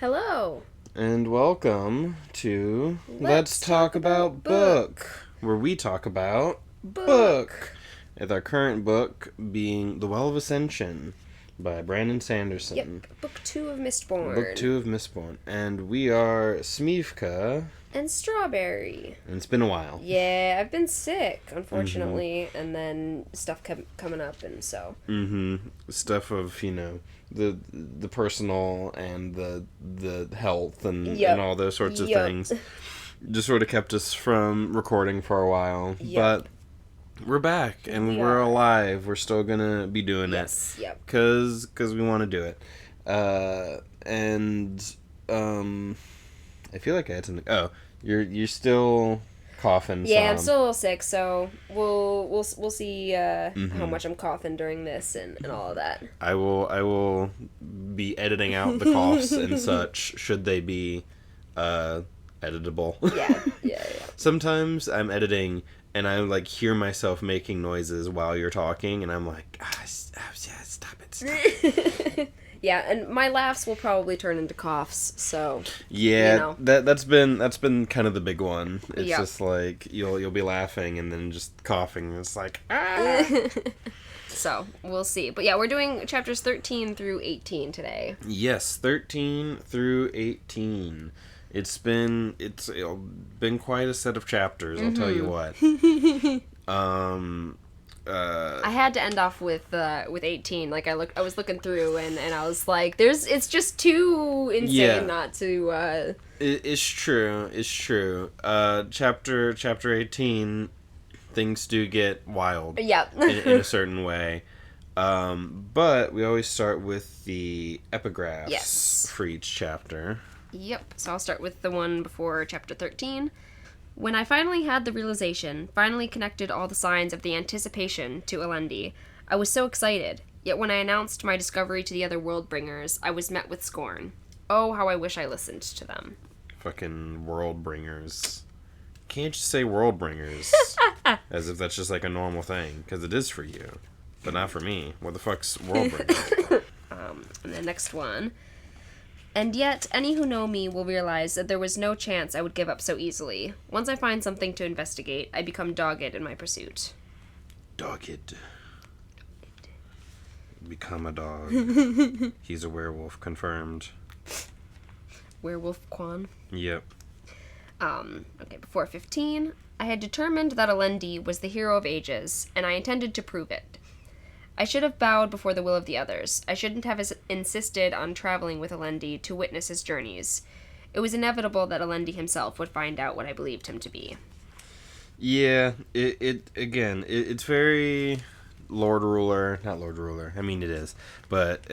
Hello. And welcome to Let's Talk About Book, where we talk about book. With our current book being The Well of Ascension by Brandon Sanderson. Yep, Book 2 of Mistborn. Book 2 of Mistborn. And we are Smeevca and Strawberry. And it's been a while. Yeah, I've been sick, unfortunately, and then stuff kept coming up, and so. Stuff of, the personal and the health and all those sorts of things. Just sort of kept us from recording for a while. But we're back and we're alive. We're still gonna be doing it. Yep. Cause we want to do it. I feel like I had something. Oh, you're still coughing. Yeah, I'm still a little sick, so we'll see how much I'm coughing during this and all of that. I will be editing out the coughs and such should they be editable. Yeah. Sometimes I'm editing and I hear myself making noises while you're talking, and I'm like, stop it. Yeah, and my laughs will probably turn into coughs, so that's been kind of the big one. It's just like you'll be laughing and then just coughing. It's like So we'll see. But yeah, we're doing chapters 13 through 18 today. Yes, 13 through 18. It's been quite a set of chapters, I'll tell you what. I had to end off with 18. I was looking through and I was like, it's just too insane not to. It's true. Chapter 18, things do get wild. Yeah. in a certain way. But we always start with the epigraphs for each chapter. Yep. So I'll start with the one before chapter 13. When I finally had the realization, finally connected all the signs of the anticipation to Alendi, I was so excited. Yet when I announced my discovery to the other Worldbringers, I was met with scorn. Oh, how I wish I listened to them. Fucking Worldbringers. Can't you say Worldbringers? As if that's just a normal thing, because it is for you. But not for me. What the fuck's Worldbringers? And the next one. And yet, any who know me will realize that there was no chance I would give up so easily. Once I find something to investigate, I become dogged in my pursuit. Dogged. Become a dog. He's a werewolf, confirmed. Werewolf Quan? Yep. Okay, before 15, I had determined that Alendi was the hero of ages, and I intended to prove it. I should have bowed before the will of the others. I shouldn't have insisted on traveling with Alendi to witness his journeys. It was inevitable that Alendi himself would find out what I believed him to be. Yeah, it's very not Lord Ruler. I mean, it is, but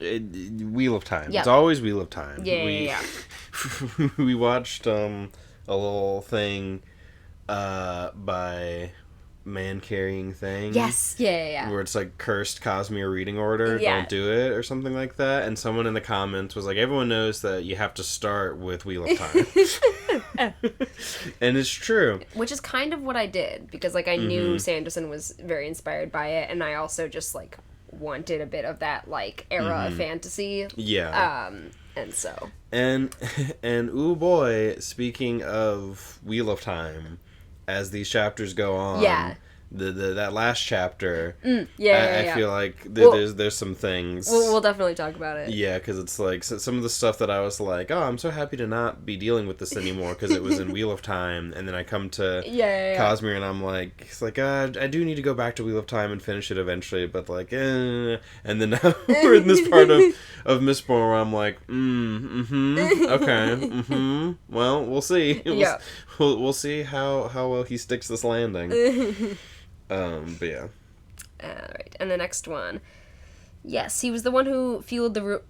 Wheel of Time. Yep. It's always Wheel of Time. Yeah. We watched a little thing by Man Carrying Thing. Yes, yeah. Where it's cursed Cosmere reading order, don't do it, or something like that. And someone in the comments was like, everyone knows that you have to start with Wheel of Time. And it's true. Which is kind of what I did, because I knew Sanderson was very inspired by it, and I also just wanted a bit of that era of fantasy. Yeah. And so. And ooh boy, speaking of Wheel of Time, as these chapters go on, that last chapter, I feel like there's some things. We'll definitely talk about it. Yeah, because it's some of the stuff that I was like, oh, I'm so happy to not be dealing with this anymore because it was in Wheel of Time, and then I come to Cosmere and I'm like, I do need to go back to Wheel of Time and finish it eventually, but and then now we're in this part of Mistborn where I'm like, okay, well, we'll see. We'll see how well he sticks this landing. But yeah. Alright, and the next one. Yes, he was the one who fueled the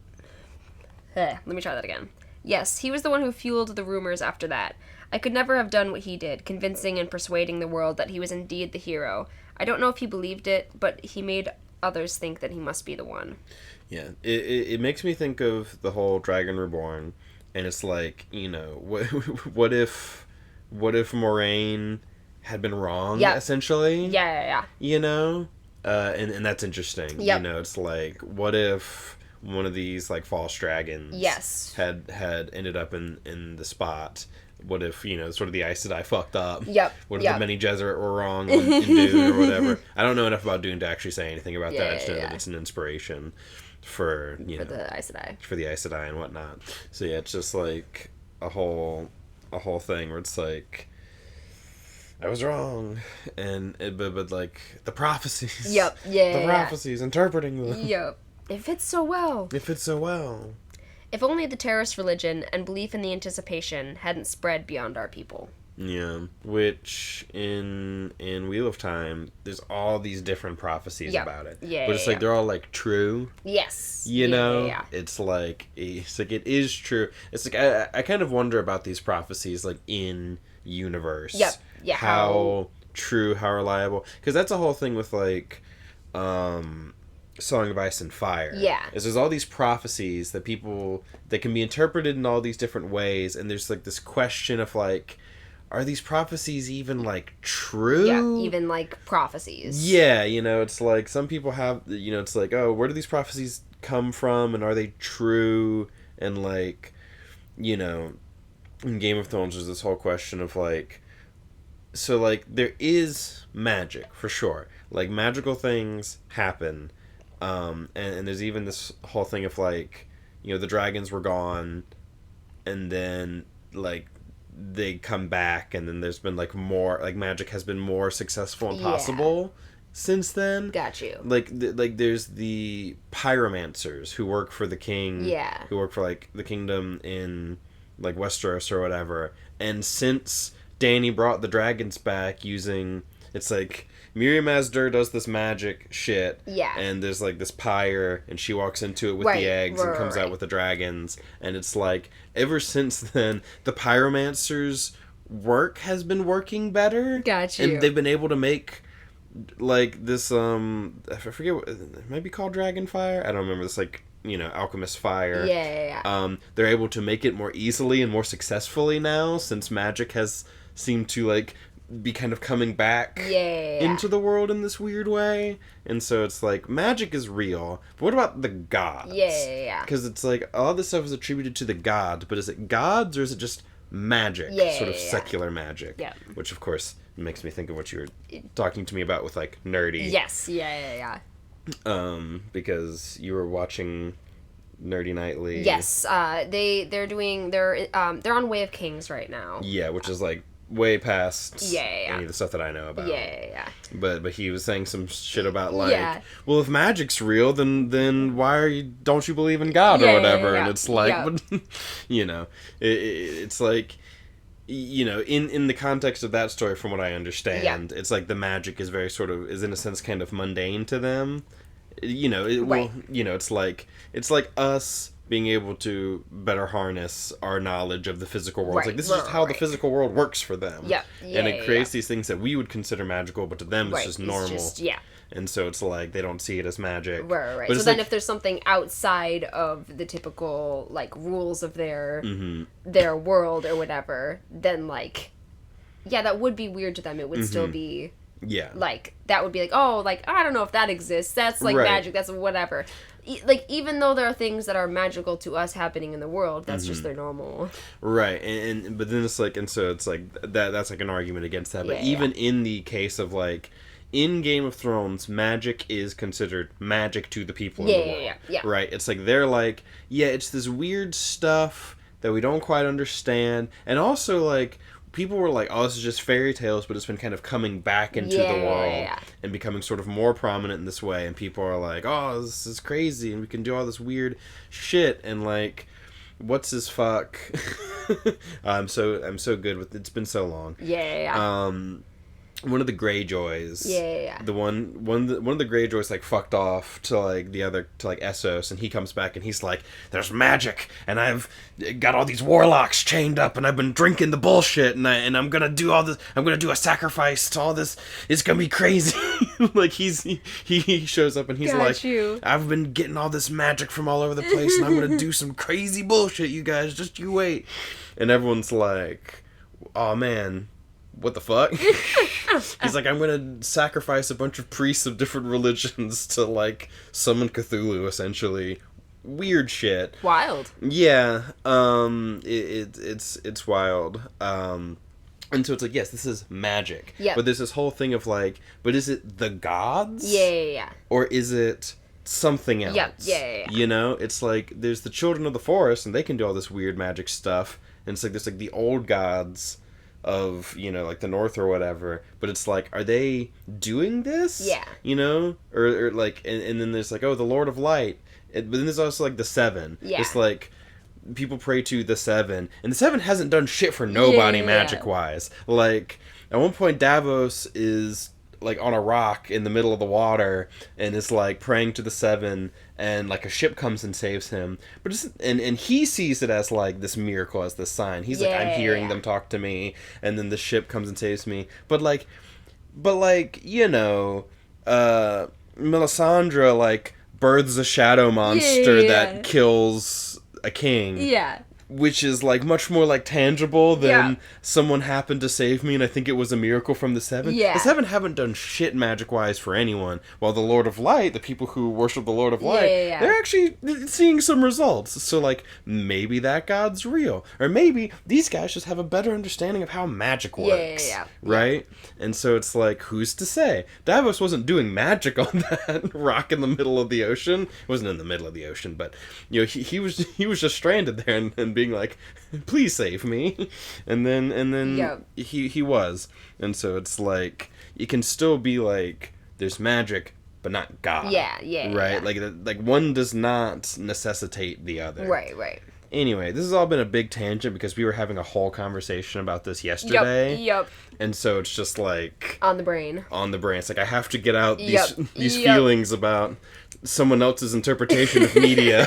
let me try that again. Yes, he was the one who fueled the rumors after that. I could never have done what he did, convincing and persuading the world that he was indeed the hero. I don't know if he believed it, but he made others think that he must be the one. Yeah, it makes me think of the whole Dragon Reborn, and it's what if Moraine had been wrong, essentially? Yeah. And that's interesting. Yep. It's what one of these like false dragons had ended up in the spot, what if, sort of the Aes Sedai fucked up? Yep. What if the Bene Gesserit were wrong in Dune or whatever? I don't know enough about Dune to actually say anything about that. I just know that it's an inspiration for the Aes Sedai. For the Aes Sedai and whatnot. So yeah, it's just like a whole thing where it's like, I was wrong, but like the prophecies. Yep. Yeah. The prophecies, interpreting them. Yep. It fits so well. If only the terrorist religion and belief in the anticipation hadn't spread beyond our people. Yeah, which in Wheel of Time, there's all these different prophecies about it. Yeah, but it's like they're all like true. Yes. You know, it's like it is true. It's like I kind of wonder about these prophecies like in universe. Yep. Yeah. How true, how reliable? Because that's a whole thing with like, Song of Ice and Fire. Yeah. Is there's all these prophecies that can be interpreted in all these different ways, and there's like this question of like, are these prophecies even like true? Yeah, even like prophecies. Yeah, it's like some people have, it's like, oh, where do these prophecies come from, and are they true? And like, in Game of Thrones there's this whole question of like, so like there is magic for sure, like magical things happen. And there's even this whole thing of like, the dragons were gone, and then like they come back, and then there's been like more, like magic has been more successful and possible since then. Got you. Like there's the pyromancers who work for the king. Yeah. Who work for like the kingdom in like Westeros or whatever. And since Dany brought the dragons back using, it's like Miriam Azdur does this magic shit. Yeah. And there's like this pyre, and she walks into it with the eggs and comes out with the dragons. And it's like, ever since then, the pyromancer's work has been working better. Got you. And they've been able to make like this, I forget what, it might be called Dragonfire? I don't remember. This like, alchemist fire. Yeah. They're able to make it more easily and more successfully now, since magic has seemed to like be kind of coming back into the world in this weird way. And so it's like, magic is real, but what about the gods? Because it's like, all this stuff is attributed to the gods, but is it gods or is it just magic? Sort of secular magic. Yeah. Which of course makes me think of what you were talking to me about with like nerdy. Yes. Yeah. Because you were watching Nerdy Nightly. Yes. They're on Way of Kings right now. Yeah, which is like way past any of the stuff that I know about. Yeah. But he was saying some shit about like, well, if magic's real, then why don't you believe in God or whatever? And it's like, it's like, in the context of that story, from what I understand, it's like the magic is very sort of, is in a sense kind of mundane to them. It's like us being able to better harness our knowledge of the physical world. It's like, this is just how the physical world works for them. And it creates these things that we would consider magical, but to them it's just normal. And so it's like, they don't see it as magic. Right. So then if there's something outside of the typical, like, rules of their world or whatever, then, like, that would be weird to them. It would still be... Yeah. Like, that would be like, oh, like, I don't know if that exists. That's, like, magic. That's whatever. Like, even though there are things that are magical to us happening in the world, that's just their normal. Right. But then it's like, and so it's like, that's like an argument against that. But even in the case of, like, in Game of Thrones, magic is considered magic to the people in the world. Yeah. Right? It's like, they're like, it's this weird stuff that we don't quite understand. And also, like, people were like, oh, this is just fairy tales, but it's been kind of coming back into the world and becoming sort of more prominent in this way. And people are like, oh, this is crazy, and we can do all this weird shit. And like, what's his fuck? I'm so good with, it's been so long. One of the Greyjoys. The one of the Greyjoys like fucked off to like the other, to like Essos, and he comes back and he's like, there's magic, and I've got all these warlocks chained up, and I've been drinking the bullshit, and I'm gonna do all this, I'm gonna do a sacrifice to all this, it's gonna be crazy. Like he shows up and he's I've been getting all this magic from all over the place, and I'm gonna do some crazy bullshit, you guys, just you wait. And everyone's like, oh man, what the fuck? He's like, I'm gonna sacrifice a bunch of priests of different religions to like summon Cthulhu, essentially, weird shit. Wild. Yeah. It's wild. And so it's like, yes, this is magic. Yeah. But there's this whole thing of like, but is it the gods? Yeah. Or is it something else? Yeah. You know, it's like there's the children of the forest, and they can do all this weird magic stuff. And it's like there's like the old gods of, you know, like the north or whatever. But it's like, are they doing this? Yeah. You know, or like, and then there's like, oh, the Lord of Light. But then there's also like the Seven. Yeah. It's like people pray to the Seven, and the Seven hasn't done shit for nobody magic wise. Like at one point, Davos is like on a rock in the middle of the water and is like praying to the Seven, and like a ship comes and saves him. But it's, and he sees it as like this miracle, as this sign. He's like, I'm hearing them talk to me, and then the ship comes and saves me. But like you know, Melisandre like births a shadow monster that kills a king. Yeah. Which is like much more like tangible than someone happened to save me and I think it was a miracle from the Seven. Yeah. The Seven haven't done shit magic wise for anyone. While the Lord of Light, the people who worship the Lord of Light, they're actually seeing some results. So like maybe that god's real. Or maybe these guys just have a better understanding of how magic works. Right? And so it's like, who's to say? Davos wasn't doing magic on that rock in the middle of the ocean. It wasn't in the middle of the ocean, but you know, he was just stranded there and being like, please save me. And then he was. And so it's like, it can still be like, there's magic, but not God. Right? Like one does not necessitate the other. Right. Anyway, this has all been a big tangent because we were having a whole conversation about this yesterday. Yep. And so it's just like... On the brain. It's like, I have to get out these feelings about someone else's interpretation of media.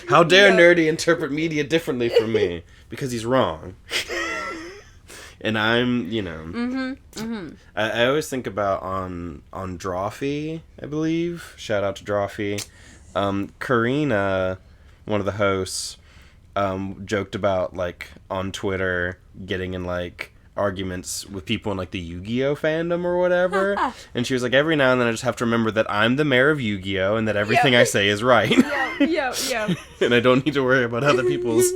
How dare Nerdy interpret media differently from me? Because he's wrong. And I'm, you know... I always think about on Drawfee, I believe. Shout out to Drawfee. Karina, one of the hosts, joked about, like, on Twitter, getting in, like, arguments with people in like the Yu-Gi-Oh fandom or whatever. And she was like, every now and then I just have to remember that I'm the mayor of Yu-Gi-Oh and that everything I say is right. Yeah. And I don't need to worry about other people's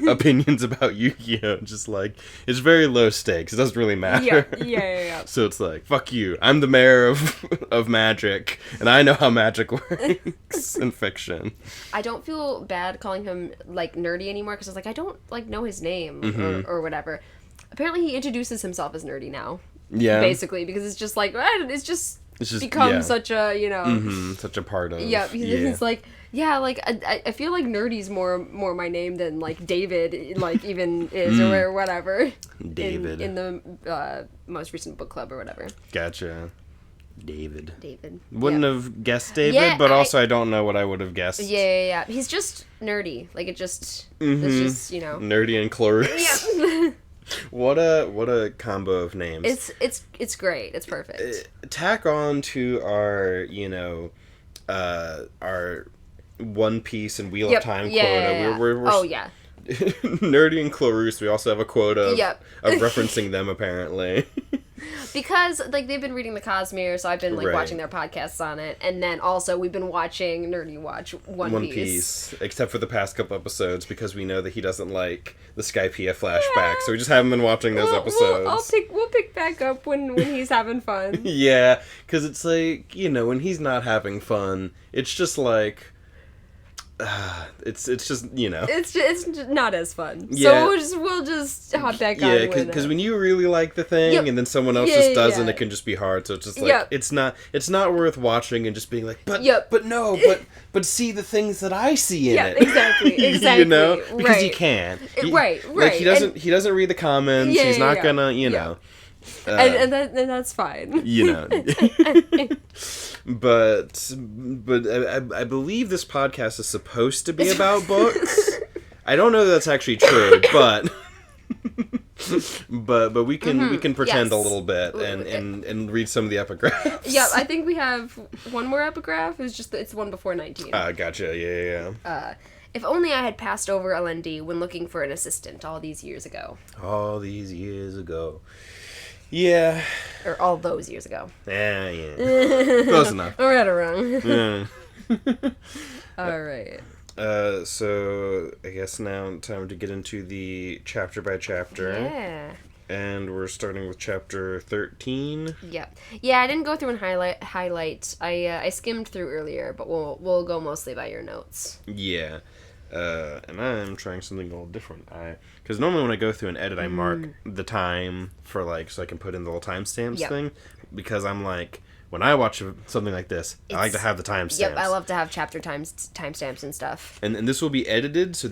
opinions about Yu-Gi-Oh. Just like, it's very low stakes. It doesn't really matter. Yeah. So it's like, fuck you. I'm the mayor of magic and I know how magic works in fiction. I don't feel bad calling him like nerdy anymore because I was like, I don't like know his name or whatever. Apparently he introduces himself as nerdy now. Yeah. Basically, because it's just like, it's just become such a, you know... such a part of... Yeah, he's like, like, I feel like nerdy's more my name than, like, David, like, even is, or whatever. David. In the most recent book club or whatever. Gotcha. David. Wouldn't have guessed David, but also I don't know what I would have guessed. Yeah. He's just nerdy. Like, it's just, you know... Nerdy and Clarus. Yeah. What a combo of names. It's great. It's perfect. Tack on to our, you know, our One Piece and Wheel of Time quota. We're Nerdy and Clarus. We also have a quota of referencing them apparently. Because, like, they've been reading the Cosmere, so I've been, like, watching their podcasts on it. And then, also, we've been watching Nerdy Watch One Piece. Except for the past couple episodes, because we know that he doesn't like the Skypiea flashback, so we just haven't been watching those episodes. We'll pick back up when he's having fun. Yeah, because it's like, you know, when he's not having fun, it's just like... it's just, you know, it's not as fun. So we'll just hop back on. Yeah, because when you really like the thing and then someone else just doesn't, it can just be hard. So it's just like it's not worth watching and just being like, but see the things that I see in it. Exactly. You know, because he can. Right. Like he doesn't read the comments. He's not gonna, you know. And that's fine. You know. But I believe this podcast is supposed to be about books. I don't know that that's actually true, but we can pretend a little bit and read some of the epigraphs. Yeah, I think we have one more epigraph. It's the one before 19. Gotcha. Yeah. If only I had passed over Alendi when looking for an assistant all these years ago. Yeah. Or all those years ago. Yeah. Close enough. I read it wrong. All right. So I guess now time to get into the chapter by chapter. Yeah. And we're starting with chapter 13. Yeah, I didn't go through and highlight. I skimmed through earlier, but we'll go mostly by your notes. Yeah. And I'm trying something a little different. Because normally when I go through and edit, I mark the time for, like, so I can put in the little timestamps thing. Because I'm like, when I watch something like this, I like to have the timestamps. Yep, I love to have chapter timestamps and stuff. And this will be edited, so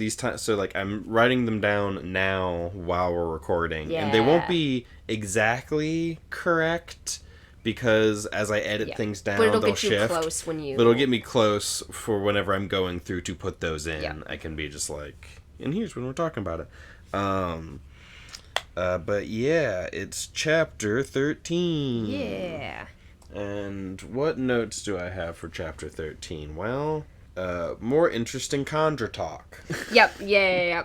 like, I'm writing them down now while we're recording. Yeah. And they won't be exactly correct, because as I edit things down, but it'll they'll get shift. You close when you... But it'll get me close for whenever I'm going through to put those in. Yeah. I can be just like, and here's when we're talking about it. But yeah, it's chapter 13. Yeah. And what notes do I have for chapter 13? Well, more interesting Chandra talk. Yep, yeah.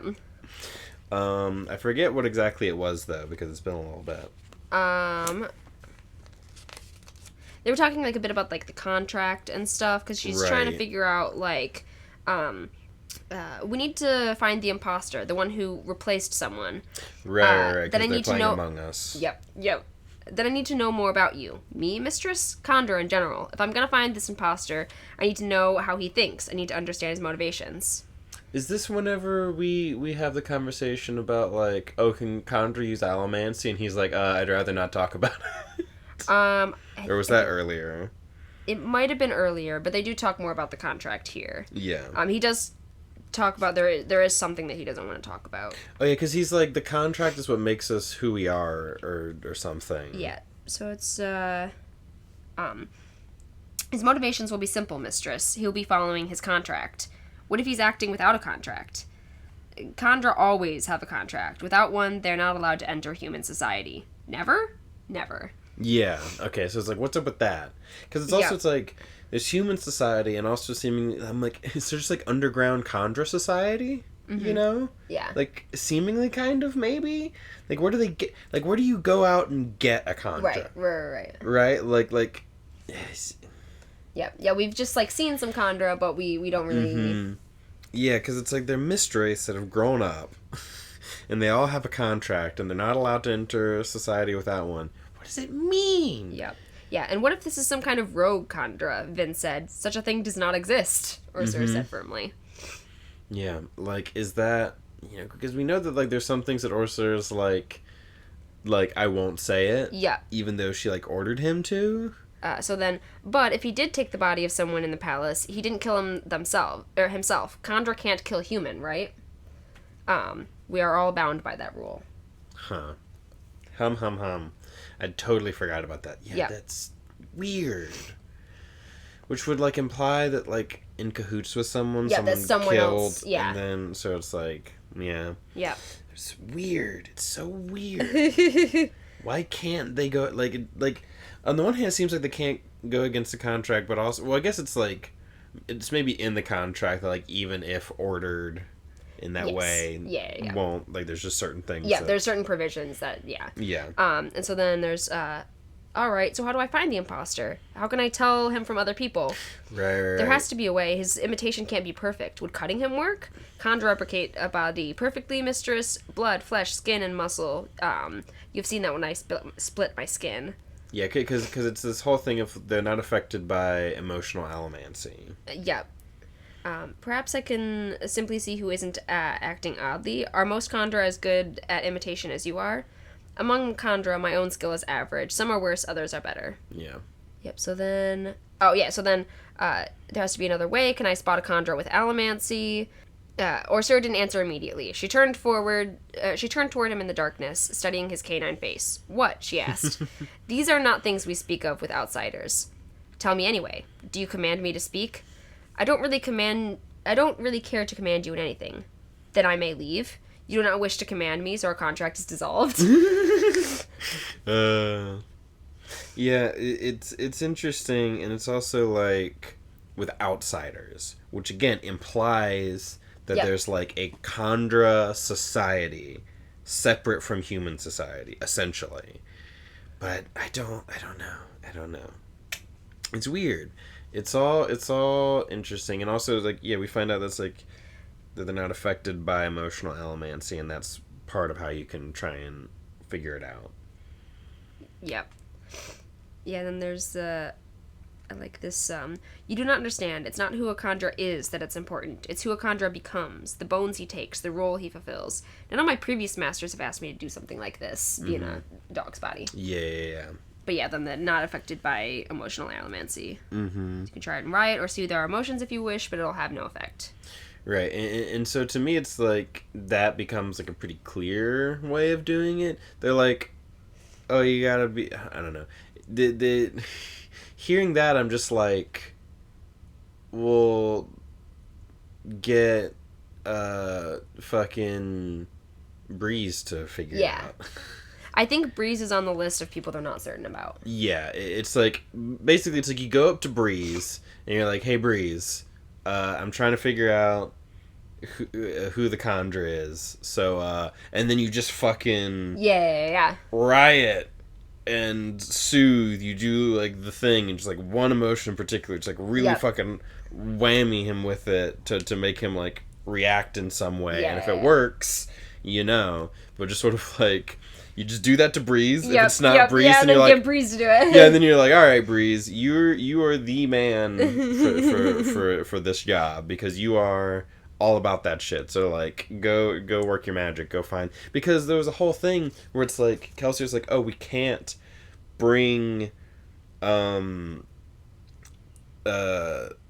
I forget what exactly it was, though, because it's been a little bit. They were talking, like, a bit about, like, the contract and stuff, because she's trying to figure out, like, we need to find the imposter, the one who replaced someone. Right, because they're playing Among Us. Yep. Then I need to know more about you. Me, Mistress? Chandra in general. If I'm gonna find this imposter, I need to know how he thinks. I need to understand his motivations. Is this whenever we have the conversation about, like, oh, can Chandra use allomancy? And he's like, I'd rather not talk about it. Or was that earlier? It might have been earlier, but they do talk more about the contract here. Yeah. He does talk about there is something that he doesn't want to talk about. Oh yeah, because he's like, the contract is what makes us who we are, or something. Yeah. So it's his motivations will be simple, Mistress. He'll be following his contract. What if he's acting without a contract? Chandra always have a contract. Without one, they're not allowed to enter human society. Never? Never. Yeah. Okay. So it's like, what's up with that? Because it's also it's like, there's human society, and also seemingly, I'm like, is there just like underground Chandra society? Mm-hmm. You know? Yeah. Like, seemingly, kind of, maybe? Like, where do they get, like, where do you go out and get a Chandra? Right. Right? Like. Yeah, we've just, like, seen some Chandra, but we don't really... Mm-hmm. Yeah, because it's like they're mistras that have grown up, and they all have a contract, and they're not allowed to enter society without one. What does it mean? Yep. Yeah, and what if this is some kind of rogue Chandra? Vin said, such a thing does not exist. Ursula said firmly. Yeah, like, is that, you know, because we know that, like, there's some things that Ursula's like, I won't say it. Yeah. Even though she, like, ordered him to. But if he did take the body of someone in the palace, he didn't kill himself. Chandra can't kill human, right? We are all bound by that rule. Huh. Hum. I totally forgot about that. Yeah, that's weird. Which would, like, imply that, like, in cahoots with someone, someone killed, else, and then, so it's like, yeah. Yeah. It's weird. It's so weird. Why can't they go, like, on the one hand, it seems like they can't go against the contract, but also, well, I guess it's, like, it's maybe in the contract that, like, even if ordered in that way, won't, like, there's just certain things. Yeah, there's certain provisions that, Yeah. And so then there's, alright, so how do I find the imposter? How can I tell him from other people? Right. There has to be a way. His imitation can't be perfect. Would cutting him work? Conjure replicate a body perfectly, Mistress. Blood, flesh, skin, and muscle. You've seen that when I split my skin. Yeah, because it's this whole thing of they're not affected by emotional allomancy. Yeah. Perhaps I can simply see who isn't acting oddly. Are most Chandra as good at imitation as you are? Among Chandra, my own skill is average. Some are worse, others are better. Yeah. Yep, so then... Oh, yeah, so then there has to be another way. Can I spot a Chandra with allomancy? Ursula didn't answer immediately. She turned toward him in the darkness, studying his canine face. What? She asked. These are not things we speak of with outsiders. Tell me anyway. Do you command me to speak? I don't really care to command you in anything. Then I may leave. You do not wish to command me, so our contract is dissolved. Yeah, it's interesting, and it's also, like, with outsiders, which again implies that there's, like, a Chandra society separate from human society, essentially. But I don't know. It's weird. It's all interesting, and also like we find out that's like that they're not affected by emotional allomancy, and that's part of how you can try and figure it out. Yep. Yeah, then there's like this, you do not understand. It's not who a conjurer is that it's important. It's who a conjurer becomes, the bones he takes, the role he fulfills. None of my previous masters have asked me to do something like this, be in a dog's body. Yeah. But yeah, then they're not affected by emotional allomancy. Mm-hmm. You can try it and riot or soothe our emotions if you wish, but it'll have no effect. Right, and so to me it's like, that becomes like a pretty clear way of doing it. They're like, oh, you gotta be, I don't know. The hearing that, I'm just like, well, get fucking Breeze to figure it out. I think Breeze is on the list of people they're not certain about. Yeah, it's like, basically it's like you go up to Breeze and you're like, hey Breeze, I'm trying to figure out who the conjurer is. So, and then you just fucking riot and soothe. You do like the thing, and just like one emotion in particular, just like really fucking whammy him with it to make him like react in some way. And if it works, but just sort of like, you just do that to Breeze. If it's not Breeze, then you're like, get Breeze to do it. Yeah, and then you're like, all right, Breeze, you are the man for this job, because you are all about that shit. So like, go work your magic. Go find, because there was a whole thing where it's like Kelsier's like, oh, we can't bring Orsur,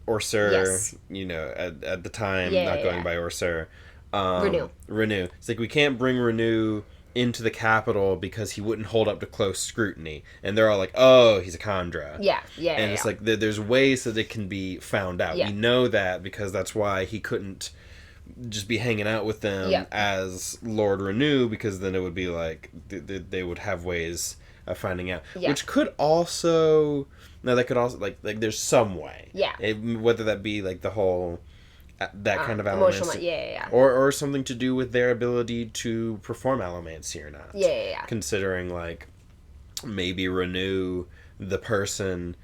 at the time, not going by Orsur. Renew. It's like, we can't bring Renew into the capital because he wouldn't hold up to close scrutiny. And they're all like, oh, he's a Khandra. And it's like, there's ways that it can be found out. We know that because that's why he couldn't just be hanging out with them as Lord Renew, because then it would be like, they would have ways of finding out. Which could also, that could also, like there's some way. Whether that be like the whole, that kind of allomancy, or something to do with their ability to perform allomancy or not. Considering like, maybe Renew, the person,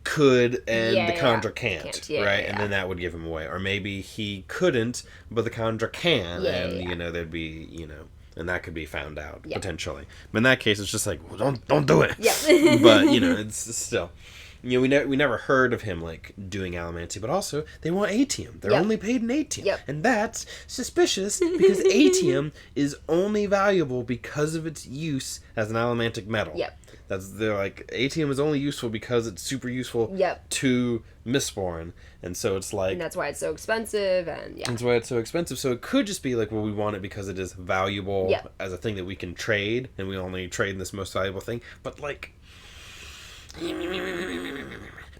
could and the Khandra can't, right? And then that would give him away. Or maybe he couldn't, but the Khandra can, and there'd be, and that could be found out potentially. But in that case, it's just like, well, don't do it. But it's still. We never heard of him like doing allomancy, but also they want atium. They're only paid in atium, and that's suspicious because atium is only valuable because of its use as an allomantic metal. They're like, atium is only useful because it's super useful to Mistborn, and so it's like, and that's why it's so expensive, and that's why it's so expensive. So it could just be like, well, we want it because it is valuable as a thing that we can trade, and we only trade in this most valuable thing. But like. But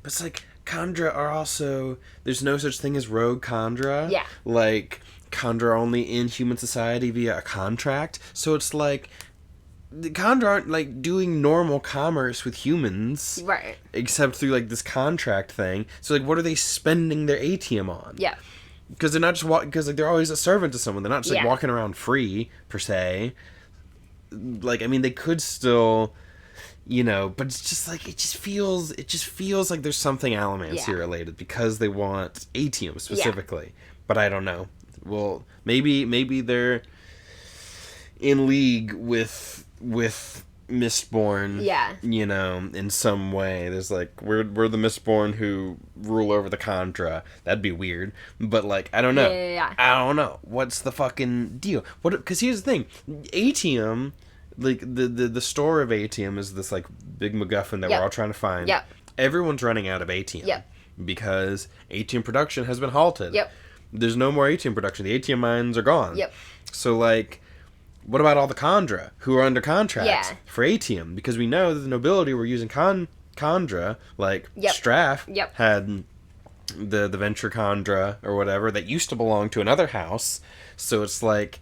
it's like, Khandra are also, there's no such thing as rogue Khandra. Like, Khandra are only in human society via a contract. So it's like, the Khandra aren't like doing normal commerce with humans. Except through like this contract thing. So like, what are they spending their atium on? Because they're not just because like, they're always a servant to someone. They're not just like walking around free, per se. Like, I mean, they could still... but it's just like, it just feels like there's something allomancy related because they want atium specifically. But I don't know. Well, maybe they're in league with Mistborn. In some way. There's like, we're the Mistborn who rule over the Khandra. That'd be weird. But like, I don't know. I don't know. What's the fucking deal? Because here's the thing. Atium... Like, the store of atium is this, like, big MacGuffin that we're all trying to find. Everyone's running out of atium. Because atium production has been halted. There's no more atium production. The atium mines are gone. So, like, what about all the Khandra who are under contract for atium? Because we know that the nobility were using Khandra, like, Straff had the Venture Khandra or whatever that used to belong to another house. So it's like...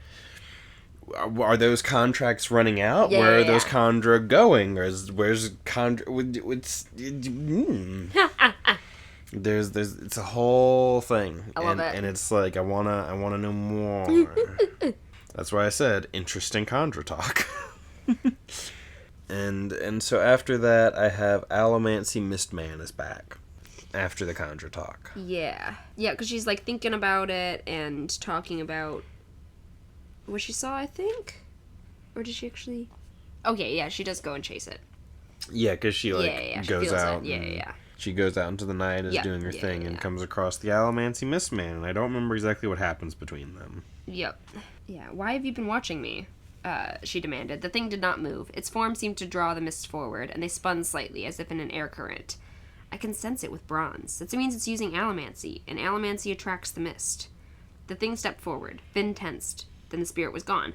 Are those contracts running out? Where are those Khandra going? Where's Khandra? It's a whole thing. I love it. And it's like, I wanna know more. That's why I said interesting Khandra talk. And so after that, I have Allomancy Mistman is back. after the Kandra talk. Yeah. Yeah, because she's, like, thinking about it and talking about what she saw, I think? Or did she actually... Okay, yeah, she does go and chase it. Yeah, because she, like, she goes out. Yeah. She goes out into the night, is doing her thing, and comes across the Allomancy Mistman, and I don't remember exactly what happens between them. Yep. Yeah, why have you been watching me? She demanded. The thing did not move. Its form seemed to draw the mist forward, and they spun slightly, as if in an air current. I can sense it with bronze. That means it's using allomancy, and allomancy attracts the mist. The thing stepped forward. Finn tensed. Then the spirit was gone.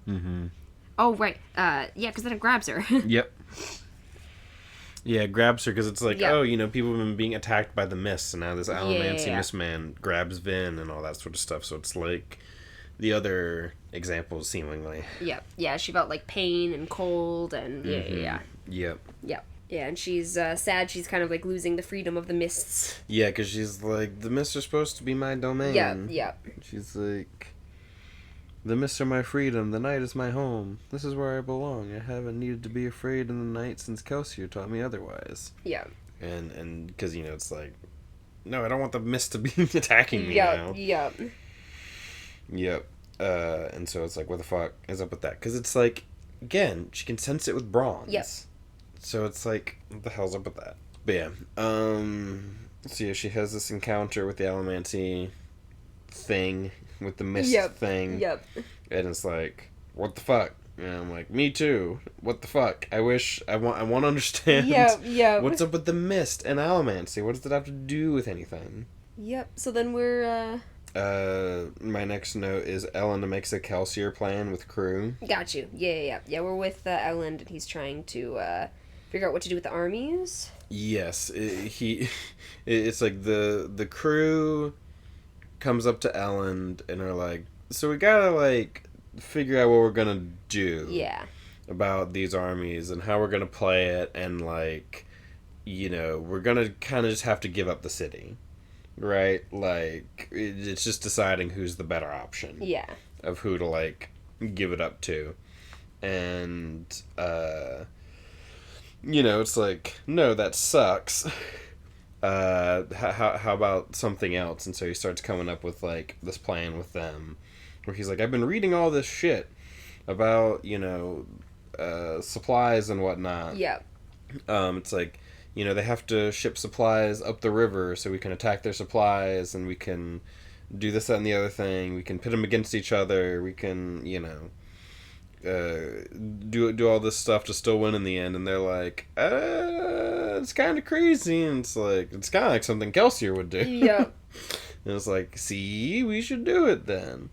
Mm-hmm. Oh, right. Yeah, because then it grabs her. Yep. Yeah, it grabs her because it's like, oh, you know, people have been being attacked by the mist, and now this Allomancy Mistman grabs Vin and all that sort of stuff, so it's like the other examples, seemingly. Yep. Yeah, she felt like pain and cold, and Yep. Yep. Yeah, and she's sad she's kind of like losing the freedom of the mists. Yeah, because she's like, the mists are supposed to be my domain. Yep. She's like, the mists are my freedom, the night is my home. This is where I belong. I haven't needed to be afraid in the night since Kelsier taught me otherwise. Yeah. And because, you know, it's like, no, I don't want the mist to be attacking me now. Yep. And so it's like, what the fuck is up with that? Because it's like, again, she can sense it with bronze. Yep. So it's like, what the hell's up with that? But yeah, so yeah, she has this encounter with the Allomancy thing, with the mist thing. Yep. And it's like, what the fuck? And I'm like, me too. What the fuck? I want to understand. What's up with the mist and Allomancy? What does that have to do with anything? Yep. So then we're, my next note is Ellen makes a Kelsier plan with crew. Got you. Yeah, we're with Ellen, and he's trying to figure out what to do with the armies. Yes, it's like the crew comes up to Ellen and are like, so we gotta like figure out what we're gonna do. Yeah. About these armies and how we're gonna play it, and like, you know, we're gonna kind of just have to give up the city. Right? Like, it's just deciding who's the better option. Yeah. Of who to, like, give it up to. And, you know, it's like, no, that sucks. How about something else? And so he starts coming up with, like, this plan with them. Where he's like, I've been reading all this shit about, you know, supplies and whatnot. Yeah. It's like, you know, they have to ship supplies up the river so we can attack their supplies, and we can do this, that, and the other thing. We can pit them against each other. We can, you know, do all this stuff to still win in the end. And they're like, it's kind of crazy. And it's like, it's kind of like something Kelsier would do. Yep. And it's like, see, we should do it then.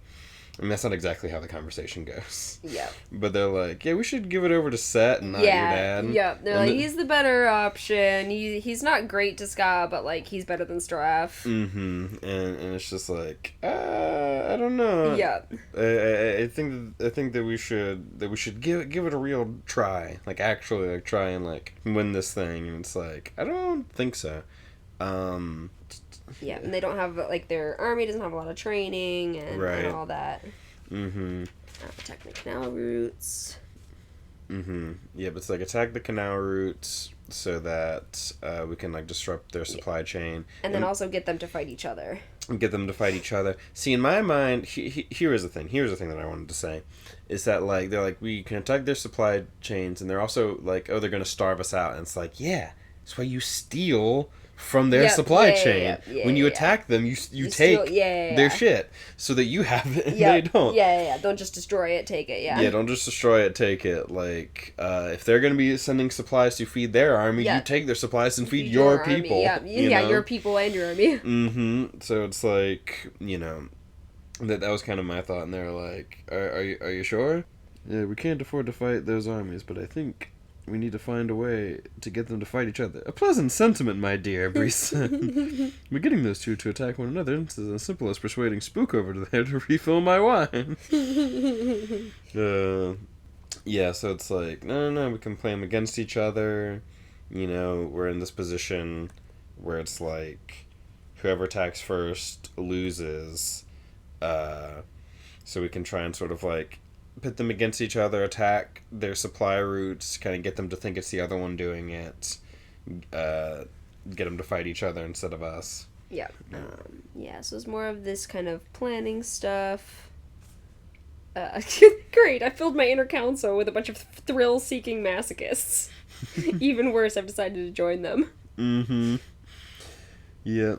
I mean, that's not exactly how the conversation goes. Yeah. But they're like, yeah, we should give it over to Set and not your dad. Yeah. They're like, he's the better option. He's not great to Ska, but, like, he's better than Straff. Mm-hmm. And it's just like, I don't know. Yeah. I think that we should give it a real try. Like, actually, like, try and, like, win this thing. And it's like, I don't think so. Yeah, and they don't have, like, their army doesn't have a lot of training and all that. Mm-hmm. Attack the canal routes. Mm-hmm. Yeah, but it's like, attack the canal routes so that we can, like, disrupt their supply chain. And then also get them to fight each other. See, in my mind, here is the thing. Here's the thing that I wanted to say. Is that, like, they're like, we can attack their supply chains, and they're also like, oh, they're going to starve us out. And it's like, yeah, that's why you steal from their supply chain. When you attack them, you take their shit so that you have it and they don't. Don't just destroy it, take it, Yeah, don't just destroy it, take it. Like, if they're going to be sending supplies to feed their army, you take their supplies and feed your people. Your people and your army. Mm-hmm. So it's like, you know, that was kind of my thought, and they're like, are you sure? Yeah, we can't afford to fight those armies, but I think we need to find a way to get them to fight each other. A pleasant sentiment, my dear, Breeze said. We're getting those two to attack one another. It's as simple as persuading Spook over there to refill my wine. Yeah, so it's like, no, we can play them against each other. You know, we're in this position where it's like, whoever attacks first loses. So we can try and sort of like pit them against each other, attack their supply routes, kind of get them to think it's the other one doing it, get them to fight each other instead of us. Yeah. So it's more of this kind of planning stuff. Great, I filled my inner council with a bunch of thrill-seeking masochists. Even worse, I've decided to join them. Mm-hmm. Yeah.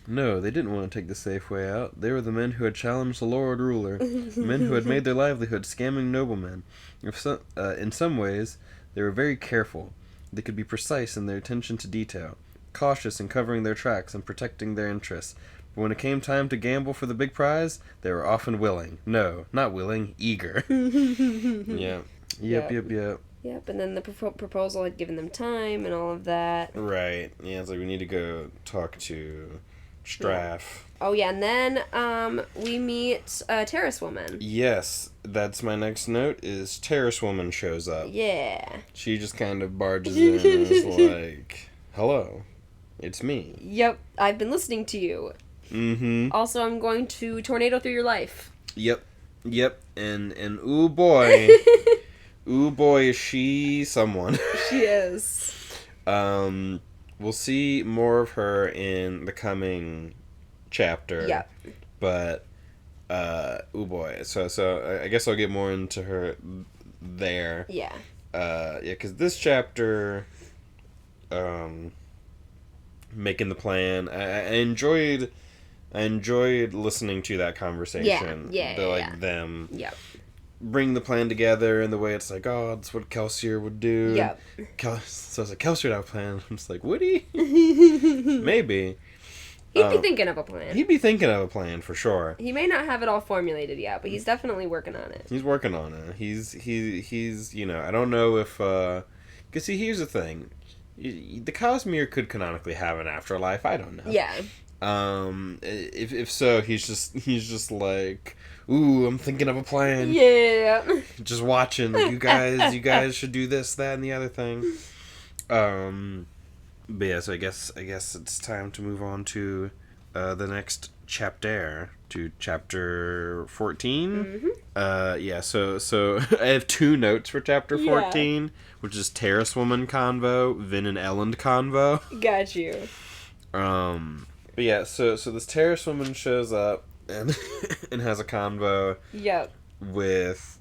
No, they didn't want to take the safe way out. They were the men who had challenged the Lord Ruler. Men who had made their livelihood scamming noblemen. In some ways, they were very careful. They could be precise in their attention to detail, cautious in covering their tracks and protecting their interests. But when it came time to gamble for the big prize, they were often willing. No, not willing, eager. Yeah. Yep. Yep, and then the proposal had given them time and all of that. Right. Yeah, it's like we need to go talk to Straff. Yeah. Oh, yeah, and then we meet a Terrace Woman. Yes, that's my next note, is Terrace Woman shows up. Yeah. She just kind of barges in and is like, hello, it's me. Yep, I've been listening to you. Mm-hmm. Also, I'm going to tornado through your life. Yep, and ooh boy, ooh boy, is she someone. She is. We'll see more of her in the coming chapter. Yeah. But, ooh boy, so I guess I'll get more into her there. Yeah. Because this chapter, making the plan, I enjoyed listening to that conversation. Yeah. Them. Yep. Bring the plan together in the way it's like, oh, that's what Kelsier would do. Yep. So it's like, Kelsier would have a plan. I'm just like, would he? Maybe. He'd be thinking of a plan. He'd be thinking of a plan for sure. He may not have it all formulated yet, but he's definitely working on it. He's working on it. He's I don't know if, because see, here's the thing. The Cosmere could canonically have an afterlife. I don't know. Yeah. If so, he's just like, ooh, I'm thinking of a plan. Yeah. Just watching. You guys should do this, that, and the other thing. But yeah, so I guess it's time to move on to the next chapter, to chapter 14. Mm-hmm. So I have 2 notes for chapter 14, which is Terrace Woman convo, Vin and Elend convo. Got you. But yeah, so this Terrace Woman shows up and and has a convo. Yep. With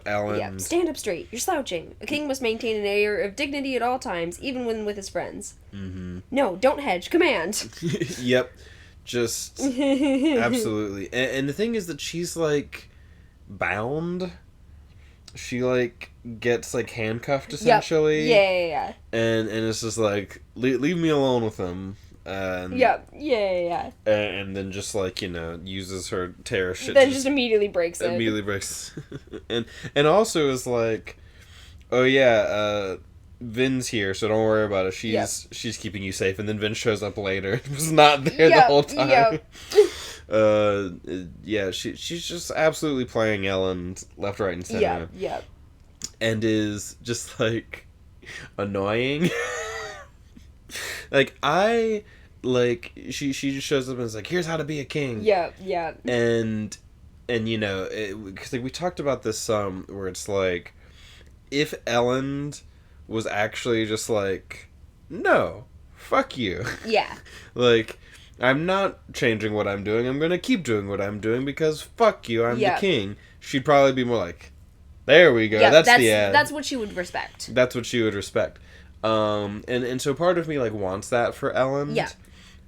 Ellen. Yep. Stand up straight. You're slouching. A king must maintain an air of dignity at all times, even when with his friends. Mm-hmm. No, don't hedge. Command. Yep. Just absolutely. And the thing is that she's like bound. She like gets like handcuffed essentially. Yep. Yeah. And it's just like leave me alone with him. And, yep. Yeah. And then just like, uses her terror shit. Then just immediately breaks it. Immediately breaks. and also is like, oh yeah, Vin's here, so don't worry about it. She's keeping you safe. And then Vin shows up later. Was not there the whole time. Yep. She's just absolutely playing Ellen left, right, and center. Yep. And is just like annoying. She just shows up and is like, here's how to be a king. Yeah. And because we talked about this where it's like, if Ellen was actually just like, no, fuck you. Yeah. Like, I'm not changing what I'm doing. I'm going to keep doing what I'm doing because fuck you, I'm the king. She'd probably be more like, there we go. Yeah, that's the end. That's what she would respect. That's what she would respect. And so part of me like wants that for Ellen. Yeah.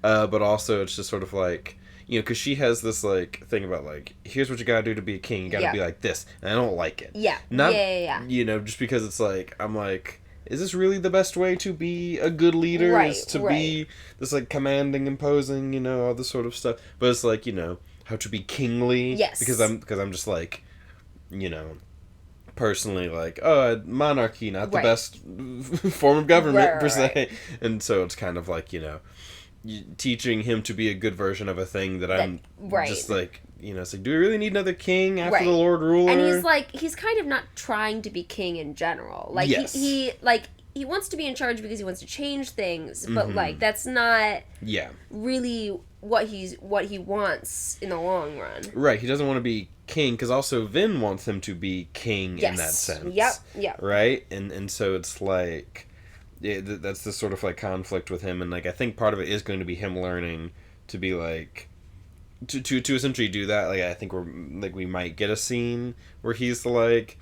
But also it's just sort of like, because she has this like thing about like, here's what you gotta do to be a king. You gotta be like this, and I don't like it. Yeah. Not, yeah. Just because it's like, I'm like, is this really the best way to be a good leader? Right. Is to be this like commanding, imposing, all this sort of stuff. But it's like, how to be kingly. Yes. Because I'm just like, personally like, monarchy, not the best form of government per se. Right. And so it's kind of like, teaching him to be a good version of a thing that I'm just like, it's like, do we really need another king after the Lord Ruler? And he's kind of not trying to be king in general. Like, yes. he wants to be in charge because he wants to change things, but like, that's not really what he wants in the long run. Right, he doesn't want to be king, because also Vin wants him to be king in that sense. Yep. Right? And so it's like, that's this sort of like conflict with him, and like I think part of it is going to be him learning to be like to essentially do that. Like I think we might get a scene where he's like,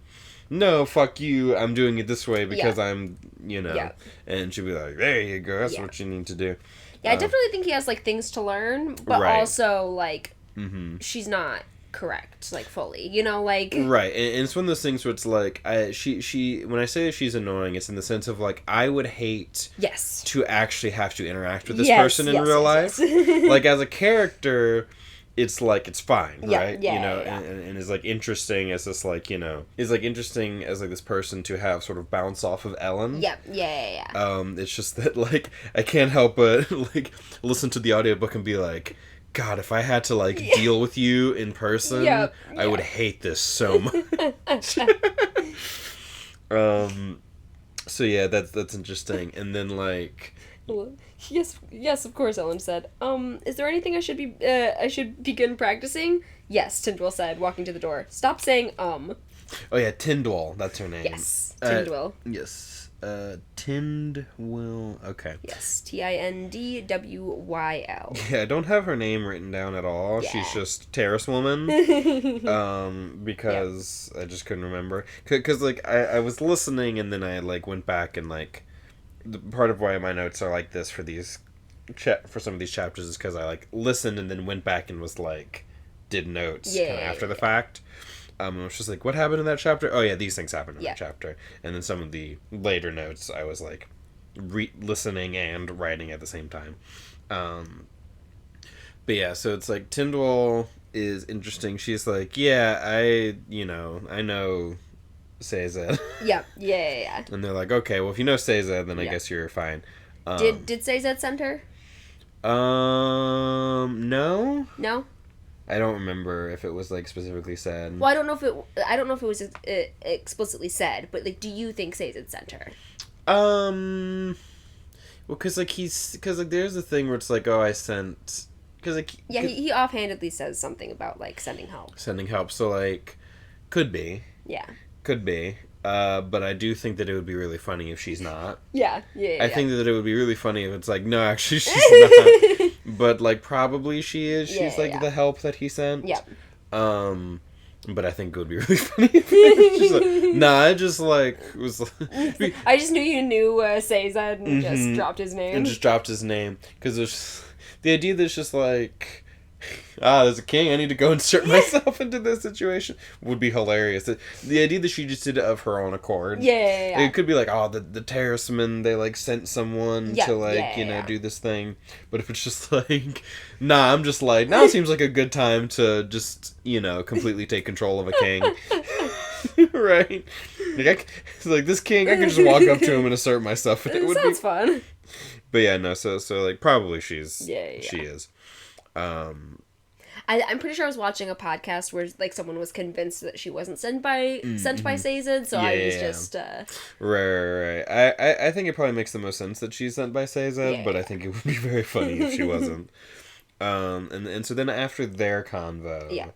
no, fuck you, I'm doing it this way because I'm, and she'll be like, there you go, that's what you need to do. Yeah, I definitely think he has, like, things to learn, but also, like, she's not correct, like, fully, like... Right, and it's one of those things where it's like, she when I say she's annoying, it's in the sense of, like, I would hate to actually have to interact with this person in real life. Like, as a character... It's like, it's fine, right? And is like interesting as this like, is like interesting as like this person to have sort of bounce off of Ellen. It's just that like, I can't help but like listen to the audiobook and be like, God, if I had to like deal with you in person, I would hate this so much. So yeah, that's interesting. And then like... Yes, of course, Ellen said. Is there anything I should begin practicing? Yes, Tyndall said, walking to the door. Stop saying, Oh yeah, Tyndall, that's her name. Yes, Tyndall. Yes, Tyndall, okay. Yes, Tindwyl. Yeah, I don't have her name written down at all. Yeah. She's just Terrace Woman. Because I just couldn't remember. Because, like, I was listening and then I, like, went back and, like... Part of why my notes are like this for these for some of these chapters is because I like listened and then went back and was like did notes kind of after the fact. I was just like, what happened in that chapter? Oh yeah, these things happened in that chapter. And then some of the later notes I was like listening and writing at the same time. But yeah, so it's like Tyndall is interesting. She's like, yeah, I know Sazed. Yeah. And they're like, okay, well, if you know Sazed, then I guess you're fine. Did Sazed send her? No. No? I don't remember if it was, like, specifically said. Well, I don't know if it was explicitly said, but, like, do you think Sazed sent her? Well, because, like, there's the thing where it's like, oh, I sent... Cause, like... Yeah, he offhandedly says something about, like, sending help. So, like, could be. Yeah. Could be. But I do think that it would be really funny if she's not. Yeah. I think that it would be really funny if it's like, no, actually she's not. But, like, probably she is. She's, like, the help that he sent. Yeah. But I think it would be really funny if she's like, nah, I just, like, was... Like, I just knew you knew Sazed and just dropped his name. Because there's... The idea that's just, like... there's a king, I need to go insert myself into this situation would be hilarious. The idea that she just did it of her own accord. Yeah. It could be like, the terracemen, they like sent someone to like, do this thing. But if it's just like, nah, I'm just like, now seems like a good time to just, completely take control of a king. Right? Like this king, I can just walk up to him and assert myself. It would sounds fun. But yeah, no, so like probably she is. I'm pretty sure I was watching a podcast where like someone was convinced that she wasn't sent by Sazed, so I was just right. I think it probably makes the most sense that she's sent by Sazed, but I think it would be very funny if she wasn't. And so then after their convo,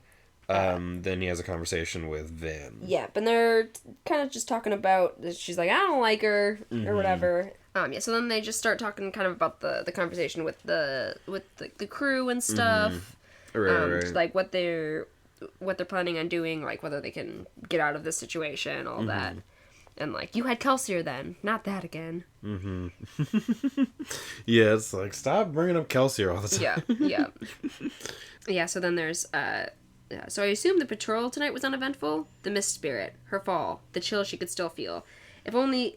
then he has a conversation with Vin. Yeah, but they're kind of just talking about, she's like, I don't like her or whatever. So then they just start talking kind of about the conversation with the crew and stuff. Right. Like what they're planning on doing, like whether they can get out of this situation, all that. And like, you had Kelsier then, not that again. Yeah, it's like, stop bringing up Kelsier all the time. Yeah, so then there's so I assume the patrol tonight was uneventful. The mist spirit, her fall, the chill she could still feel. If only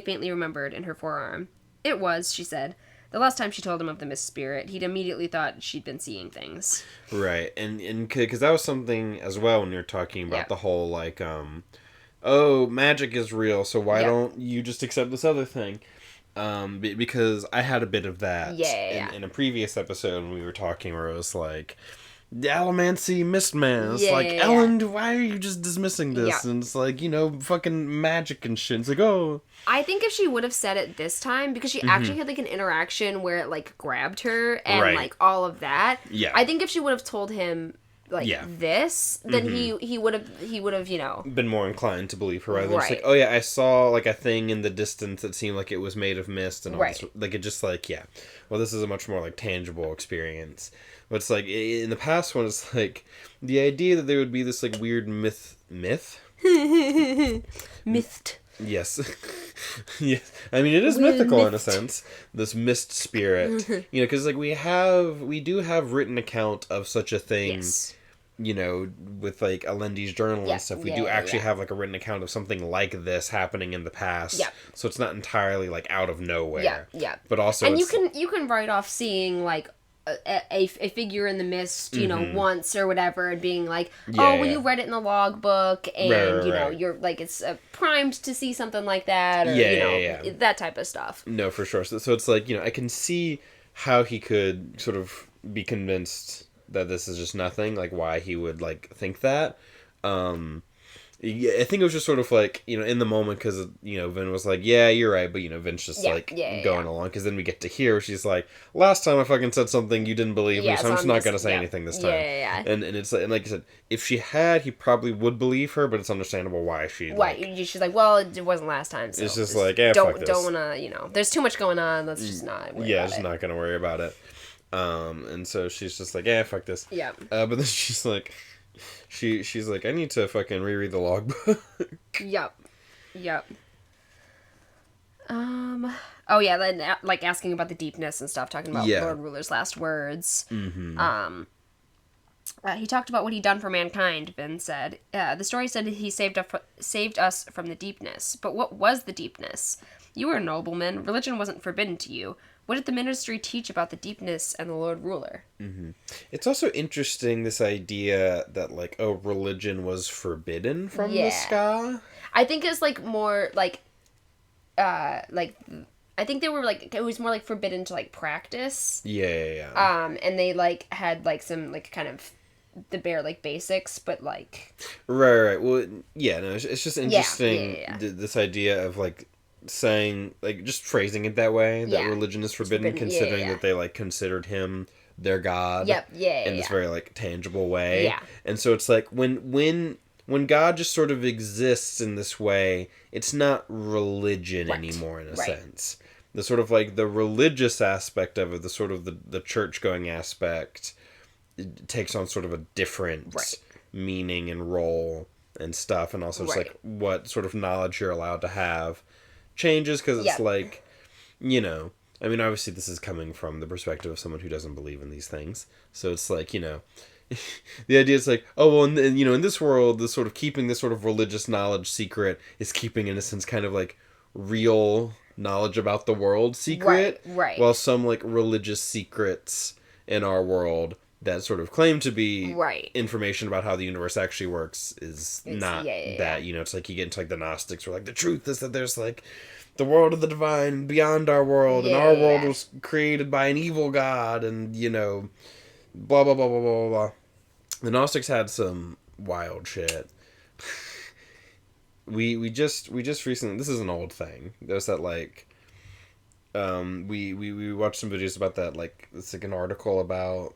faintly remembered in her forearm. It was, she said. The last time she told him of the mist spirit, he'd immediately thought she'd been seeing things. Right, and because that was something as well when you're talking about the whole, like, oh, magic is real, so why don't you just accept this other thing? Because I had a bit of that in a previous episode when we were talking where it was like... The Allomancy Mistman. It's like, Ellen, why are you just dismissing this? And it's like, fucking magic and shit. It's like, oh. I think if she would have said it this time, because she actually had, like, an interaction where it, like, grabbed her and, like, all of that. Yeah. I think if she would have told him this, then he would have been more inclined to believe her rather than right. just like, oh yeah, I saw like a thing in the distance that seemed like it was made of mist and all right. this, like it just like well, this is a much more like tangible experience. But it's like in the past one, it's like the idea that there would be this like weird myth. Mist. Yes. Yes. I mean, it is mythical in a sense. This mist spirit, because like we do have written account of such a thing. Yes. With like Alendi's journal and stuff, we do actually have like a written account of something like this happening in the past. Yeah. So it's not entirely like out of nowhere. Yeah. Yeah. But also, and you can write off seeing like a figure in the mist, once or whatever, and being like, you read it in the logbook, and you're like it's primed to see something like that, or that type of stuff. No, for sure. So it's like I can see how he could sort of be convinced that this is just nothing, like why he would like think that. I think it was just sort of like in the moment because Vin was like, yeah, you're right, but Vin's just going along, because then we get to hear she's like, last time I fucking said something you didn't believe me, so I'm just not gonna say anything this time. And it's and like I said, if she had, he probably would believe her, but it's understandable why she she's like, well, it wasn't last time, so it's just like, fuck this. Don't wanna there's too much going on, let's just not worry about just it. Not gonna worry about it. And so she's just like, fuck this. But then she's like, she's like, I need to fucking reread the logbook. Yep. Oh yeah, then like asking about the deepness and stuff, talking about Lord Ruler's last words. Mm-hmm. He talked about what he'd done for mankind. Vin said, the story said he saved us from the deepness. But what was the deepness? You were a nobleman. Religion wasn't forbidden to you. What did the ministry teach about the deepness and the Lord Ruler? Mm-hmm. It's also interesting, this idea that, like, religion was forbidden from the Ska. I think it's, like, more, I think they were, like, it was more, like, forbidden to, like, practice. Yeah. And they, like, had, like, some, like, kind of the bare, like, basics, but, like... Right. Well, it's just interesting, this idea of, like, saying, like, just phrasing it that way, that religion is forbidden, considering that they, like, considered him their god in this very, like, tangible way. And so it's like, when God just sort of exists in this way, it's not religion anymore, in a sense. The sort of, like, the religious aspect of it, the sort of the church-going aspect, it takes on sort of a different meaning and role and stuff, and also just, like, what sort of knowledge you're allowed to have changes, because it's like, I mean, obviously this is coming from the perspective of someone who doesn't believe in these things, so it's like, the idea is like, oh, well, and in this world, the sort of keeping this sort of religious knowledge secret is keeping, in a sense, kind of like real knowledge about the world secret, while some, like, religious secrets in our world that sort of claim to be information about how the universe actually works it's not that. It's like you get into, like, the Gnostics, where, like, the truth is that there's, like, the world of the divine beyond our world, and our world was created by an evil god, and, blah, blah, blah, blah, blah, blah. The Gnostics had some wild shit. we just recently, this is an old thing, there's that, like, we watched some videos about that, like, it's like an article about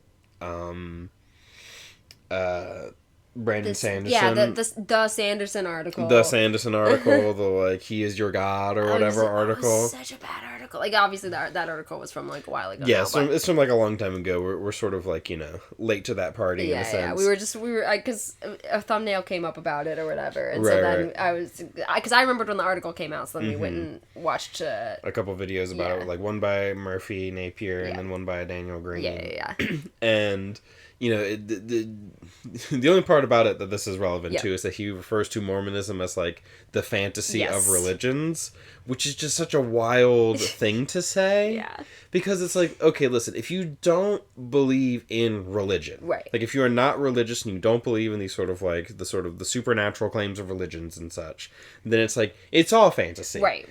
Brandon Sanderson. Yeah, the Sanderson article. The Sanderson article, the, like, he is your god or whatever article. Such a bad article. Like, obviously that article was from, like, a while ago. Yeah, it's from like a long time ago. We're sort of, like, late to that party in a sense. Yeah, we were, because a thumbnail came up about it or whatever. And so then I was, because I remembered when the article came out, so then we went and watched a couple videos about it, like one by Murphy Napier and then one by Daniel Green. Yeah. And... the only part about it that this is relevant to is that he refers to Mormonism as, like, the fantasy of religions, which is just such a wild thing to say. Because it's like, okay, listen, if you don't believe in religion, like, if you are not religious and you don't believe in these sort of, like, the supernatural claims of religions and such, then it's like, it's all fantasy. Right.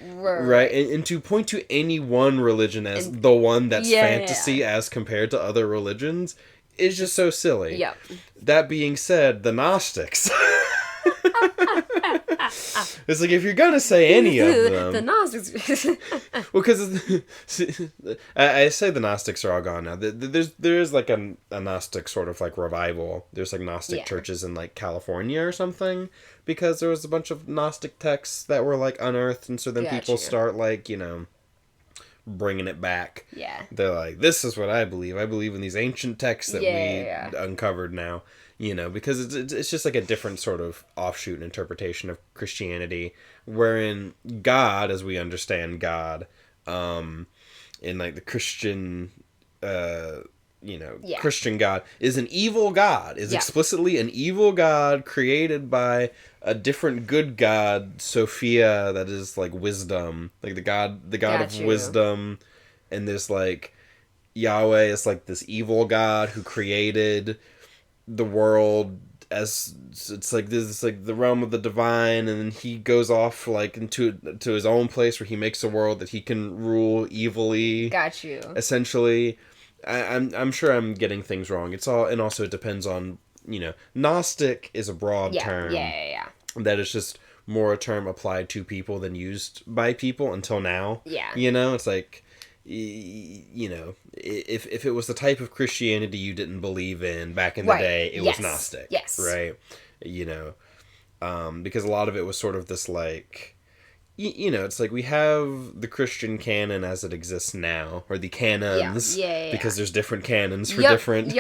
And to point to any one religion as the one that's fantasy as compared to other religions is just so silly. That being said, the Gnostics. I It's like, if you're gonna say any of them, the Gnostics. well, because I say the Gnostics are all gone now. There is like a Gnostic sort of like revival. There's like Gnostic churches in like California or something, because there was a bunch of Gnostic texts that were like unearthed, and so then people start like, you know, bringing it back. Yeah. They're like, this is what I believe. I believe in these ancient texts that we uncovered now. You know, because it's just like a different sort of offshoot and interpretation of Christianity, wherein God, as we understand God, in like the Christian, Christian God, is an evil God, is explicitly an evil God created by a different good God, Sophia, that is like wisdom, like the God of wisdom, and there's like Yahweh is like this evil God who created the world as it's like this is like the realm of the divine, and then he goes off like into his own place where he makes a world that he can rule evilly. Got you. Essentially, I'm sure I'm getting things wrong. It's all, and also it depends on, you know, Gnostic is a broad term. Yeah. That is just more a term applied to people than used by people until now. Yeah. You know, it's like, you know, if it was the type of Christianity you didn't believe in back in the day, it was Gnostic. Yes. Right? You know, because a lot of it was sort of this like, you know, it's like we have the Christian canon as it exists now, or the canons, because there's different canons for different,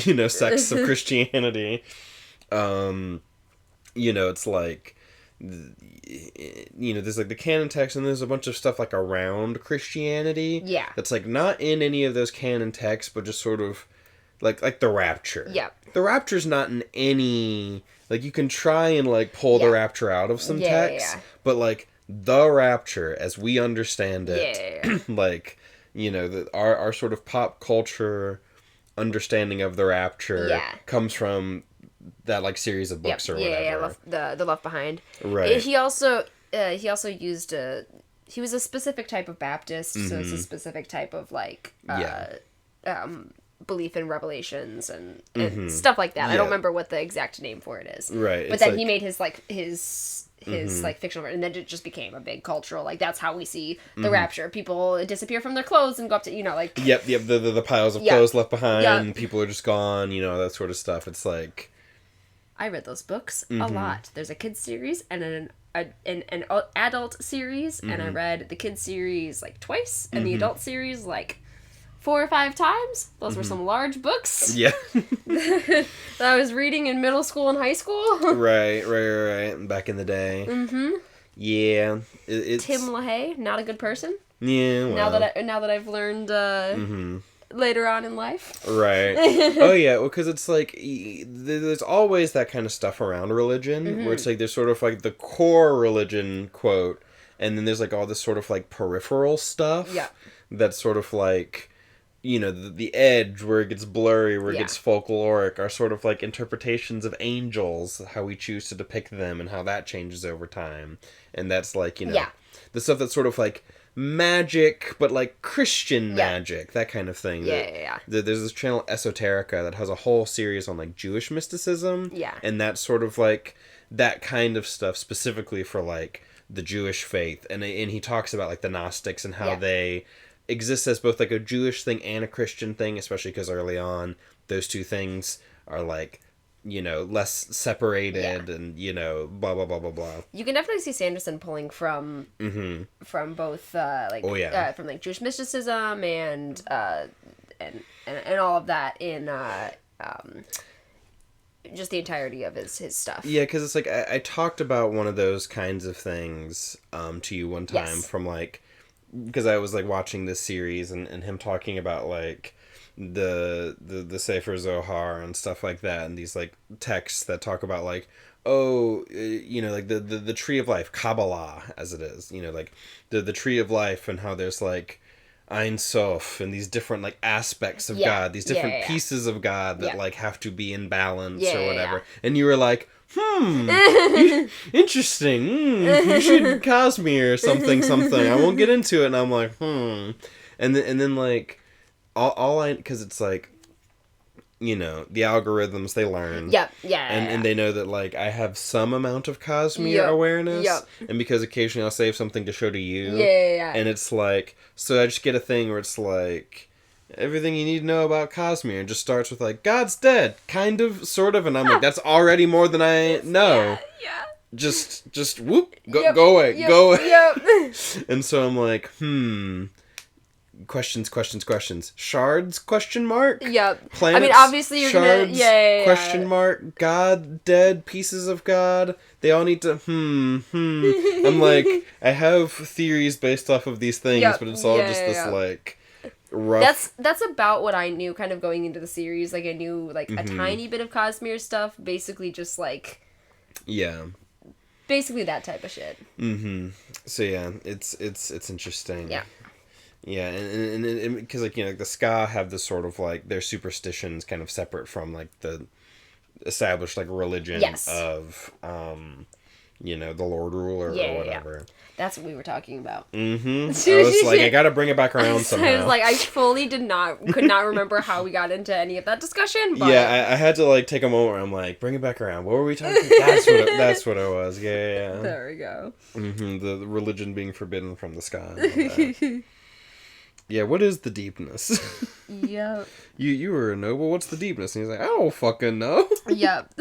you know, sects of Christianity. You know, it's like, you know, there's like the canon text, and there's a bunch of stuff like around Christianity. Yeah. That's like not in any of those canon texts, but just sort of like the rapture. Yeah. The rapture's not in any, like, you can try and like pull the rapture out of some texts, but like the rapture as we understand it, like, you know, our sort of pop culture understanding of the rapture comes from that like series of books or whatever. The Left Behind. Right. He also used he was a specific type of Baptist, so it's a specific type of like belief in revelations and stuff like that. I don't remember what the exact name for it is. Right. But then like, he made his like like fictional, and then it just became a big cultural, like, that's how we see the rapture. People disappear from their clothes and go up to, you know, like, the piles of clothes left behind, and people are just gone, you know, that sort of stuff. It's like, I read those books a lot. There's a kids series and an adult series, and I read the kids series like twice, and the adult series like 4 or 5 times. Those were some large books. Yeah. that I was reading in middle school and high school. Right. Back in the day. Yeah. It's... Tim LaHaye, not a good person. Yeah. Well. Now that I've learned later on in life. Right. Oh yeah. Well, because it's like there's always that kind of stuff around religion, where it's like there's sort of like the core religion quote, and then there's like all this sort of like peripheral stuff. Yeah. That's sort of like, you know, the edge where it gets blurry, where it gets folkloric, are sort of like interpretations of angels, how we choose to depict them, and how that changes over time. And that's like, you know, the stuff that's sort of like magic, but like Christian magic, that kind of thing. Yeah. There's this channel, Esoterica, that has a whole series on like Jewish mysticism. Yeah. And that's sort of like that kind of stuff specifically for like the Jewish faith. And he talks about like the Gnostics and how they exist as both like a Jewish thing and a Christian thing, especially because early on those two things are like, you know, less separated and, you know, blah blah blah blah blah. You can definitely see Sanderson pulling from both from like Jewish mysticism and all of that in just the entirety of his stuff. Yeah, because it's like I talked about one of those kinds of things to you one time from like, because I was like watching this series and him talking about like the Sefer Zohar and stuff like that, and these like texts that talk about like, oh, you know, like the tree of life, Kabbalah as it is, you know, like the tree of life, and how there's like Ein Sof and these different like aspects of God, these different pieces of God that like have to be in balance or whatever. And you were like, interesting. You should Cosmere or something. I won't get into it. And I'm like, and then like, all I, because it's like, you know, the algorithms, they learn. Yep, yeah. And they know that, like, I have some amount of Cosmere awareness. Yep. And because occasionally I'll save something to show to you. Yeah. And it's like, so I just get a thing where it's like, everything you need to know about Cosmere. It just starts with, like, God's dead. Kind of, sort of. And I'm like, that's already more than I know. Yeah. Just whoop, go away. Yep. And so I'm like, questions. Shards, question mark? Yep. Planets, I mean, obviously you're shards, gonna... question mark, God, dead, pieces of God. They all need to, I'm like, I have theories based off of these things, but it's all just this, like, rough... That's about what I knew kind of going into the series. Like, I knew, like, a tiny bit of Cosmere stuff. Basically just, like... Yeah. Basically that type of shit. So, yeah, it's interesting. Yeah. Yeah, and because, like, you know, like the Ska have this sort of, like, their superstitions kind of separate from, like, the established, like, religion of, you know, the Lord Ruler or whatever. Yeah. That's what we were talking about. I was like, I gotta bring it back around somehow. I was like, I fully could not remember how we got into any of that discussion, but... Yeah, I had to, like, take a moment where I'm like, bring it back around. What were we talking about? That's what it was. Yeah. There we go. The religion being forbidden from the Ska. Yeah, what is the deepness? Yep. You were a noble, what's the deepness? And he's like, I don't fucking know. Yep.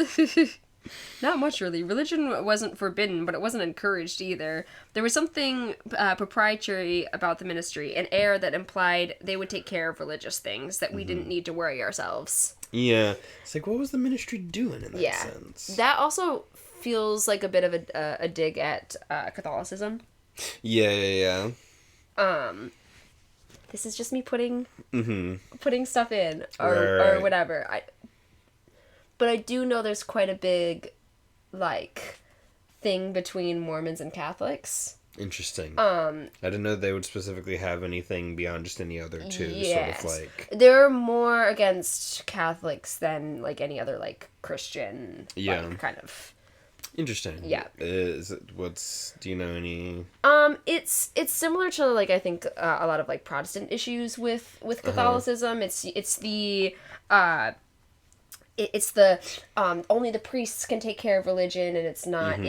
Not much, really. Religion wasn't forbidden, but it wasn't encouraged either. There was something proprietary about the ministry, an air that implied they would take care of religious things, that we didn't need to worry ourselves. Yeah. It's like, what was the ministry doing in that sense? That also feels like a bit of a dig at Catholicism. Yeah. This is just me putting stuff in, or whatever. But I do know there's quite a big, like, thing between Mormons and Catholics. Interesting. I didn't know they would specifically have anything beyond just any other two. Yes. Sort of like... They're more against Catholics than, like, any other, like, Christian, like, kind of... Interesting. Yeah. Do you know any... It's similar to, like, I think, a lot of, like, Protestant issues with Catholicism. It's the only the priests can take care of religion, and it's not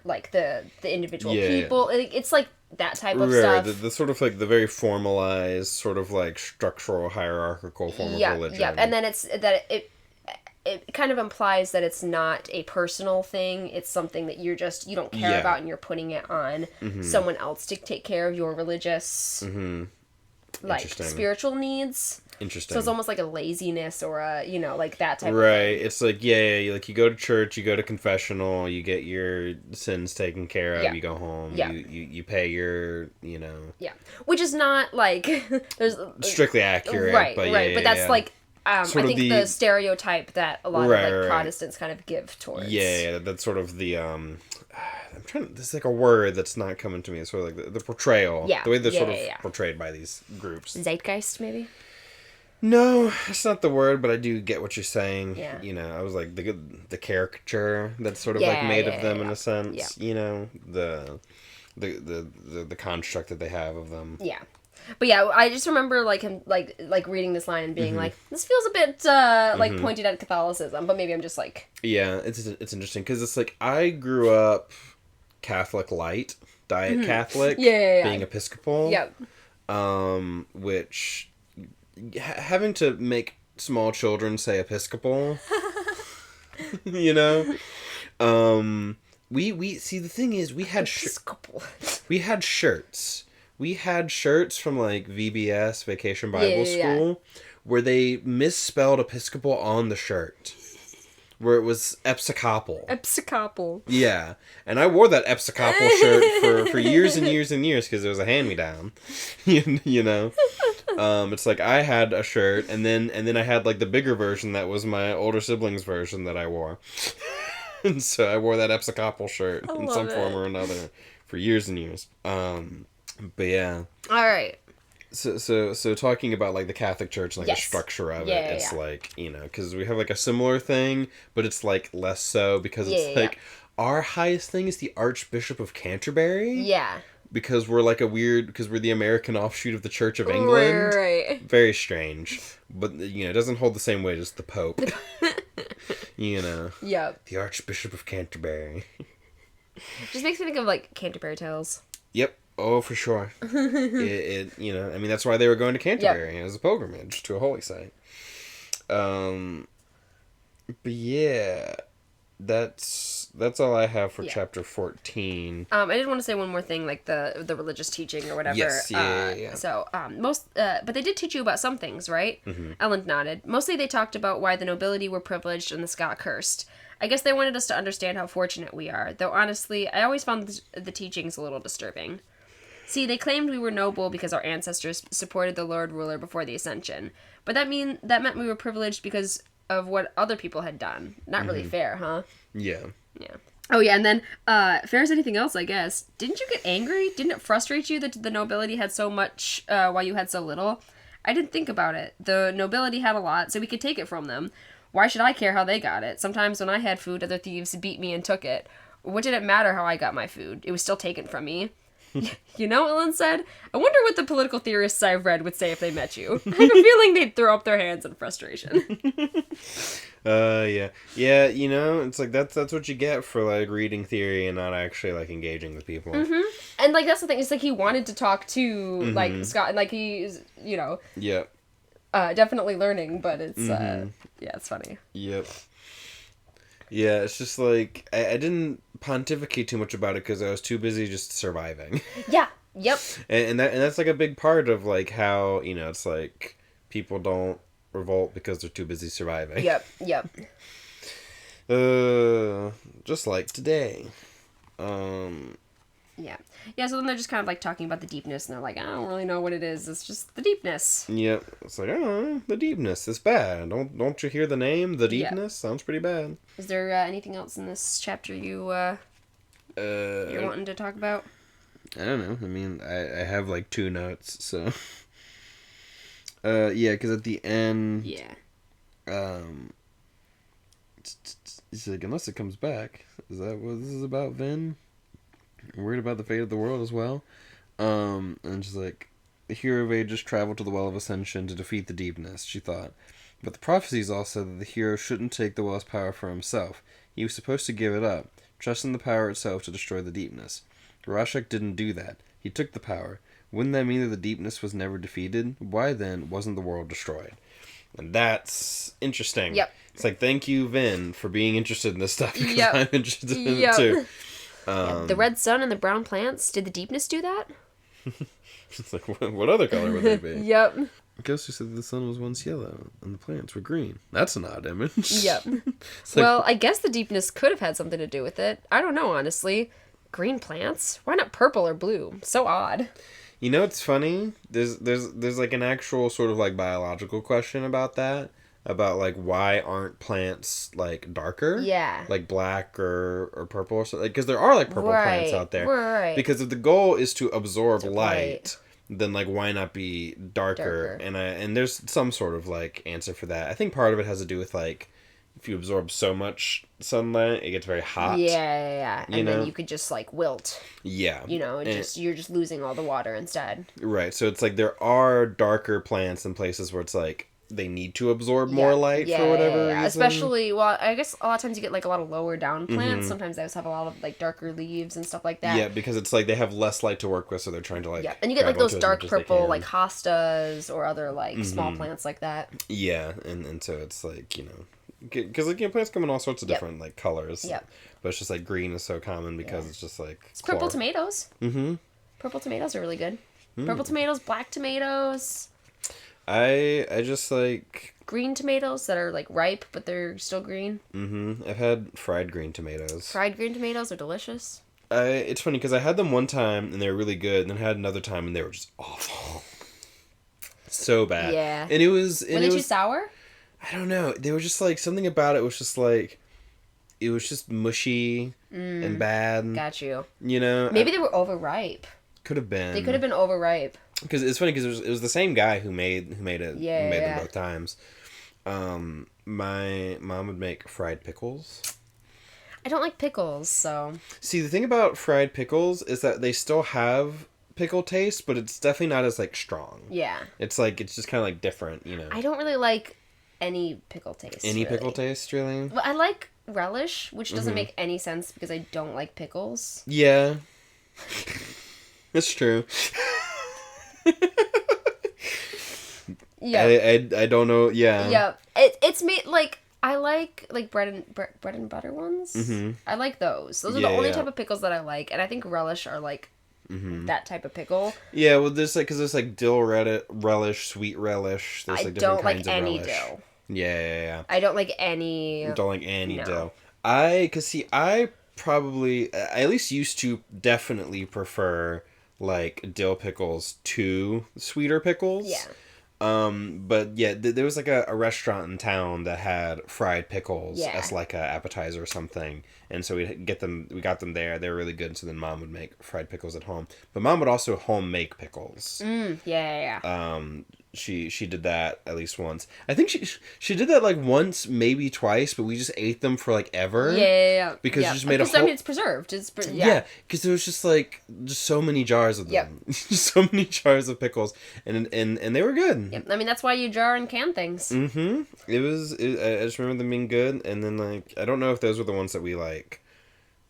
like the individual people. It's like that type of stuff. The sort of like the very formalized sort of like structural hierarchical form of religion. Yeah, and then it kind of implies that it's not a personal thing. It's something that you don't care about, and you're putting it on someone else to take care of your religious like spiritual needs. Interesting. So it's almost like a laziness or a, like that type of thing. Right. It's like, like you go to church, you go to confessional, you get your sins taken care of, you go home, you pay your, Yeah. Which is not like, there's... strictly accurate. Right, but but that's like, I think the stereotype that a lot of Protestants kind of give towards. Yeah, that's sort of the, this is like a word that's not coming to me. It's sort of like the portrayal. Yeah. The way they're sort of portrayed by these groups. Zeitgeist, maybe? No, that's not the word, but I do get what you're saying. Yeah. I was like the caricature that's sort of like made of them in a sense. Yeah. The construct that they have of them. Yeah. But yeah, I just remember like him like reading this line and being like, this feels a bit like pointed at Catholicism, but maybe I'm just like... Yeah, it's interesting because it's like I grew up Catholic light, diet Catholic, being Episcopal. Yep. Which having to make small children say Episcopal, we see the thing is we had shirts. We had shirts from, like, VBS, Vacation Bible School, where they misspelled Episcopal on the shirt. Where it was Epsicopal. Epsicopal. Yeah. And I wore that Epsicopal shirt for years and years and years, because it was a hand-me-down. It's like, I had a shirt, and then I had, like, the bigger version that was my older sibling's version that I wore. And so I wore that Epsicopal shirt in some form or another for years and years. But yeah. All right. So talking about like the Catholic Church and like the structure of it, it's like, because we have like a similar thing, but it's like less so because it's like our highest thing is the Archbishop of Canterbury. Yeah. Because we're like because we're the American offshoot of the Church of England. Right. Very strange. but it doesn't hold the same weight as the Pope. Yep. The Archbishop of Canterbury. Just makes me think of like Canterbury Tales. Yep. Oh, for sure. That's why they were going to Canterbury as a pilgrimage to a holy site. But yeah, that's all I have for chapter 14. I did want to say one more thing, like the religious teaching or whatever. Yes, yeah. So, but they did teach you about some things, right? Mm-hmm. Ellen nodded. Mostly they talked about why the nobility were privileged and the Scot cursed. I guess they wanted us to understand how fortunate we are, though honestly, I always found the teachings a little disturbing. See, they claimed we were noble because our ancestors supported the Lord Ruler before the Ascension. But that meant we were privileged because of what other people had done. Not really fair, huh? Yeah. Yeah. Oh, yeah, and then, fair as anything else, I guess. Didn't you get angry? Didn't it frustrate you that the nobility had so much while you had so little? I didn't think about it. The nobility had a lot, so we could take it from them. Why should I care how they got it? Sometimes when I had food, other thieves beat me and took it. What did it matter how I got my food? It was still taken from me. Ellen said, I wonder what the political theorists I've read would say if they met you. I have a feeling they'd throw up their hands in frustration. Yeah. Yeah, it's like that's what you get for like reading theory and not actually like engaging with people. Mm-hmm. And like that's the thing, it's like he wanted to talk to like Scott, and like he's Yeah. Definitely learning, but it's it's funny. Yep. Yeah, it's just like I didn't pontificate too much about it because I was too busy just surviving. Yeah. Yep. And that's like a big part of like how it's like people don't revolt because they're too busy surviving. Yep. Just like today. Yeah, so then they're just kind of like talking about the deepness, and they're like, I don't really know what it is. It's just the deepness. Yep. It's like, the deepness is bad. Don't you hear the name? The deepness sounds pretty bad. Is there anything else in this chapter you're wanting to talk about? I don't know. I mean, I have like 2 notes, so. Because at the end. Yeah. He's like, unless it comes back. Is that what this is about, Vin? I'm worried about the fate of the world as well. And she's like, the hero of ages traveled to the Well of Ascension to defeat the deepness, she thought. But the prophecies all said that the hero shouldn't take the well's power for himself. He was supposed to give it up, trusting the power itself to destroy the deepness. Rashek didn't do that. He took the power. Wouldn't that mean that the deepness was never defeated? Why then wasn't the world destroyed? And that's interesting. Yep. It's like, thank you, Vin, for being interested in this stuff, because I'm interested in it too. The red sun and the brown plants, did the deepness do that? It's like, what other color would they be? Yep. Ghost said the sun was once yellow and the plants were green. That's an odd image. Yep. Well, I guess the deepness could have had something to do with it. I don't know, honestly. Green plants? Why not purple or blue? So odd. It's funny. There's like an actual sort of like biological question about that. About like why aren't plants like darker? Yeah. Like black or purple or something. Because there are like purple plants out there. Right. Because if the goal is to absorb light, then like why not be darker? And there's some sort of like answer for that. I think part of it has to do with like if you absorb so much sunlight, it gets very hot. Yeah. And then you could just like wilt. Yeah. You're just losing all the water instead. Right. So it's like there are darker plants in places where it's like they need to absorb more light for whatever reason. Especially, well, I guess a lot of times you get like a lot of lower down plants. Sometimes they also have a lot of like darker leaves and stuff like that. Yeah, because it's like they have less light to work with, so they're trying to like. Yeah, and you get like those dark purple like hostas or other like small plants like that. Yeah, and so it's like because like plants come in all sorts of different like colors. Yep. But it's just like green is so common because it's just like. It's purple tomatoes. Mm-hmm. Purple tomatoes are really good. Purple tomatoes, black tomatoes. I just like green tomatoes that are like ripe but they're still green. I've had fried green tomatoes. Fried green tomatoes are delicious. It's funny because I had them one time and they were really good, and then I had another time and they were just awful. So bad. Yeah. And it was. Were they too sour? I don't know. They were just like something about it was just like. It was just mushy and bad. Got you. Maybe they were overripe. Could have been. They could have been overripe. Because it's funny because it was the same guy who made it. Yeah, who made them both times. My mom would make fried pickles. I don't like pickles, so. See, the thing about fried pickles is that they still have pickle taste, but it's definitely not as, like, strong. Yeah. It's just kind of, like, different, you know. I don't really like any pickle taste. Any pickle taste, really? Well, I like relish, which doesn't make any sense because I don't like pickles. Yeah. It's true. Yeah. I don't know, yeah. Yeah. It's made, like, I like bread and butter ones. Mm-hmm. I like those. Those are the only type of pickles that I like, and I think relish are, like, that type of pickle. Yeah, well, there's, like, because there's, like, dill relish, sweet relish. There's, like, different kinds of relish. I don't like any dill. Yeah. I don't like any... Don't like any dill. I probably, I at least used to definitely prefer, like, dill pickles to sweeter pickles. Yeah. But yeah, there was like a restaurant in town that had fried pickles as like a appetizer or something, and so we got them there. They were really good. So then Mom would make fried pickles at home, but Mom would also home make pickles. Yeah. She did that at least once. I think she did that like once, maybe twice, but we just ate them for like ever. Yeah. Because she just made a whole... I mean, it's preserved. Yeah, because there was just so many jars of them. So many jars of pickles, and they were good. Yep. I mean, that's why you jar and can things. Mm-hmm. I just remember them being good, and then like I don't know if those were the ones that we like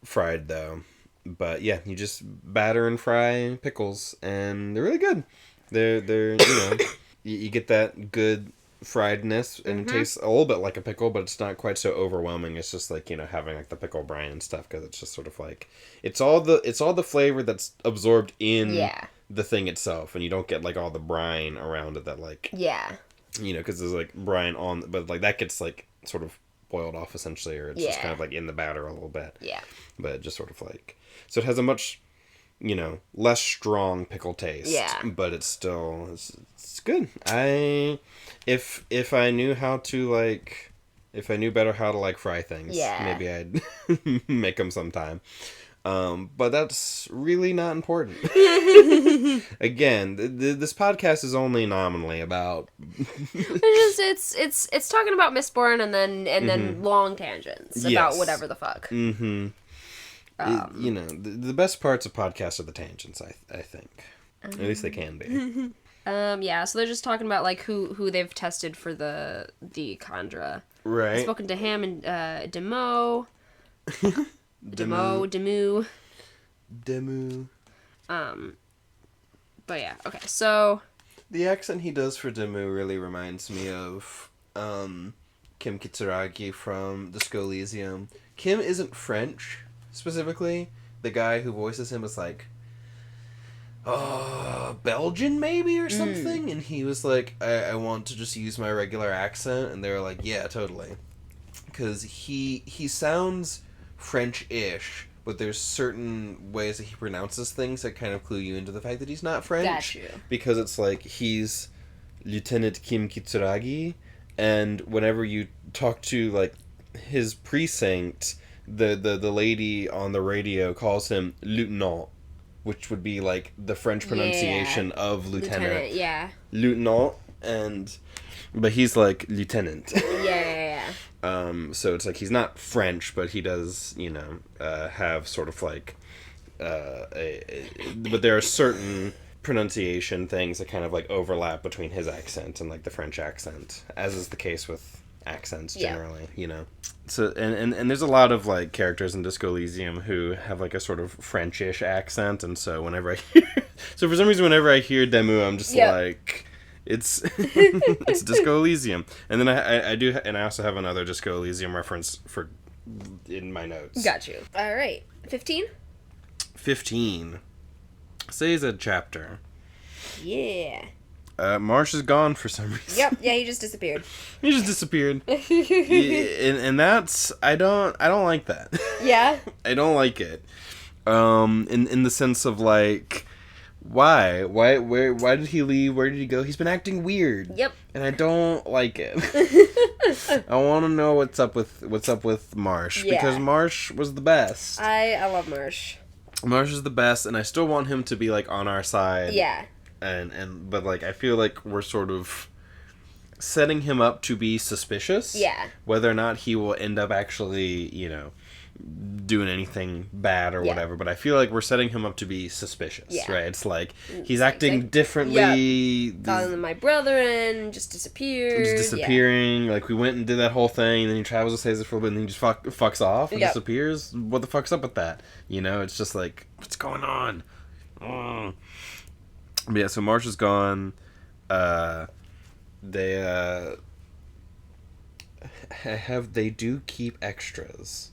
fried though, but yeah, you just batter and fry pickles, and they're really good. They're you know. You get that good friedness, and it tastes a little bit like a pickle, but it's not quite so overwhelming. It's just like, you know, having like the pickle brine and stuff, because it's just sort of like it's all the flavor that's absorbed in the thing itself, and you don't get like all the brine around it that like you know, because there's like brine on, but like that gets like sort of boiled off essentially, or it's just kind of like in the batter a little bit. But it just sort of like, so it has a much, you know, less strong pickle taste. But it's still it's good. If I knew how to like, if I knew better how to like fry things, maybe I'd make them sometime. But that's really not important. Again, this podcast is only nominally about. it's talking about Mistborn and then long tangents about whatever the fuck. Mm-hmm. You know, the best parts of podcasts are the tangents, I think. At least they can be. So they're just talking about, like, who they've tested for the Khandra. Right. I've spoken to Ham and Demo. Demu. But yeah, okay, so... The accent he does for Demu really reminds me of Kim Kitsuragi from the Scholesium. Kim isn't French, specifically. The guy who voices him is like... Belgian maybe or something, and he was like, I want to just use my regular accent, and they were like, yeah, totally, because he sounds French-ish, but there's certain ways that he pronounces things that kind of clue you into the fact that he's not French. Got you. Because it's like he's Lieutenant Kim Kitsuragi, and whenever you talk to like his precinct, the lady on the radio calls him Lieutenant, which would be like the French pronunciation of lieutenant. Lieutenant, but he's like lieutenant. So it's like he's not French, but he does, you know, have sort of like, but there are certain pronunciation things that kind of like overlap between his accent and like the French accent, as is the case with accents generally, you know. So and there's a lot of like characters in Disco Elysium who have like a sort of Frenchish accent, and so whenever I hear so for some reason whenever I hear Demu, I'm just like it's it's Disco Elysium. And then I do, and I also have another Disco Elysium reference for in my notes. Got you. All right. 15? 15. Seiza chapter. Yeah. Marsh is gone for some reason. Yep, yeah, he just disappeared. And that's I don't like that. Yeah. I don't like it. In the sense of like, why did he leave? Where did he go? He's been acting weird. Yep. And I don't like it. I want to know what's up with Marsh, because Marsh was the best. I love Marsh. Marsh is the best, and I still want him to be like on our side. Yeah. But like I feel like we're sort of setting him up to be suspicious. Yeah. Whether or not he will end up actually, you know, doing anything bad or whatever, but I feel like we're setting him up to be suspicious, right? It's like he's acting differently. Calling my brother in, just disappeared. Just disappearing. Like, we went and did that whole thing, and then he travels to Caesar for a bit, and then he just fucks off and disappears. What the fuck's up with that? You know, it's just like, what's going on? But yeah, so Marsh is gone. They do keep extras.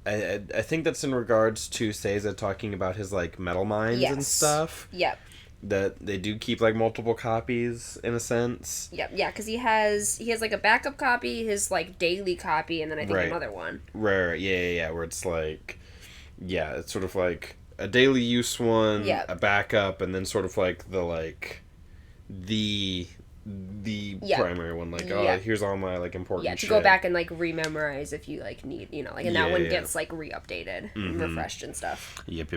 I think that's in regards to Caesar talking about his, like, metal mines and stuff. Yep. That they do keep, like, multiple copies, in a sense. Yep, yeah, because he has, like, a backup copy, his, like, daily copy, and then I think another one. Right, yeah, where it's, like, it's sort of, like, a daily use one, a backup, and then sort of, like, the primary one, like, here's all my, like, important shit. To go back and, like, rememorize if you, like, need, you know, like, and that one gets, like, re-updated and refreshed and stuff. Yep.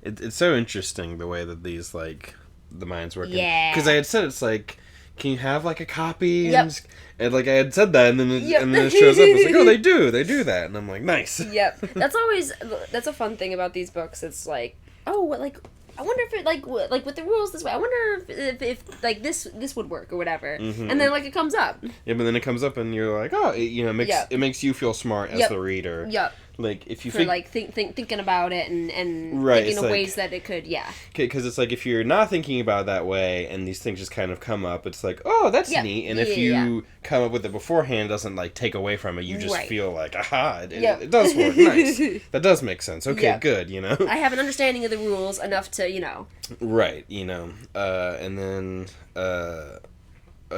It's so interesting the way that these, like, the minds work. Yeah. Because I had said, it's like, can you have, like, a copy? Yep. And like, I had said that, and then it shows up, it's like, oh, they do that, and I'm like, nice. Yep. That's a fun thing about these books. It's like, oh, what, like, I wonder if it, like with the rules this way, I wonder if like, this would work or whatever. Mm-hmm. And then, like, it comes up. Yeah, but then it comes up and you're like, oh, it makes you feel smart as the reader. Yep. Like, if you thinking about it and thinking of ways that it could, because it's like, if you're not thinking about it that way and these things just kind of come up, it's like, oh, that's neat. And if you come up with it beforehand, it doesn't, like, take away from it. You just feel like, aha, it does work. Nice. That does make sense. Okay, good, you know. I have an understanding of the rules enough to, you know. Right, you know. And then, I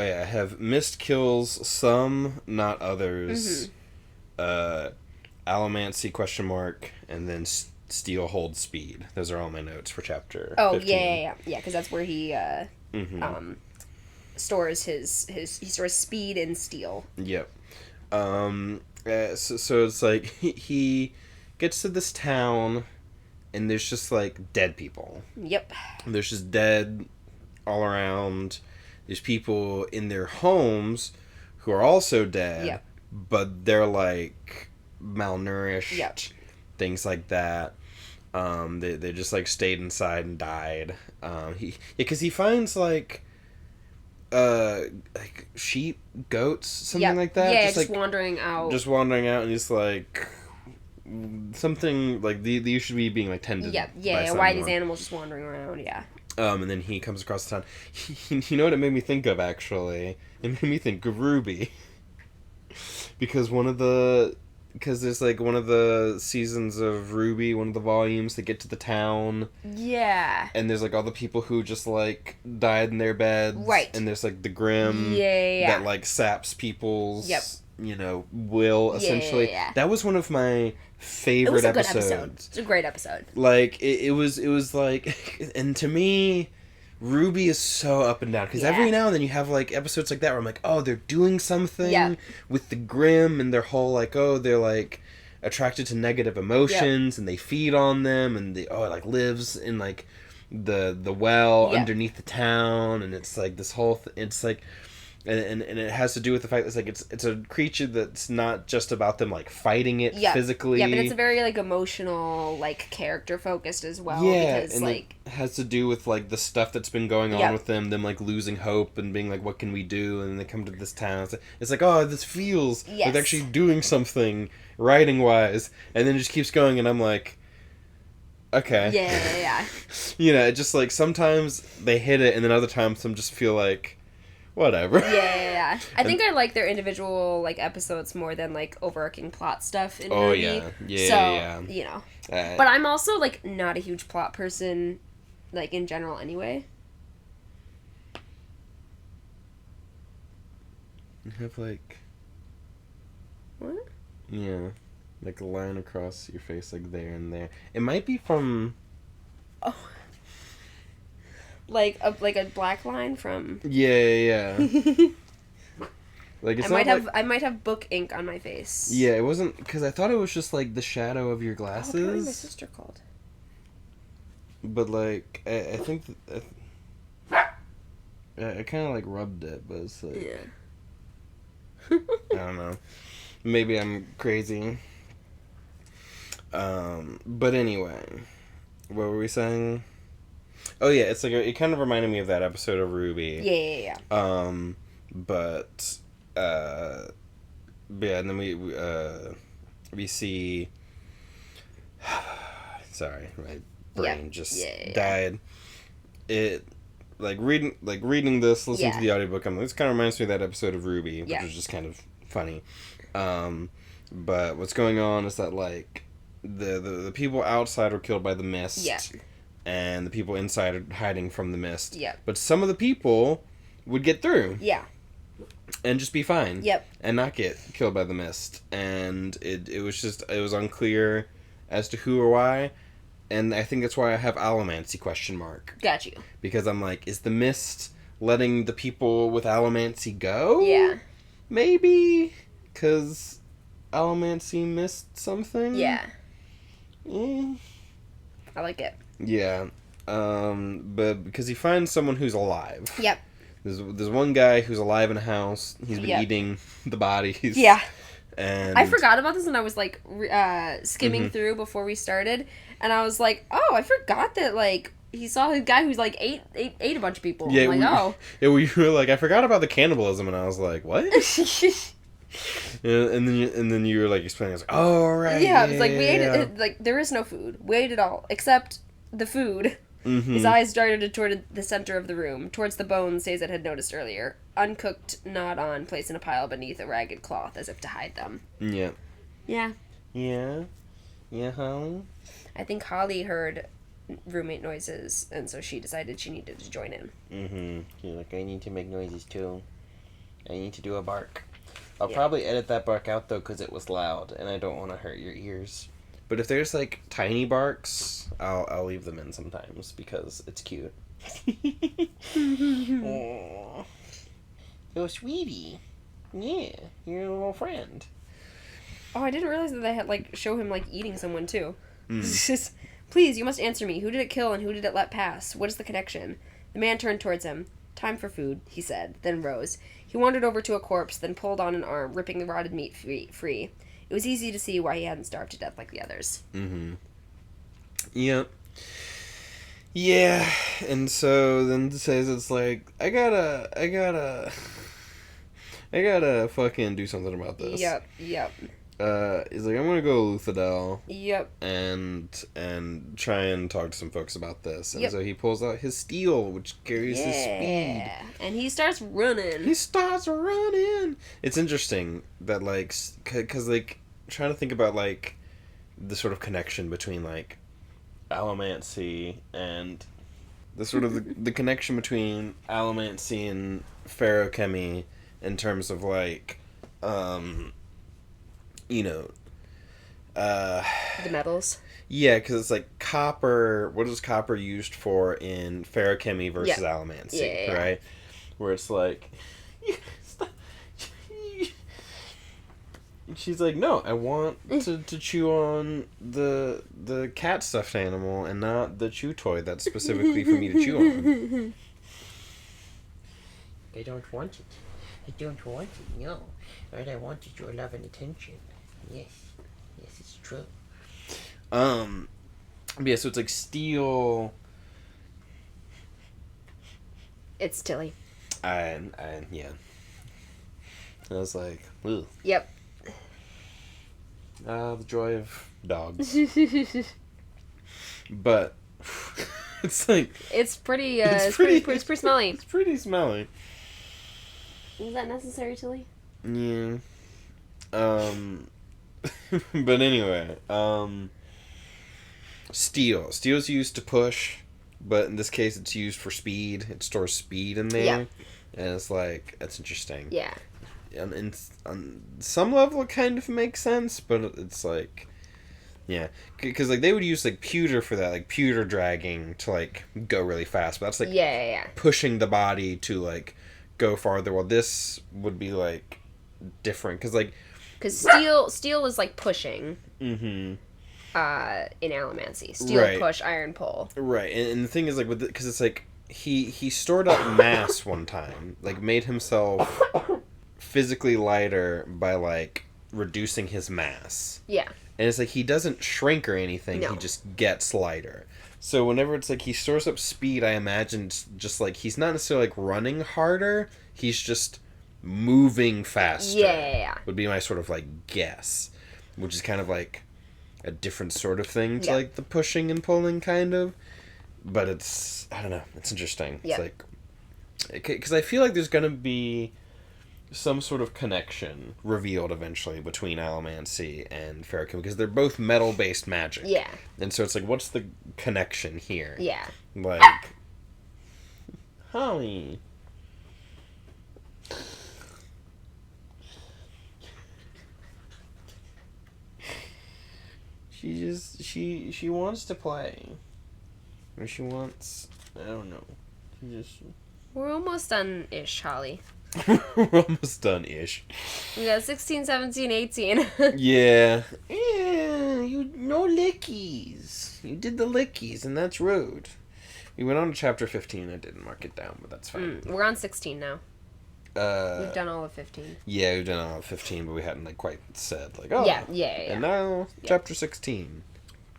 have Mist kills some, not others. Mm-hmm. Allomancy ? And then Steel holds speed. Those are all my notes for chapter 15. Yeah, because that's where he stores he stores speed and steel. Yep. So it's like he gets to this town and there's just, like, dead people. Yep. There's just dead all around. There's people in their homes who are also dead, but they're, like, malnourished, things like that. They just, like, stayed inside and died. Because he finds, like sheep, goats, something like that. Yeah, just wandering out. Just wandering out, and he's like, something like these should be being, like, tended. Yeah. Why are these animals just wandering around? Yeah. And then he comes across the town. You know what it made me think of, actually? It made me think of Ruby. Because there's, like, one of the seasons of Ruby, one of the volumes, they get to the town. Yeah. And there's, like, all the people who just, like, died in their beds. Right. And there's, like, the Grim. That, like, saps people's, you know, will, essentially. Yeah. That was one of my favorite episodes. Good episode. It's a great episode. Like, it was, like, and to me, Ruby is so up and down, because every now and then you have, like, episodes like that where I'm like, oh, they're doing something with the Grimm, and their whole, like, oh, they're, like, attracted to negative emotions, and they feed on them, and it, like, lives in, like, the well underneath the town, and it's, like, this whole it's, like, and it has to do with the fact that it's, like, it's a creature that's not just about them, like, fighting it physically. Yeah, but it's a very, like, emotional, like, character focused as well. Yeah, because, and like, it has to do with, like, the stuff that's been going on with them, like, losing hope and being like, what can we do? And they come to this town. It's like, oh, this feels like they're actually doing something writing-wise. And then it just keeps going, and I'm like, okay. Yeah. You know, it just, like, sometimes they hit it, and then other times some just feel like, whatever. Yeah. I think I like their individual, like, episodes more than, like, overarching plot stuff in Ruby. Yeah. You know. But I'm also, like, not a huge plot person, like, in general anyway. You have, like... What? Yeah. Like, a line across your face, like, there and there. It might be from... Oh. Like a black line from... Yeah. Like, it's I might have book ink on my face. Yeah, it wasn't... Because I thought it was just, like, the shadow of your glasses. Oh, apparently my sister called. But, like, I think... I kind of, like, rubbed it, but it's, like... Yeah. I don't know. Maybe I'm crazy. But anyway, what were we saying? Oh yeah, it's like it kind of reminded me of that episode of Ruby. Yeah. But yeah, and then we see. Sorry, my brain just died. It reading this, listening to the audiobook. This kind of reminds me of that episode of Ruby, which was just kind of funny. But what's going on is that like the people outside are killed by the mist. Yeah. And the people inside are hiding from the mist. Yeah. But some of the people would get through. Yeah. And just be fine. Yep. And not get killed by the mist. And it was unclear as to who or why. And I think that's why I have allomancy ? Got you. Because I'm like, is the mist letting the people with allomancy go? Yeah. Maybe. Because allomancy missed something? Yeah. I like it. Yeah, but because he finds someone who's alive. Yep. There's one guy who's alive in a house. He's been eating the bodies. Yeah. And I forgot about this when I was like skimming through before we started, and I was like, oh, I forgot that like he saw a guy who's like ate a bunch of people. Yeah. I'm like, Yeah, we were like, I forgot about the cannibalism, and I was like, what? and then you were like explaining. I was like, oh right. Yeah, it was like we ate it. Like there is no food. We ate it all except the food. Mm-hmm. His eyes darted toward the center of the room, towards the bones Sazed had noticed earlier. Uncooked, gnawed on, placed in a pile beneath a ragged cloth, as if to hide them. Yeah. Yeah. Yeah. Yeah, Holly? I think Holly heard roommate noises, and so she decided she needed to join in. Mm-hmm. She's like, I need to make noises, too. I need to do a bark. I'll probably edit that bark out, though, because it was loud, and I don't want to hurt your ears. But if there's, like, tiny barks, I'll leave them in sometimes, because it's cute. Aww. Oh, sweetie. Yeah, you're a little friend. Oh, I didn't realize that they had, like, show him, like, eating someone, too. Just, please, you must answer me. Who did it kill and who did it let pass? What is the connection? The man turned towards him. Time for food, he said, then rose. He wandered over to a corpse, then pulled on an arm, ripping the rotted meat free. It was easy to see why he hadn't starved to death like the others. Mm-hmm. Yep. Yeah, and so then it says it's like, I gotta fucking do something about this. Yep. He's like, I'm gonna go to Luthadel. Yep. And try and talk to some folks about this. And so he pulls out his steel, which carries his speed. And he starts running. It's interesting that, like, because, like, trying to think about, like, the sort of connection between, like, allomancy and the sort of the connection between allomancy and feruchemy in terms of, like, you know, the metals. Yeah, because it's like copper. What is copper used for in feruchemy versus allomancy, right? Where it's like, she's like, no, I want to chew on the cat stuffed animal and not the chew toy that's specifically for me to chew on. I don't want it, no. Right, I want it, your love and attention. Yes, it's true. Yeah, so it's like steel. It's Tilly. Yeah. I was like, ugh. Yep. The joy of dogs. But it's like it's pretty. It's pretty smelly. It's pretty smelly. Is that necessary, Tilly? Yeah. But anyway, steel. Steel's used to push, but in this case it's used for speed. It stores speed in there. Yeah. And it's like, that's interesting. Yeah. And on some level it kind of makes sense, but it's like, yeah. Because, like, they would use, like, pewter for that, like, pewter dragging to, like, go really fast. But that's, like, pushing the body to, like, go farther. Well, this would be, like, different. Because steel is, like, pushing. Mm-hmm. In allomancy. Steel push, iron pull. Right. And the thing is, like, because it's, like, he stored up mass one time. Like, made himself physically lighter by, like, reducing his mass. Yeah. And it's like he doesn't shrink or anything, No. he just gets lighter. So whenever it's like he stores up speed, I imagine just like he's not necessarily like running harder, he's just moving faster. Yeah. Would be my sort of like guess. Which is kind of like a different sort of thing to like the pushing and pulling kind of. But it's, I don't know, it's interesting. Yeah. It's like, because I feel like there's going to be some sort of connection revealed eventually between Allomancy and Ferrochemistry, because they're both metal-based magic. Yeah. And so it's like, what's the connection here? Yeah. Like, Holly. She wants to play. Or she wants, I don't know. We're almost done-ish, Holly. We're almost done-ish. We got 16, 17, 18. Yeah. Yeah, no lickies. You did the lickies, and that's rude. We went on to chapter 15. I didn't mark it down, but that's fine. We're on 16 now. We've done all of 15. Yeah, we've done all of 15, but we hadn't like quite said like, oh. Yeah. And now, chapter 16.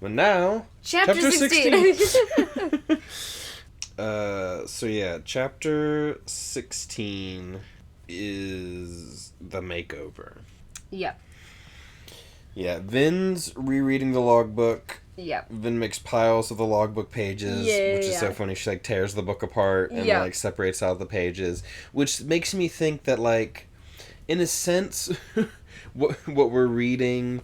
But now, Chapter 16. So yeah, chapter 16 is the makeover. Yep. Yeah, Vin's rereading the logbook. Yep. Vin makes piles of the logbook pages, which is so funny. She like tears the book apart and like separates out the pages, which makes me think that like, in a sense, what we're reading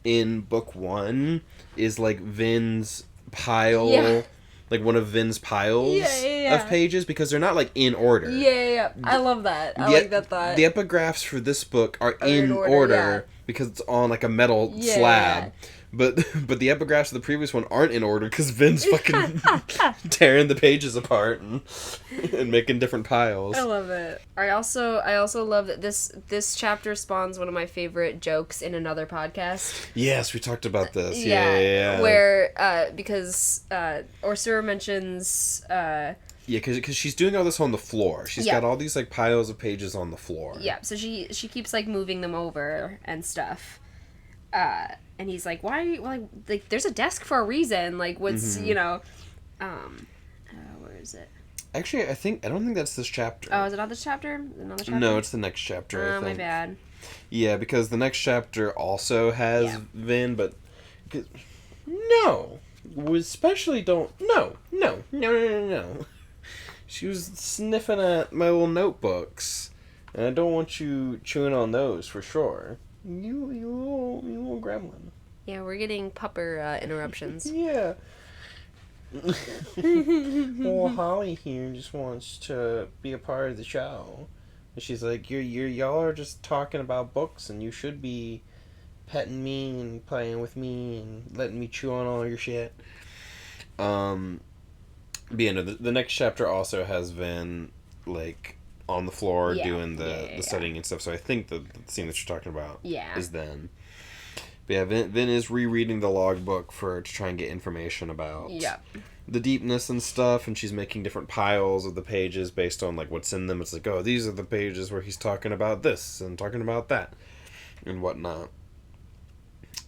in book 1 is like Vin's pile, like one of Vin's piles of pages, because they're not like in order. Yeah. I love that. I like that thought. The epigraphs for this book are in order because it's on like a metal slab. But the epigraphs of the previous one aren't in order because Vin's fucking tearing the pages apart and making different piles. I love it. I also love that this chapter spawns one of my favorite jokes in another podcast. Yes, we talked about this. Yeah. Where because Ursula mentions because she's doing all this on the floor. She's got all these like piles of pages on the floor. Yeah, so she keeps like moving them over and stuff. And he's like, why, like, there's a desk for a reason, like, what's, where is it? Actually, I don't think that's this chapter. Oh, is it not this chapter? Another chapter? No, it's the next chapter, I think. My bad. Yeah, because the next chapter also has Vin, but, no, we especially don't, no. She was sniffing at my little notebooks, and I don't want you chewing on those, for sure. You little gremlin. Yeah, we're getting pupper interruptions. Yeah. Well, Holly here just wants to be a part of the show. And she's like, y'all are just talking about books, and you should be petting me and playing with me and letting me chew on all your shit. But yeah, no, the next chapter also has Vin, like, on the floor doing the studying and stuff, so I think the scene that you're talking about is then. But yeah, Vin is rereading the logbook to try and get information about the deepness and stuff, and she's making different piles of the pages based on like what's in them. It's like, oh, these are the pages where he's talking about this and talking about that and whatnot.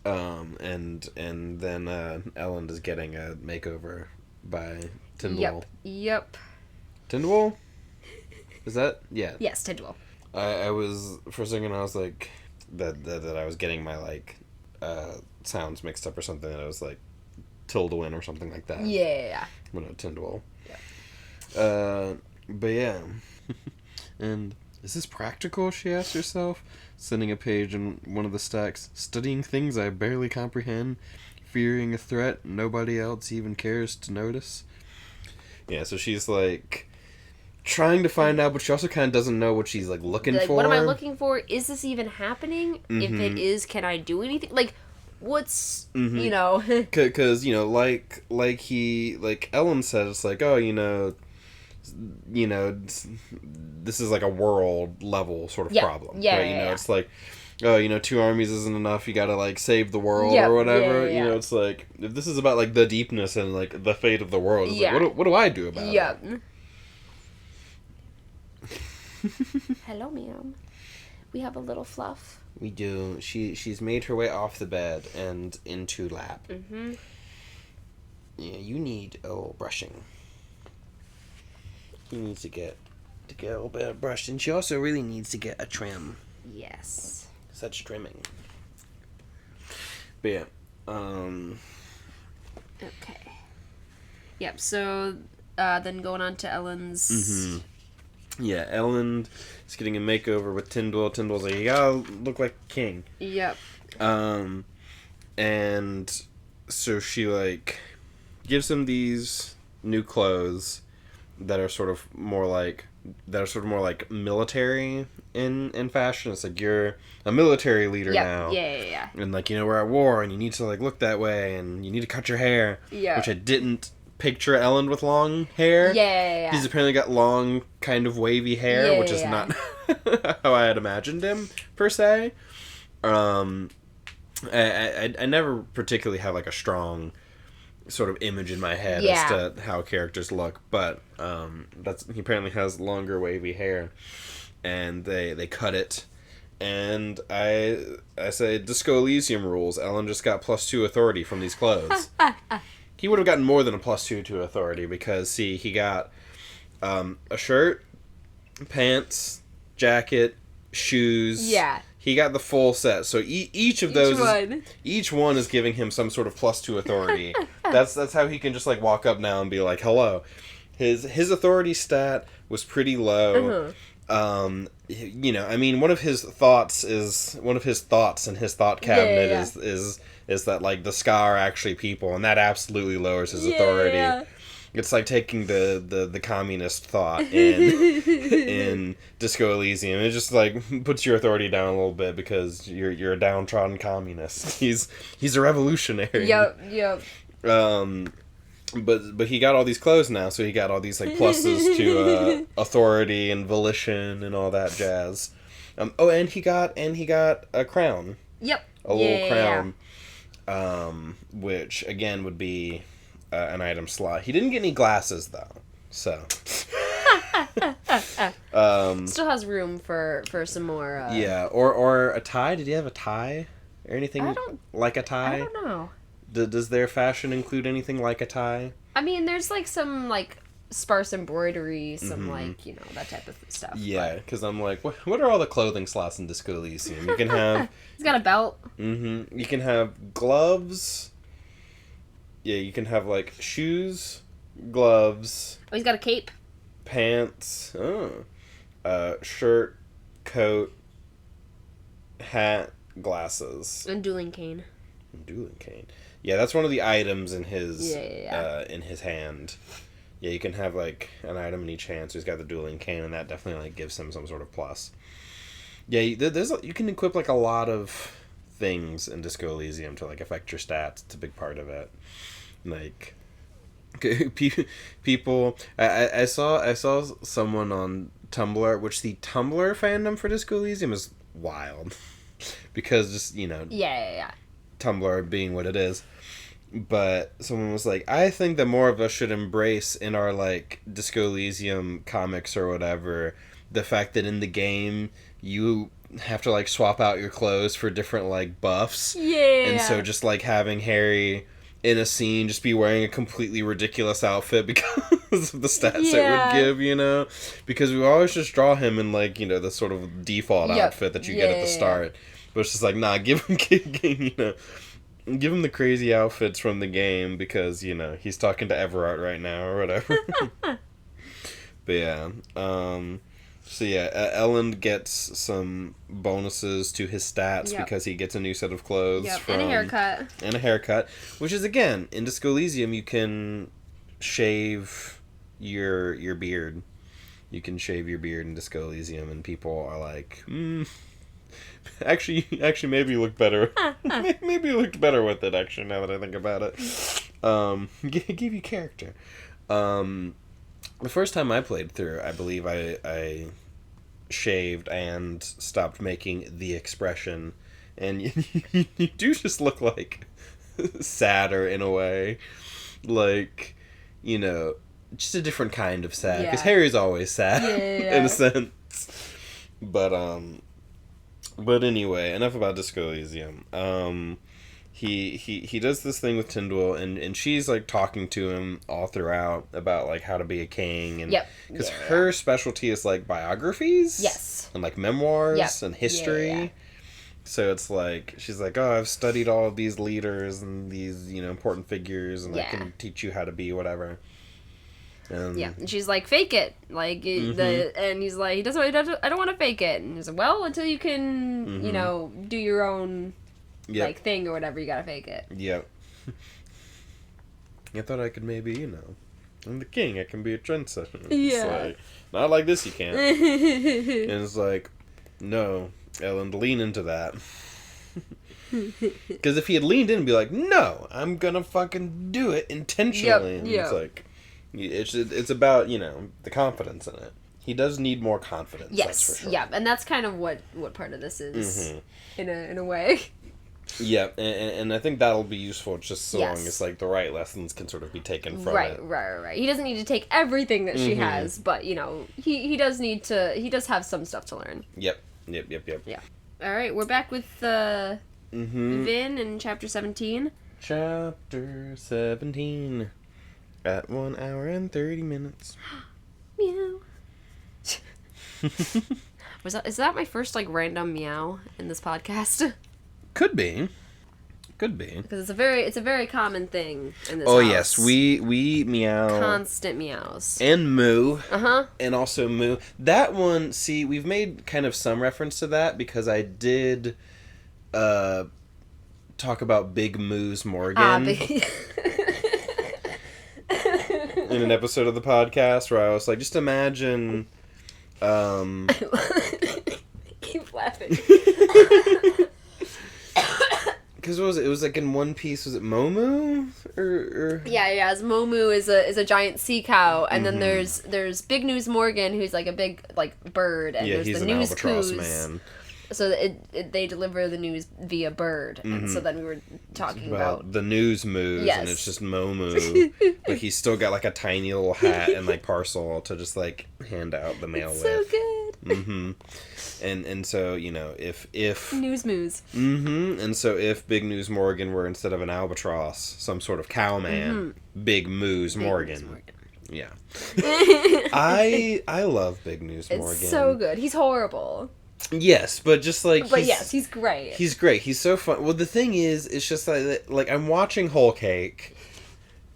And then Ellen is getting a makeover by Tyndall. Yep. Tyndall? Is that? Yeah. Yes, Tyndall. I was, for a second, I was like, that I was getting my, like, sounds mixed up or something, that I was like, Tildwin or something like that. Yeah. But no, Tyndall. Yeah. But yeah. And, is this practical, she asked herself, sending a page in one of the stacks, studying things I barely comprehend, fearing a threat nobody else even cares to notice. Yeah, so she's like trying to find out, but she also kind of dodoesn't know what she's like looking for. What am I looking for? Is this even happening? If it is, can I do anything? Like, what's you know? Because like Ellen said, it's like, oh, this is like a world level sort of problem. Yeah. It's like, oh, 2 armies isn't enough. You gotta like save the world or whatever. It's like, if this is about like the deepness and like the fate of the world, it's like, what do I do about it? Hello, ma'am. We have a little fluff. We do. She's made her way off the bed and into lab. Mm-hmm. Yeah, you need a little brushing. She needs to get a little bit brushed, and she also really needs to get a trim. Yes. Such trimming. But yeah, Okay. Yep. So then going on to Ellen's. Mm-hmm. Yeah, Ellen is getting a makeover with Tyndall. Tyndall's like, you gotta look like a king. Yep. And so she like gives him these new clothes that are sort of more like military in fashion. It's like, you're a military leader now. Yeah. And like, we're at war and you need to like look that way and you need to cut your hair. Yeah. Which I didn't picture Ellen with long hair. Yeah. He's apparently got long, kind of wavy hair, which is not how I had imagined him, per se. I never particularly have like a strong sort of image in my head as to how characters look, but he apparently has longer, wavy hair, and they cut it. And I say, Disco Elysium rules. Ellen just got +2 authority from these clothes. He would have gotten more than a +2 to authority because, see, he got a shirt, pants, jacket, shoes. Yeah. He got the full set. So each of those, each one is giving him some sort of +2 authority. That's how he can just like walk up now and be like, hello. His authority stat was pretty low. I mean, one of his thoughts in his thought cabinet is that like the Ska are actually people, and that absolutely lowers his authority. Yeah. It's like taking the communist thought in Disco Elysium. It just like puts your authority down a little bit because you're a downtrodden communist. He's a revolutionary. Yep. But he got all these clothes now, so he got all these like pluses to authority and volition and all that jazz. And he got a crown. Yep. A little crown. Which again would be an item slot. He didn't get any glasses though, so still has room for some more. Or a tie. Did he have a tie or anything like a tie? I don't know. Does their fashion include anything like a tie? I mean, there's like some like sparse embroidery, some like that type of stuff. Yeah, because I'm like, what are all the clothing slots in Disco Elysium? You can have. He's got a belt. Mm-hmm. You can have gloves. Yeah, you can have like shoes, gloves. Oh, he's got a cape. Pants. Shirt, coat, hat, glasses. And dueling cane. Yeah, that's one of the items in his in his hand. Yeah, you can have like an item in each hand. So he's got the dueling cane, and that definitely like gives him some sort of plus. Yeah, you can equip like a lot of things in Disco Elysium to like affect your stats. It's a big part of it. Like people, I saw someone on Tumblr, which the Tumblr fandom for Disco Elysium is wild because just Tumblr being what it is. But someone was like, I think that more of us should embrace in our like Disco Elysium comics or whatever the fact that in the game you have to like swap out your clothes for different like buffs. Yeah. And so just like having Harry in a scene just be wearing a completely ridiculous outfit because of the stats it would give, because we always just draw him in like, the sort of default outfit that you get at the start. But it's just like, nah, give him the crazy outfits from the game because, he's talking to Everard right now or whatever. But yeah, Ellen gets some bonuses to his stats because he gets a new set of clothes. And a haircut. Which is, again, in Disco Elysium, you can shave your beard. You can shave your beard in Disco Elysium, and people are like, actually, maybe you look better. Maybe you looked better with it, actually, now that I think about it. Give you character. The first time I played through, I believe I shaved and stopped making the expression, and you do just look like sadder in a way, like, just a different kind of sad, because Harry's always sad in a sense, but But anyway, enough about Disco Elysium. He does this thing with Tyndall, and she's like talking to him all throughout about like how to be a king, and because her specialty is like biographies, and like memoirs and history. So it's like she's like, oh, I've studied all of these leaders and these important figures, and I can teach you how to be whatever. And she's like, fake it, like and he's like, he doesn't. I don't want to fake it, and he's like, well, until you can, do your own. Like thing or whatever, you gotta fake it. Yep. I thought I could maybe, I'm the king, I can be a trendsetter. It's like, not like this you can't. And it's like, no, Ellen, lean into that. Because if he had leaned in and be like, no, I'm gonna fucking do it intentionally. And it's like, it's about, the confidence in it. He does need more confidence. Yes, that's for sure. Yeah, and that's kind of what part of this is, in a way. Yeah, and I think that'll be useful just so long as, like, the right lessons can sort of be taken from it. Right. He doesn't need to take everything that she has, but, he does have some stuff to learn. Yep. Yeah. Alright, we're back with, Vin in Chapter 17. Chapter 17. At 1 hour and 30 minutes. Meow. Is that my first, like, random meow in this podcast? Could be. Because it's a very common thing in this house. Oh yes, we meow. Constant meows. And moo. And also moo. That one, see, we've made kind of some reference to that because I did talk about Big Moo's Morgan in an episode of the podcast where I was like, just imagine keep laughing. Because what was it? It was like in One Piece. Was it Momu? Or... Yeah. As Momu is a giant sea cow, and then there's Big News Morgan, who's like a big bird, and there's he's the an news albatross coos. Man. So they deliver the news via bird, and so then we were talking about the news moves, and it's just Momu, but he's still got like a tiny little hat and like parcel to just like hand out the mail with. So good. And so if news moves. And so if Big News Morgan were instead of an albatross, some sort of cowman, Big Moose Morgan. Yeah. I love Big News Morgan. It's so good. He's horrible. Yes, but just like... But yes, he's great. He's great. He's so fun. Well, the thing is, it's just like I'm watching Whole Cake,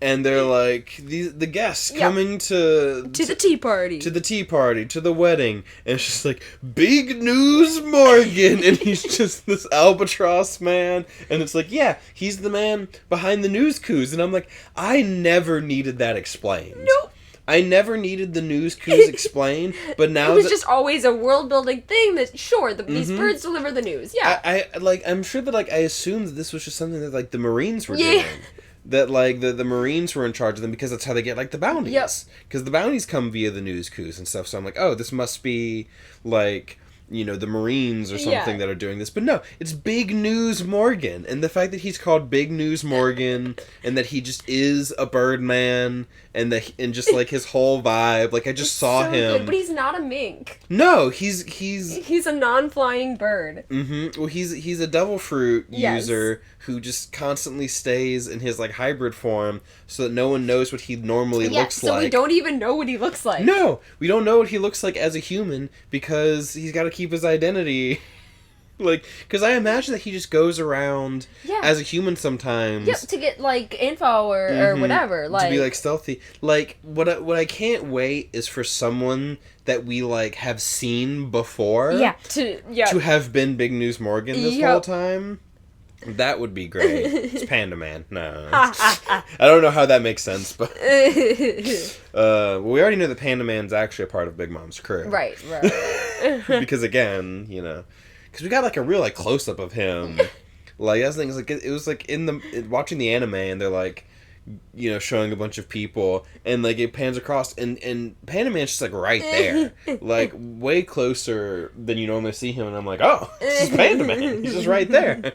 and they're like, the guests coming to the tea party. To the tea party, to the wedding, and it's just like, Big News Morgan, and he's just this albatross man, and it's like, yeah, he's the man behind the news coups, and I'm like, I never needed that explained. Nope. I never needed the news coups explained, but now it was just always a world-building thing that, these birds deliver the news, I'm sure that, I assumed that this was just something that, the Marines were doing. That, the Marines were in charge of them because that's how they get, the bounties. Yep. Because the bounties come via the news coups and stuff, so I'm like, oh, this must be, the Marines or something that are doing this. But no, it's Big News Morgan. And the fact that he's called Big News Morgan and that he just is a bird man and just his whole vibe. I just saw so him. Good, but he's not a mink. No, he's a non-flying bird. Well, he's a devil fruit user who just constantly stays in his hybrid form so that no one knows what he normally looks like. So we don't even know what he looks like. No, we don't know what he looks like as a human because he's got to keep his identity. Because I imagine that he just goes around as a human sometimes. Yep, to get, info or whatever. To be, stealthy. What I can't wait is for someone that we, have seen before. To have been Big News Morgan this whole time. That would be great. It's Panda Man. No. I don't know how that makes sense, but... well, we already know that Panda Man's actually a part of Big Mom's crew. Right. Because, again, because we got, a real, close-up of him. That's the thing, it was, watching the anime, and they're, showing a bunch of people, and, it pans across, and Panda Man's just, right there. Way closer than you normally see him, and I'm like, oh, this is Panda Man. He's just right there.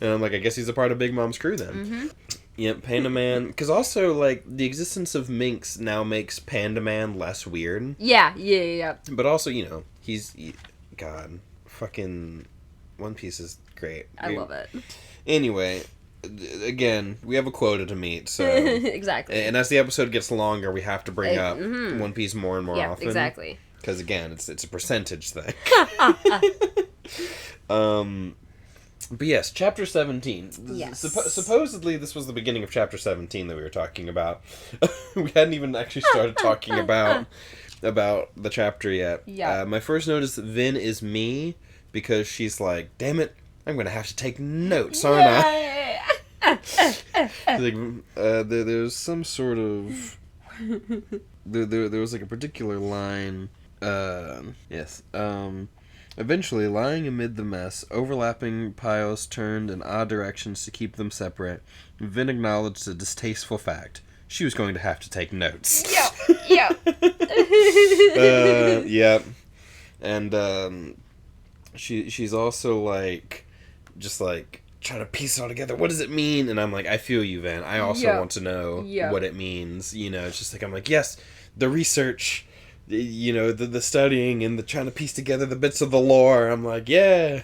And I'm like, I guess he's a part of Big Mom's crew, then. Yep, Panda Man. Because also, the existence of minks now makes Panda Man less weird. Yeah. But also, he's... God... Fucking One Piece is great. I love it. Anyway, again, we have a quota to meet, so... Exactly. And as the episode gets longer, we have to bring up One Piece more and more often. Yeah, exactly. Because, again, it's a percentage thing. But yes, Chapter 17. Yes. Supposedly, this was the beginning of Chapter 17 that we were talking about. We hadn't even actually started talking about the chapter yet. Yeah. My first note is that Vin is me, because she's like, damn it, I'm going to have to take notes, aren't I? Like, there's some sort of... There was like a particular line... Yes. Eventually, lying amid the mess, overlapping piles turned in odd directions to keep them separate, Vin acknowledged a distasteful fact. She was going to have to take notes. Yep. Yep. And, she's also, like, just, like, trying to piece it all together. What does it mean? And I'm like, I feel you, Vin. I also want to know what it means. You know, it's just like, I'm like, yes, the research... You know, the studying and the trying to piece together the bits of the lore. I'm like, yeah.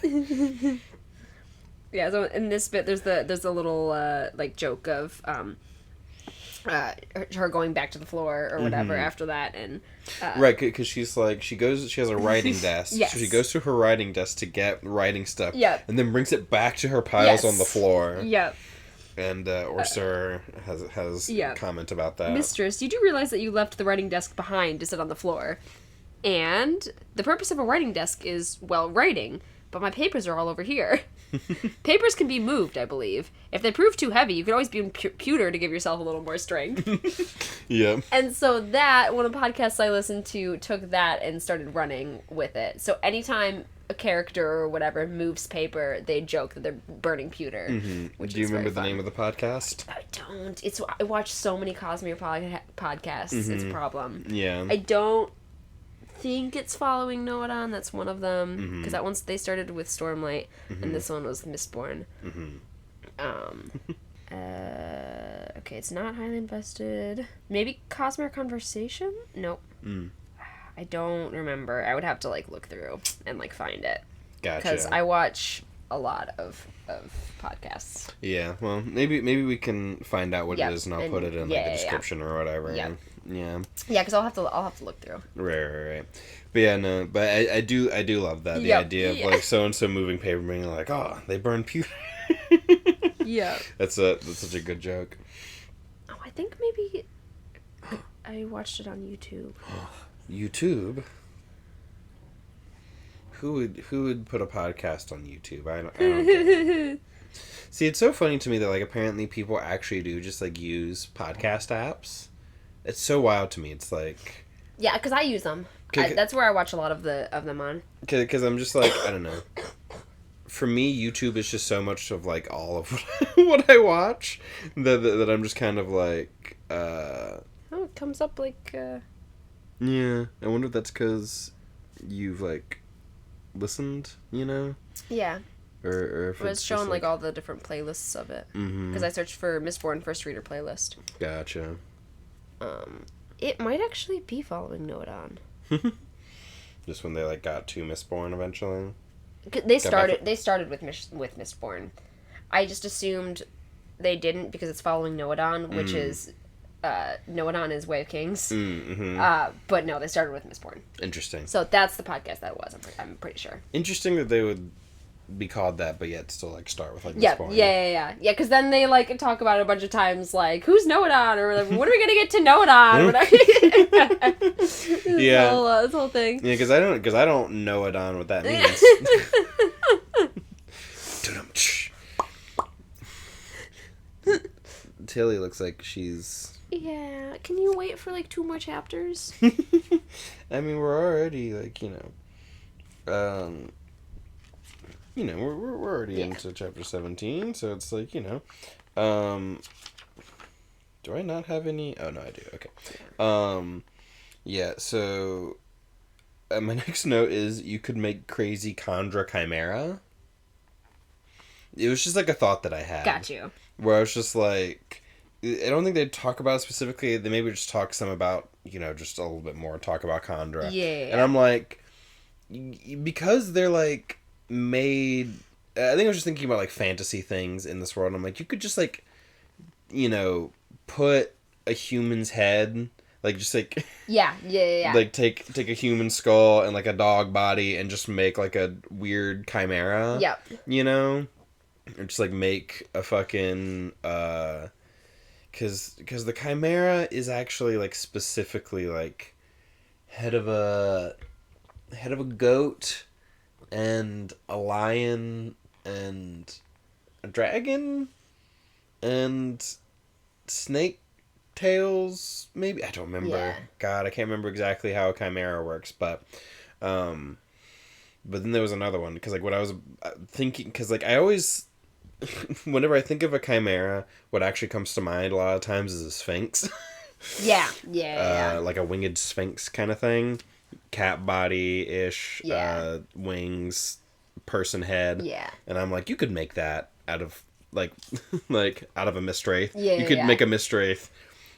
Yeah, so in this bit, there's a little, like, joke of, her going back to the floor or whatever after that, and... Right, because she's like, she has a writing desk. Yes. So she goes to her writing desk to get writing stuff. Yep. And then brings it back to her piles on the floor. Yep. And, or Sir has comment about that. Mistress, you do realize that you left the writing desk behind to sit on the floor. And the purpose of a writing desk is, well, writing. But my papers are all over here. Papers can be moved, I believe. If they prove too heavy, you could always be pewter to give yourself a little more strength. Yeah. And so that, one of the podcasts I listened to, took that and started running with it. So anytime a character or whatever moves paper, they joke that they're burning pewter. Which Do you remember the name of the podcast? I don't. I watch so many Cosmere podcasts. It's a problem. Yeah. I don't think it's following Noadon. That's one of them. Because that one's they started with Stormlight, and this one was Mistborn. Okay, it's not highly invested. Maybe Cosmere Conversation? Nope. I don't remember. I would have to, like, look through and, like, find it. Gotcha. Because I watch a lot of podcasts. Yeah, well, maybe we can find out what it is, and I'll put it in, like, the description or whatever. Yeah. Yeah. Yeah, because I'll have to look through. Right. But yeah, no, but I do love that. The idea of, like, so-and-so moving paper being like, oh, they burn pewter. Yeah. That's such a good joke. Oh, I think maybe I watched it on YouTube. YouTube? Who would put a podcast on YouTube? I don't get it. See, it's so funny to me that, like, apparently people actually do just, like, use podcast apps. It's so wild to me. It's like... Yeah, because I use them. That's where I watch a lot of them on. Because I'm just like, I don't know. For me, YouTube is just so much of, like, all of what I watch that I'm just kind of like... Oh, it comes up like... Yeah, I wonder if that's because you've, like, listened, you know? Yeah. Or if it's showing, like, all the different playlists of it. Because I searched for Mistborn First Reader playlist. Gotcha. It might actually be following Noadon. Just when they, like, got to Mistborn eventually? They started with Mistborn. I just assumed they didn't because it's following Noadon, which is... Noadon is Way of Kings. But no, they started with Mistborn. Interesting. So that's the podcast that it was, I'm pretty sure. Interesting that they would be called that, but yet still, like, start with, like, Mistborn. Mistborn. Yeah, because then they, like, talk about it a bunch of times, like, who's Noadon? Or, like, when are we gonna get to Noadon? This whole thing. Yeah, because I don't know Noadon what that means. Tilly looks like she's... Yeah, can you wait for, like, 2 more chapters? I mean, we're already, like, we're already into chapter 17, so it's like, do I not have any? Oh, no, I do. Okay. Yeah, so my next note is you could make crazy Chandra Chimera. It was just, like, a thought that I had. Got you. Where I was just like, I don't think they'd talk about it specifically. They maybe just talk some about, just a little bit more, talk about Chandra. Yeah. And I'm like, because they're, like, made... I think I was just thinking about, like, fantasy things in this world, and I'm like, you could just, like, put a human's head, like, just, like... Yeah. Like, take a human skull and, like, a dog body and just make, like, a weird chimera. Yep. Or just, like, make a fucking, Because the chimera is actually, like, specifically, like, head of a goat and a lion and a dragon and snake tails, maybe? I don't remember. Yeah. God, I can't remember exactly how a chimera works, but then there was another one, because, like, what I was thinking, because, like, I always... Whenever I think of a chimera, what actually comes to mind a lot of times is a sphinx. Yeah. Like a winged sphinx kind of thing. Cat body-ish, wings, person head. Yeah. And I'm like, you could make that out of, like, out of a mistwraith. Yeah, you could make a mistwraith.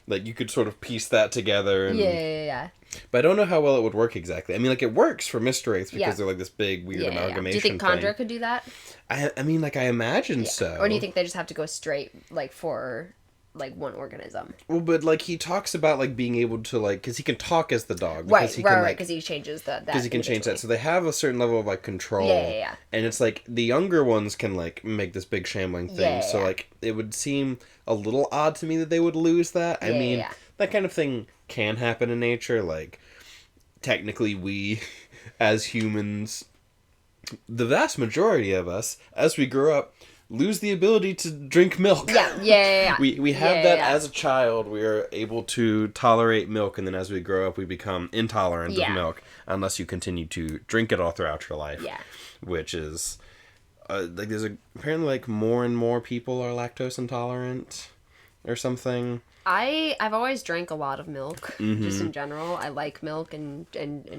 Like, you could sort of piece that together. And... Yeah. But I don't know how well it would work exactly. I mean, like, it works for mistwraiths because they're, like, this big, weird amalgamation Do you think Condra could do that? I mean, like, I imagine so. Or do you think they just have to go straight, like, for, like, one organism? Well, but, like, he talks about, like, being able to, like... Because he can talk as the dog. Right, he can, because he changes that. Because he can change that. So they have a certain level of, like, control. Yeah. And it's, like, the younger ones can, like, make this big shambling thing. So, like, it would seem a little odd to me that they would lose that. I mean, that kind of thing can happen in nature. Like, technically we, as humans... The vast majority of us, as we grow up, lose the ability to drink milk. Yeah. We have that as a child. We are able to tolerate milk, and then as we grow up, we become intolerant of milk, unless you continue to drink it all throughout your life. Yeah. Which is, like, apparently, like, more and more people are lactose intolerant, or something. I've always drank a lot of milk, just in general. I like milk and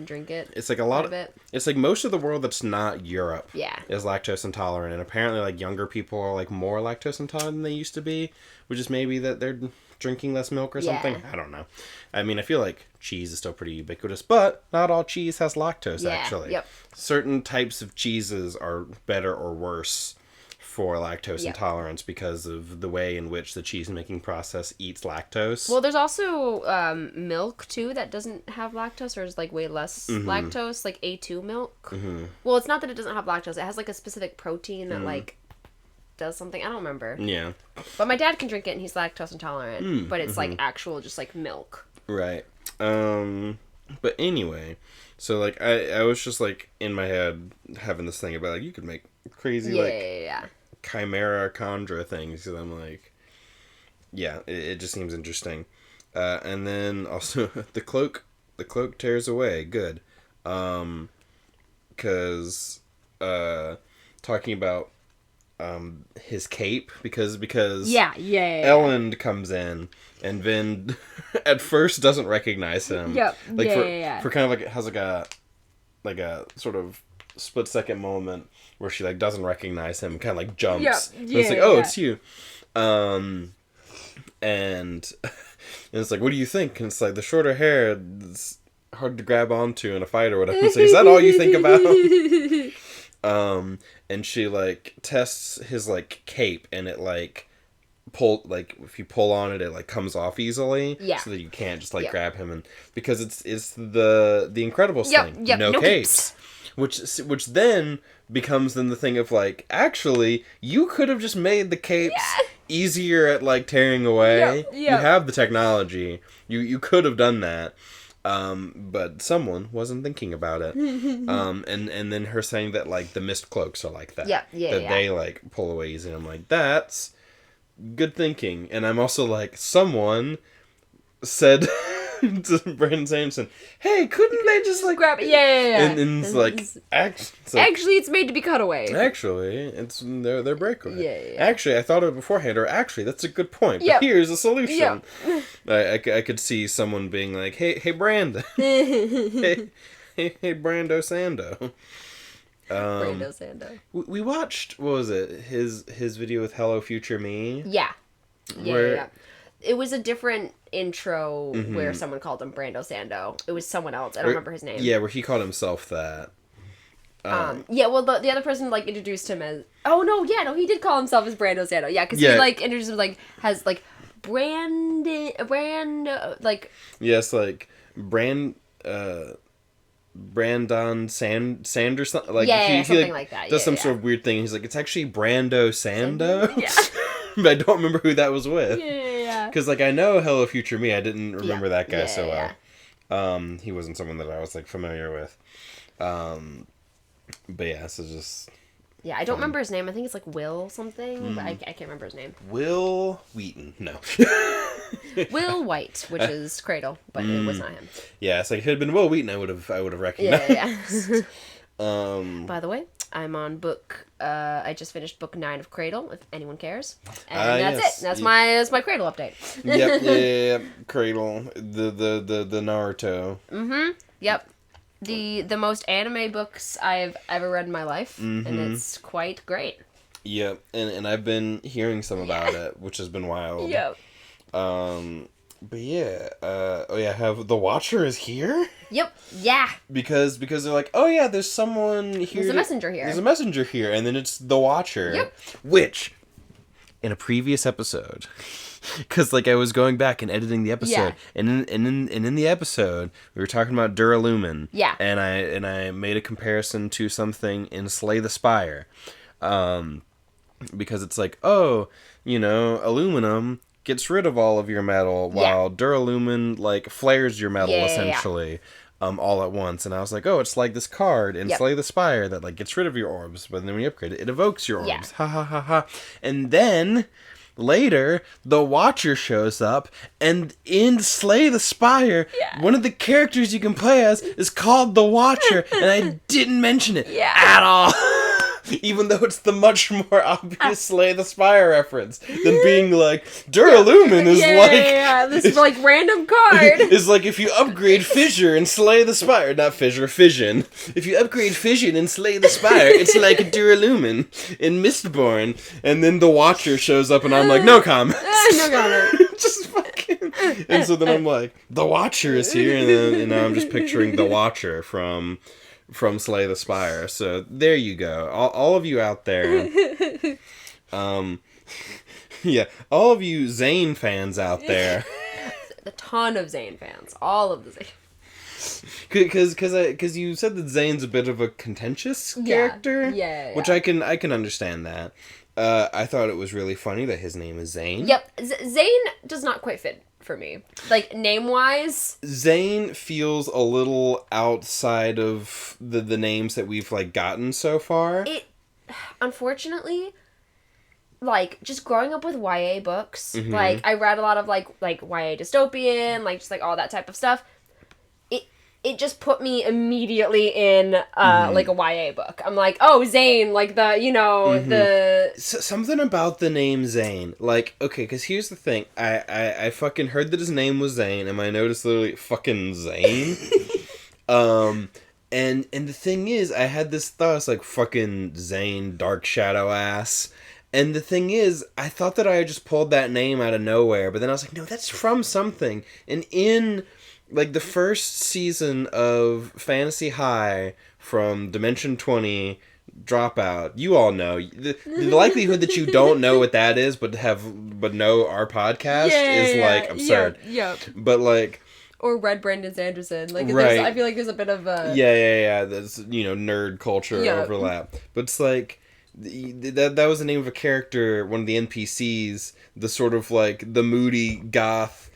drink it. It's like a lot of it. It's like most of the world that's not Europe is lactose intolerant, and apparently, like, younger people are, like, more lactose intolerant than they used to be, which is maybe that they're drinking less milk or something. I don't know. I mean, I feel like cheese is still pretty ubiquitous, but not all cheese has lactose, actually. Yep. Certain types of cheeses are better or worse for lactose intolerance because of the way in which the cheese making process eats lactose. Well, there's also milk too that doesn't have lactose, or is like way less lactose, like A2 milk. Well, it's not that it doesn't have lactose; it has like a specific protein that like does something. I don't remember. Yeah. But my dad can drink it, and he's lactose intolerant. But it's like actual, just like milk. Right. But anyway, so like I was just like in my head having this thing about like you could make crazy chimera chondra things, and I'm like, it just seems interesting. And then also the cloak tears away. Good. Because talking about his cape because Ellen comes in and Vin at first doesn't recognize him. For kind of like has like a sort of split second moment where she like doesn't recognize him, kind of like jumps. It's like, oh, it's you. And it's like, what do you think? And it's like the shorter hair is hard to grab onto in a fight or whatever. It's like, is that all you think about? And she like tests his like cape, and it like if you pull on it, it like comes off easily. So that you can't just like grab him, and because it's the Incredibles thing. No capes. Which then becomes the thing of like, actually, you could have just made the capes easier at like tearing away. You have the technology. You could have done that. But someone wasn't thinking about it. And then her saying that like the mist cloaks are like that. They like pull away easy. And I'm like, that's good thinking. And I'm also like, someone said to Brandon Sanderson, hey, couldn't they just like grab it? And it's like, actually, it's made to be cut away. Actually, it's their breakaway. Actually, I thought of it beforehand, or actually, that's a good point. But here's a solution. I could see someone being like, hey, Brandon. hey, Brando Sando. Brando Sando. We watched, what was it? His video with Hello Future Me? Yeah. It was a different intro where someone called him Brando Sando. It was someone else. I don't remember his name. Yeah, where he called himself that. Yeah, well, the other person, like, introduced him as... Oh, no, yeah, no, he did call himself as Brando Sando. Yeah, because he, like, introduced him, like, has, like, like... Yes, like, Brandon Sanderson, like something like, like that. Does some sort of weird thing. He's like, it's actually Brando Sando. Yeah, but I don't remember who that was with. Yeah. Because like I know Hello Future Me, I didn't remember that guy so well. He wasn't someone that I was like familiar with. But yeah, so just. Yeah, I don't remember his name. I think it's like Will something, but I can't remember his name. Will Wheaton. No. Will White, which is Cradle, but it was not him. Yeah, it's like if it had been Will Wheaton, I would have recognized. Yeah. By the way, I'm on book. I just finished book 9 of Cradle. If anyone cares, and that's it. That's my Cradle update. Yep. Yeah. Cradle. The Naruto. Yep. The most anime books I've ever read in my life, and it's quite great. Yep, and I've been hearing some about it, which has been wild. Yep. But yeah, have The Watcher is here? Yep, yeah. Because they're like, oh yeah, there's someone here. There's a messenger here. There's a messenger here, and then it's The Watcher. Yep. Which, in a previous episode, because like I was going back and editing the episode, and in the episode we were talking about Duralumin. Yeah. And I made a comparison to something in Slay the Spire, because it's like, oh, aluminum gets rid of all of your metal, while Duralumin like flares your metal essentially. All at once, and I was like, oh, it's like this card in Slay the Spire that like gets rid of your orbs, but then when you upgrade it, it evokes your orbs. Ha ha ha ha. And then later, the Watcher shows up, and in Slay the Spire, one of the characters you can play as is called the Watcher, and I didn't mention it at all. Even though it's the much more obvious Slay the Spire reference than being like, Duralumin is this like random card. Is like if you upgrade Fissure and Slay the Spire, not Fissure, Fission. If you upgrade Fission and Slay the Spire, it's like a Duralumin in Mistborn. And then the Watcher shows up and I'm like, no comment. No comment. Just fucking. And so then I'm like, the Watcher is here, and now I'm just picturing the Watcher from Slay the Spire. So there you go. All of you out there. All of you Zane fans out there. A ton of Zane fans. All of the Zane. Because you said that Zane's a bit of a contentious character. Yeah. Which I can understand that. I thought it was really funny that his name is Zane. Yep. Zane does not quite fit for me. Like, name-wise. Zane feels a little outside of the names that we've, like, gotten so far. Unfortunately, like, just growing up with YA books, like, I read a lot of, like YA dystopian, like, just, like, all that type of stuff. It just put me immediately in, like, a YA book. I'm like, oh, Zane, like, the... Something about the name Zane. Like, okay, because here's the thing. I fucking heard that his name was Zane, and my notice literally, fucking Zane. And the thing is, I had this thought, it's like, fucking Zane, Dark Shadow ass. And the thing is, I thought that I had just pulled that name out of nowhere, but then I was like, no, that's from something. And in... like, the first season of Fantasy High from Dimension 20 Dropout, you all know. The likelihood that you don't know what that is, but know our podcast is, like, absurd. Yep. But, like... or read Brandon Sanderson. Like, right. I feel like there's a bit of a... Yeah. There's, nerd culture overlap. But it's, like... That was the name of a character, one of the NPCs, the sort of, like, the moody goth...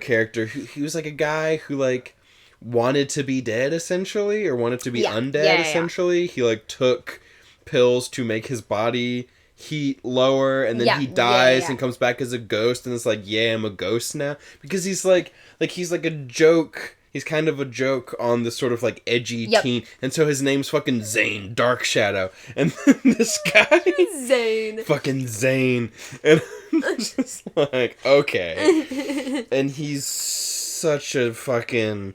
character he was like a guy who like wanted to be dead essentially, or wanted to be undead essentially. He like took pills to make his body heat lower, and then he dies and comes back as a ghost, and it's like, I'm a ghost now, because he's like he's like a joke. He's kind of a joke on this sort of, like, edgy teen. And so his name's fucking Zane, Dark Shadow. And then this guy... Zane. Fucking Zane. And I'm just like, okay. And he's such a fucking...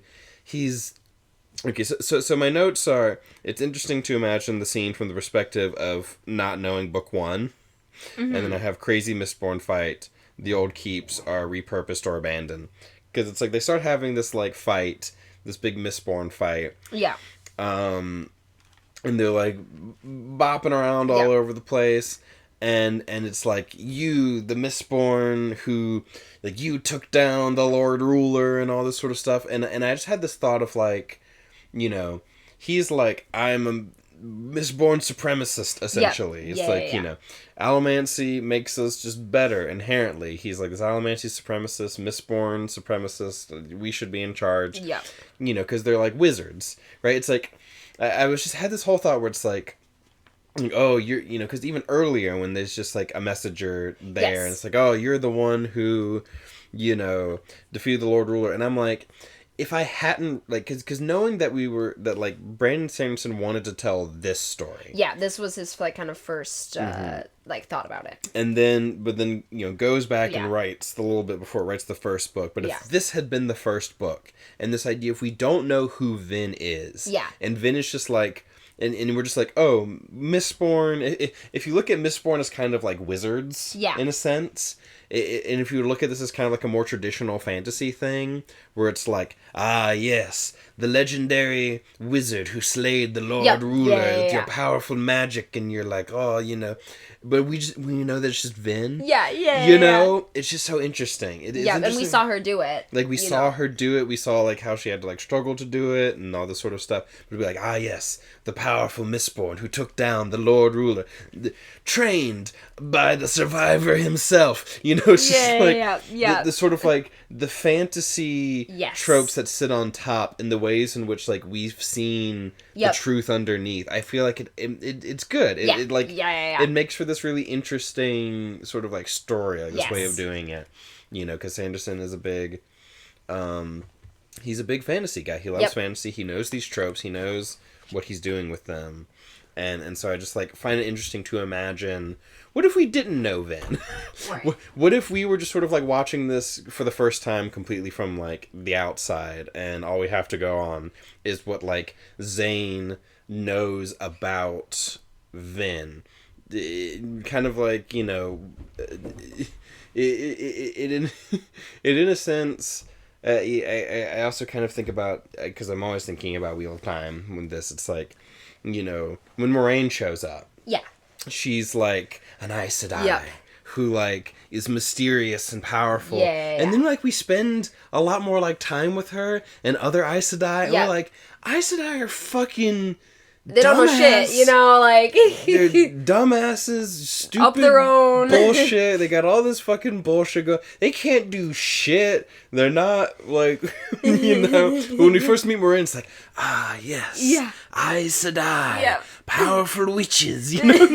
Okay, so my notes are... It's interesting to imagine the scene from the perspective of not knowing book 1. And then I have crazy Mistborn fight. The old keeps are repurposed or abandoned. Because it's like they start having this like fight, this big Mistborn fight. Yeah. and they're like bopping around all over the place. And it's like, you, the Mistborn, who, like, you took down the Lord Ruler and all this sort of stuff. And I just had this thought of, like, you know, he's like, I'm a Mistborn supremacist, essentially. It's like, you know, allomancy makes us just better inherently. He's like this allomancy supremacist, Mistborn supremacist. We should be in charge. Yeah. You know, because they're like wizards, right? It's like, I was just had this whole thought where it's like, oh, you're, you know, because even earlier when there's just like a messenger there, and it's like, oh, you're the one who, you know, defeated the Lord Ruler, and I'm like, if I hadn't, like, because knowing that like Brandon Sanderson wanted to tell this story, this was his like kind of first like thought about it, and then you know goes back and writes the little bit before it writes the first book, but if this had been the first book, and this idea, if we don't know who Vin is, and Vin is just like. And we're just like, oh, Mistborn. If you look at Mistborn as kind of like wizards, in a sense, and if you look at this as kind of like a more traditional fantasy thing, where it's like, ah, yes, the legendary wizard who slayed the Lord Ruler with your powerful magic, and you're like, oh, you know, but we know that it's just Vin. You know, it's just so interesting. It is and we saw her do it. Like we saw her do it. We saw like how she had to like struggle to do it and all this sort of stuff. But we'd be like, ah, yes, the powerful Mistborn who took down the Lord Ruler, trained by the survivor himself. You know, it's just the sort of like the fantasy tropes that sit on top and the ways in which like we've seen the truth underneath. I feel like it's good. It makes for this really interesting sort of like story, like this way of doing it. You know, because Sanderson is a big, he's a big fantasy guy. He loves fantasy. He knows these tropes. He knows what he's doing with them. And so I just like find it interesting to imagine, what if we didn't know Vin? Right. What if we were just sort of like watching this for the first time completely from like the outside, and all we have to go on is what like Zane knows about Vin. Kind of like, you know, it in a sense, I also kind of think about, because I'm always thinking about Wheel of Time when this, it's like, you know, when Moraine shows up. Yeah. She's like an Aes Sedai who like is mysterious and powerful. And then like we spend a lot more like time with her and other Aes Sedai, and we're like, Aes Sedai are fucking... They don't know shit, you know, like... They're dumbasses, stupid up their own bullshit. They got all this fucking bullshit going. They can't do shit. They're not, like, you know... When we first meet Moraine, it's like, ah, yes. Yeah. Aes Sedai. Powerful witches, you know?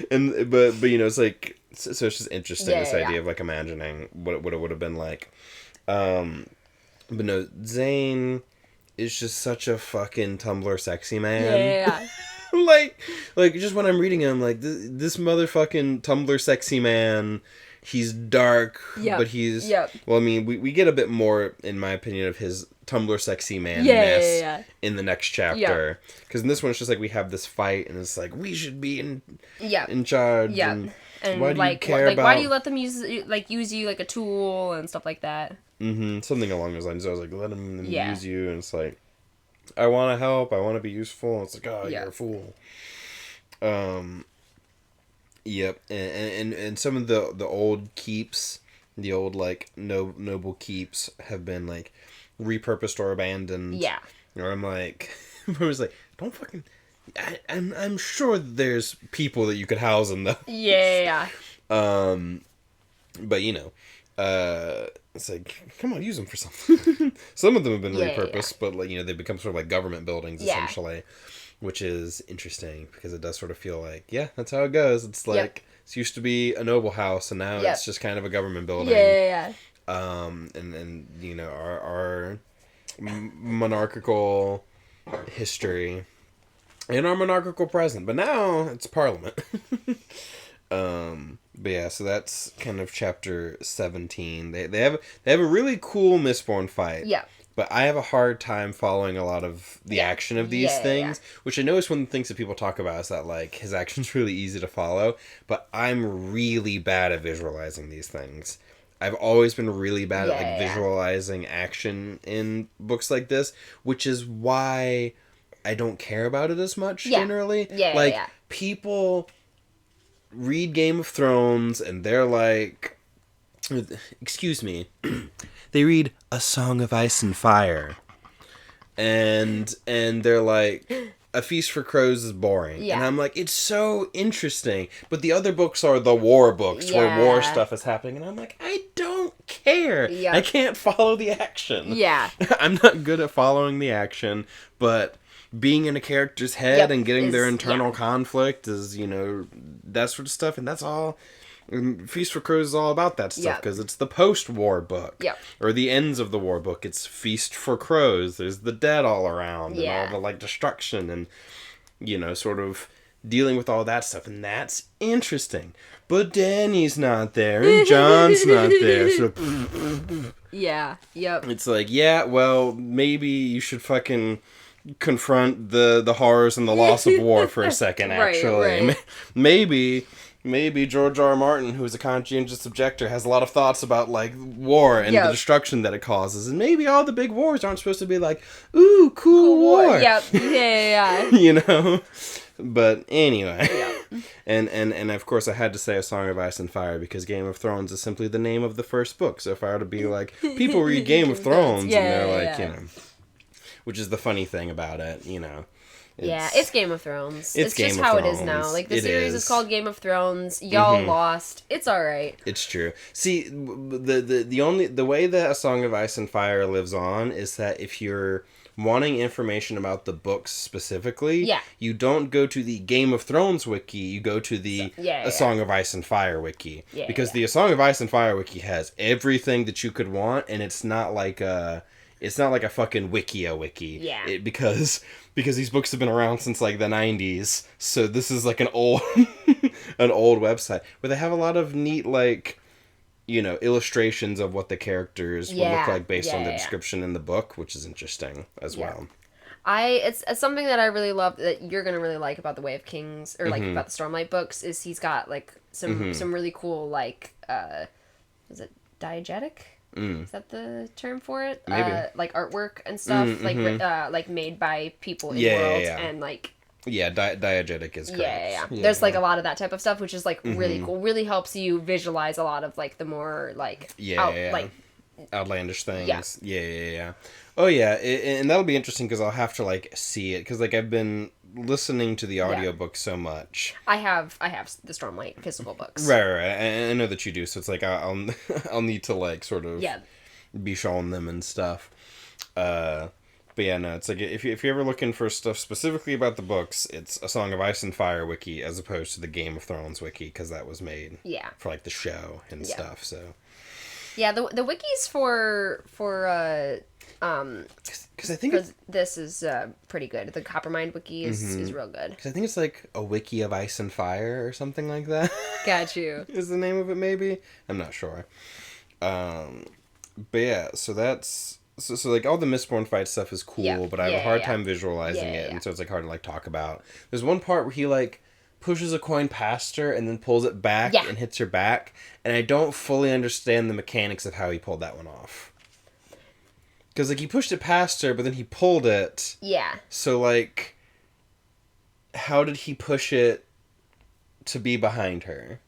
But, you know, it's like... So it's just interesting, this idea of, like, imagining what it would have been like. But no, Zane... is just such a fucking Tumblr sexy man. like just when I'm reading him, like this motherfucking Tumblr sexy man. He's dark, but he's well. I mean, we get a bit more, in my opinion, of his Tumblr sexy man-ness in the next chapter. Because in this one, it's just like we have this fight, and it's like we should be in charge. And why do you care about? Why do you let them use you like a tool and stuff like that? Mm-hmm. Something along those lines. I was like, let them use you, and it's like, I want to help, I want to be useful, and it's like, oh, you're a fool. Yep, and some of the old keeps, the old like noble keeps have been like repurposed or abandoned. Yeah. Or I'm like, I was like, don't fucking. I'm sure there's people that you could house in those. Yeah. But you know, it's like, come on, use them for something. Some of them have been repurposed, but like, you know, they become sort of like government buildings essentially, which is interesting because it does sort of feel like, that's how it goes. It's like it used to be a noble house, and now it's just kind of a government building. And you know, our monarchical history and our monarchical present, but now it's Parliament. But yeah, so that's kind of chapter 17. They have a really cool Mistborn fight. Yeah. But I have a hard time following a lot of the action of these things, which I know is one of the things that people talk about, is that like his action's really easy to follow, but I'm really bad at visualizing these things. I've always been really bad at visualizing action in books like this, which is why I don't care about it as much generally. Yeah. People read Game of Thrones and they're like, excuse me, they read A Song of Ice and Fire, and they're like, A Feast for Crows is boring. And I'm like, it's so interesting. But the other books are the war books where war stuff is happening. And I'm like, I don't care. I can't follow the action. I'm not good at following the action, but being in a character's head and getting their internal conflict is, that sort of stuff. And that's all. Feast for Crows is all about that stuff because it's the post-war book or the ends of the war book. It's Feast for Crows. There's the dead all around and all the like destruction and sort of dealing with all that stuff, and that's interesting. But Danny's not there and John's not there. So it's like, well, maybe you should fucking confront the horrors and the loss of war for a second. Actually, Maybe George R. R. Martin, who is a conscientious objector, has a lot of thoughts about, like, war and the destruction that it causes. And maybe all the big wars aren't supposed to be like, ooh, cool war. But anyway. And of course I had to say A Song of Ice and Fire because Game of Thrones is simply the name of the first book. So if I were to be like, people read Game of Thrones, and they're like, which is the funny thing about it, it's Game of Thrones. It's just how it is now. Like, the series is called Game of Thrones. Y'all lost. It's alright. It's true. See, the way that A Song of Ice and Fire lives on is that if you're wanting information about the books specifically, you don't go to the Game of Thrones wiki, you go to the A Song of Ice and Fire wiki. Because the A Song of Ice and Fire wiki has everything that you could want, and it's not like a fucking wiki. Because these books have been around since like the 90s, so this is like an old website where they have a lot of neat like illustrations of what the characters will look like based on the description in the book, which is interesting as well. It's something that I really love that you're gonna really like about the Way of Kings or like about the Stormlight books is he's got like some really cool like is it diegetic? Is that the term for it? Maybe. Like artwork and stuff, like made by people in the world, and like. Diegetic is correct. Yeah. There's like a lot of that type of stuff, which is like really cool. Really helps you visualize a lot of like the more like outlandish things. Yeah. Oh yeah, and that'll be interesting because I'll have to like see it because like I've been listening to the audiobook so much. I have the Stormlight physical books. Right. I know that you do, so it's like I'll need to like sort of be showing them and stuff. But yeah, no, it's like if you're ever looking for stuff specifically about the books, it's A Song of Ice and Fire wiki as opposed to the Game of Thrones wiki because that was made for like the show and stuff. So the wikis for because I think this is pretty good. The Coppermind wiki is real good. Because I think it's like a wiki of Ice and Fire or something like that. Got you. Is the name of it maybe? I'm not sure. But yeah, so that's so like all the Mistborn fight stuff is cool, but I have a hard time visualizing it, and so it's like hard to like talk about. There's one part where he like pushes a coin past her and then pulls it back and hits her back, and I don't fully understand the mechanics of how he pulled that one off. Because, like, he pushed it past her, but then he pulled it. Yeah. So, like, how did he push it to be behind her?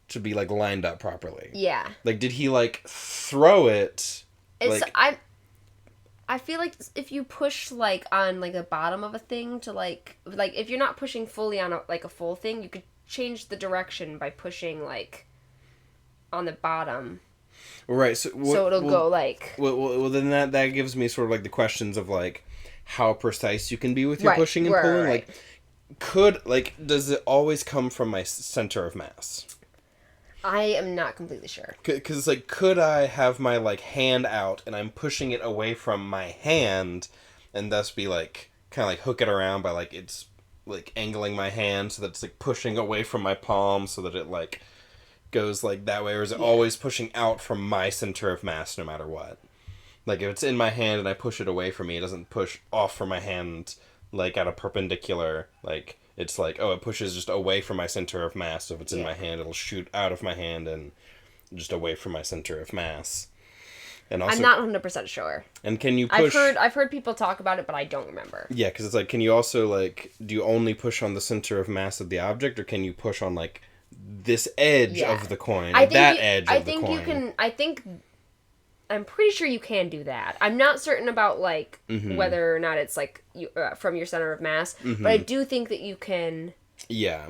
To be, like, lined up properly. Yeah. Like, did he, like, throw it? It's, I feel like if you push, like, on, like, the bottom of a thing to, like, if you're not pushing fully on, a full thing, you could change the direction by pushing, like, on the bottom. Right, so it'll go like... Well, then that gives me sort of like the questions of like how precise you can be with your pushing and pulling. Right. Does it always come from my center of mass? I am not completely sure. Because like, could I have my like hand out and I'm pushing it away from my hand, and thus be like kind of like hook it around by like it's like angling my hand so that it's like pushing away from my palm so that it like goes like that way, or is it always pushing out from my center of mass no matter what? Like if it's in my hand and I push it away from me, it doesn't push off from my hand like at a perpendicular, like it's like, it pushes just away from my center of mass. So if it's in my hand, it'll shoot out of my hand and just away from my center of mass. And also, I'm not 100% sure. And can you push... I've heard people talk about it, but I don't remember. Yeah, because it's like, can you also, like, do you only push on the center of mass of the object, or can you push on, like, this edge of the coin, edge of the coin? I'm pretty sure you can do that. I'm not certain about, like, whether or not it's, like, from your center of mass, but I do think that you can... Yeah.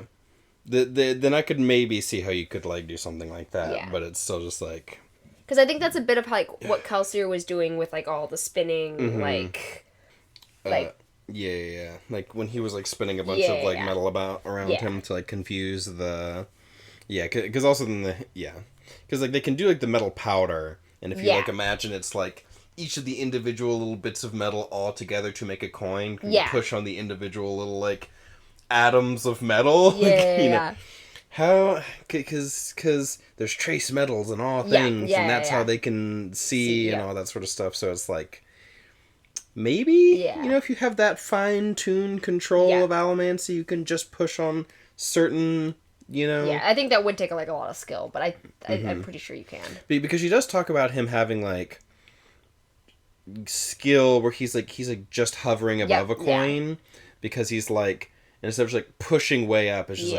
Then I could maybe see how you could, like, do something like that, but it's still just, like... Because I think that's a bit of, like, what Kelsier was doing with, like, all the spinning, like... Yeah. Like, when he was, like, spinning a bunch of, like, metal around him to, like, confuse the... Yeah, because also then the... Yeah. Because, like, they can do, like, the metal powder, and if you, like, imagine it's, like, each of the individual little bits of metal all together to make a coin, you push on the individual little, like, atoms of metal. How... Because there's trace metals in all things, and that's how they can see and all that sort of stuff, so it's, like... Maybe, you know, if you have that fine-tuned control of allomancy, you can just push on certain, you know... Yeah, I think that would take, like, a lot of skill, but I'm pretty sure you can. Because she does talk about him having, like, skill where he's just hovering above a coin, because he's, like, instead of just, like, pushing way up, it's just,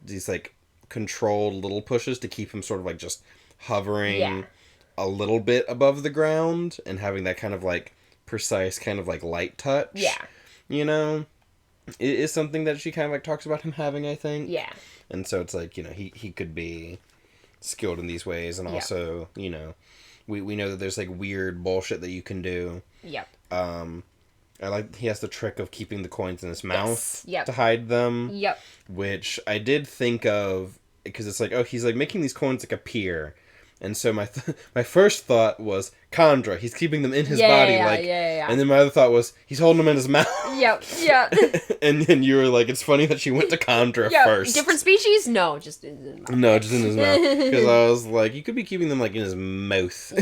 these, like, controlled little pushes to keep him sort of, like, just hovering a little bit above the ground, and having that kind of, like, precise kind of like light touch. Yeah. You know? It is something that she kind of like talks about him having, I think. Yeah. And so it's like, you know, he could be skilled in these ways, and also, you know, we know that there's like weird bullshit that you can do. Yep. I like he has the trick of keeping the coins in his mouth to hide them. Yep. Which I did think of because it's like, oh, he's like making these coins like appear. And so my first thought was Khandra. He's keeping them in his body, and then my other thought was he's holding them in his mouth. Yep. And then you were like, it's funny that she went to Khandra first. Different species? No, just in his mouth. No, just in his mouth. Because I was like, you could be keeping them like in his mouth.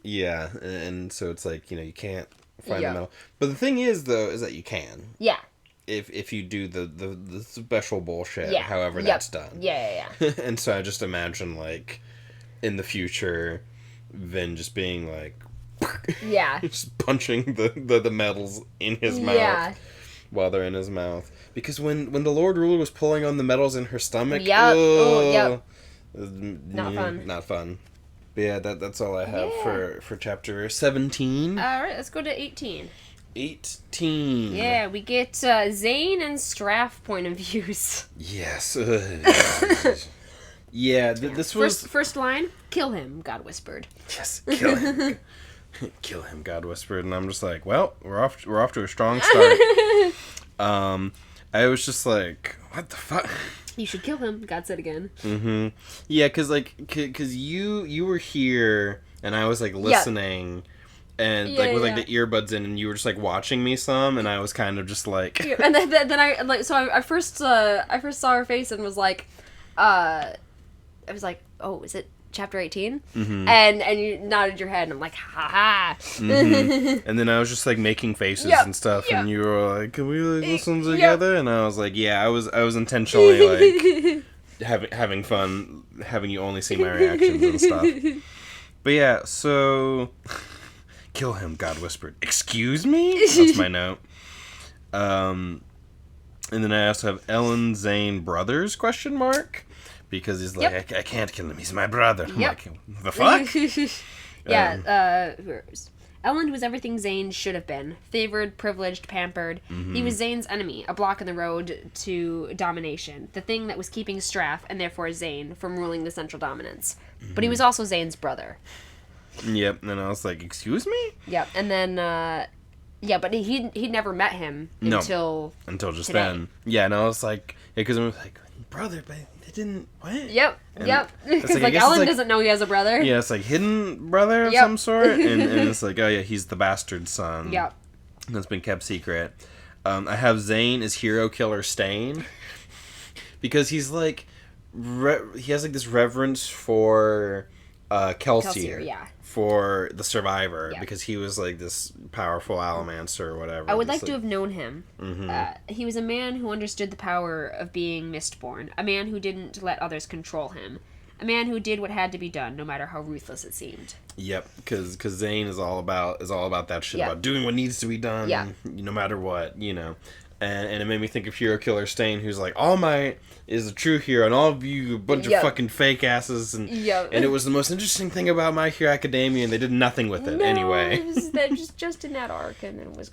Yeah. And so it's like, you know, you can't find them out. But the thing is, though, is that you can. Yeah. If you do the special bullshit, however that's done. Yeah. And so I just imagine, like, in the future, Vin just being like... just punching the metals in his mouth while they're in his mouth. Because when the Lord Ruler was pulling on the metals in her stomach... Not fun. Not fun. But yeah, that's all I have for chapter 17. Alright, let's go to 18. 18. Yeah, we get Zane and Straff point of views. Yes. Yeah, this was... First line, kill him, God whispered. Yes, kill him. Kill him, God whispered. And I'm just like, well, we're off to a strong start. I was just like, what the fuck? You should kill him, God said again. Mm-hmm. Yeah, because you were here, and I was, like, listening... Yeah. And, like, with, like, the earbuds in, and you were just, like, watching me some, and I was kind of just, like... And then I, like, so I first saw her face and was like, I was like, oh, is it chapter 18? Mm-hmm. And you nodded your head, and I'm like, ha-ha! Mm-hmm. And then I was just, like, making faces and stuff, and you were like, can we, like, listen together? And I was like, yeah, I was intentionally, like, having fun, having you only see my reactions and stuff. But yeah, so... Kill him, God whispered. Excuse me? That's my note. And then I also have Ellen Zane brothers, ? Because he's like, I can't kill him, he's my brother. I'm like, the fuck? Ellen was everything Zane should have been. Favored, privileged, pampered. Mm-hmm. He was Zane's enemy, a block in the road to domination. The thing that was keeping Straff, and therefore Zane, from ruling the central dominance. Mm-hmm. But he was also Zane's brother. Yep, and I was like, excuse me? Yep, and then, but he'd never met him until just today. then. Yeah, and I was like, because I was like, brother, but they didn't, what? Yep. Because, like, Ellen doesn't know he has a brother. Yeah, it's like hidden brother of some sort, and it's like, oh yeah, he's the bastard son. Yep. That's been kept secret. I have Zane as hero killer Stain, because he's like, he has like this reverence for Kelsier, for the survivor, because he was like this powerful allomancer or whatever. I would like to have known him. Mm-hmm. He was a man who understood the power of being Mistborn, a man who didn't let others control him. A man who did what had to be done, no matter how ruthless it seemed. Yep, because Zane is all about that shit, about doing what needs to be done, no matter what, you know. And it made me think of Hero Killer Stain, who's like, All Might is a true hero, and all of you a bunch of fucking fake asses. And it was the most interesting thing about My Hero Academia, and they did nothing with it anyway. It was just in that arc, and then it was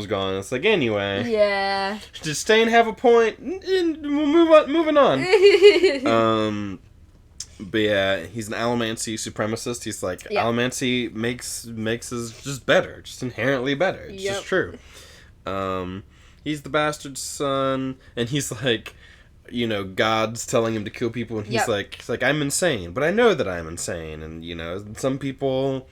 gone. It's like, anyway. Yeah. Does Stain have a point? Moving on. But yeah, he's an Allomancy supremacist. He's like, Allomancy makes us just better, just inherently better. It's just true. He's the bastard son, and he's like, you know, God's telling him to kill people, and he's like, I'm insane, but I know that I'm insane, and, you know, some people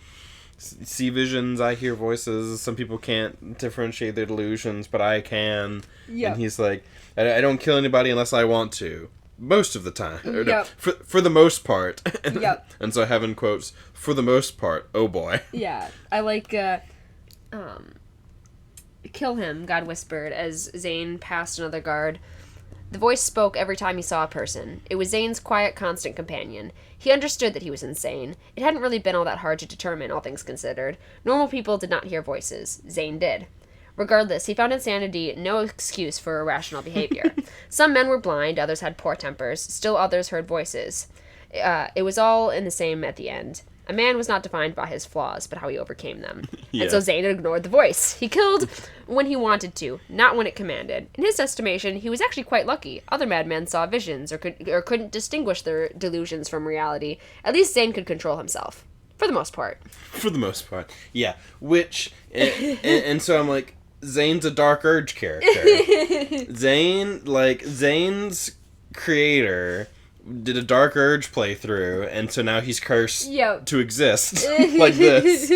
see visions, I hear voices, some people can't differentiate their delusions, but I can, and he's like, I don't kill anybody unless I want to, most of the time, no, for the most part, and so I have in quotes, for the most part, oh boy. Yeah, I like, kill him, God whispered, as Zane passed another guard. The voice spoke every time he saw a person. It was Zane's quiet, constant companion. He understood that he was insane. It hadn't really been all that hard to determine, all things considered. Normal people did not hear voices. Zane did. Regardless, he found insanity no excuse for irrational behavior. Some men were blind, others had poor tempers, still others heard voices. It was all in the same at the end. A man was not defined by his flaws, but how he overcame them. And so Zane ignored the voice. He killed when he wanted to, not when it commanded. In his estimation, he was actually quite lucky. Other madmen saw visions or couldn't distinguish their delusions from reality. At least Zane could control himself. For the most part. For the most part. Yeah. Which, and so I'm like, Zane's a Dark Urge character. Zane's creator did a Dark Urge playthrough, and so now he's cursed to exist like this.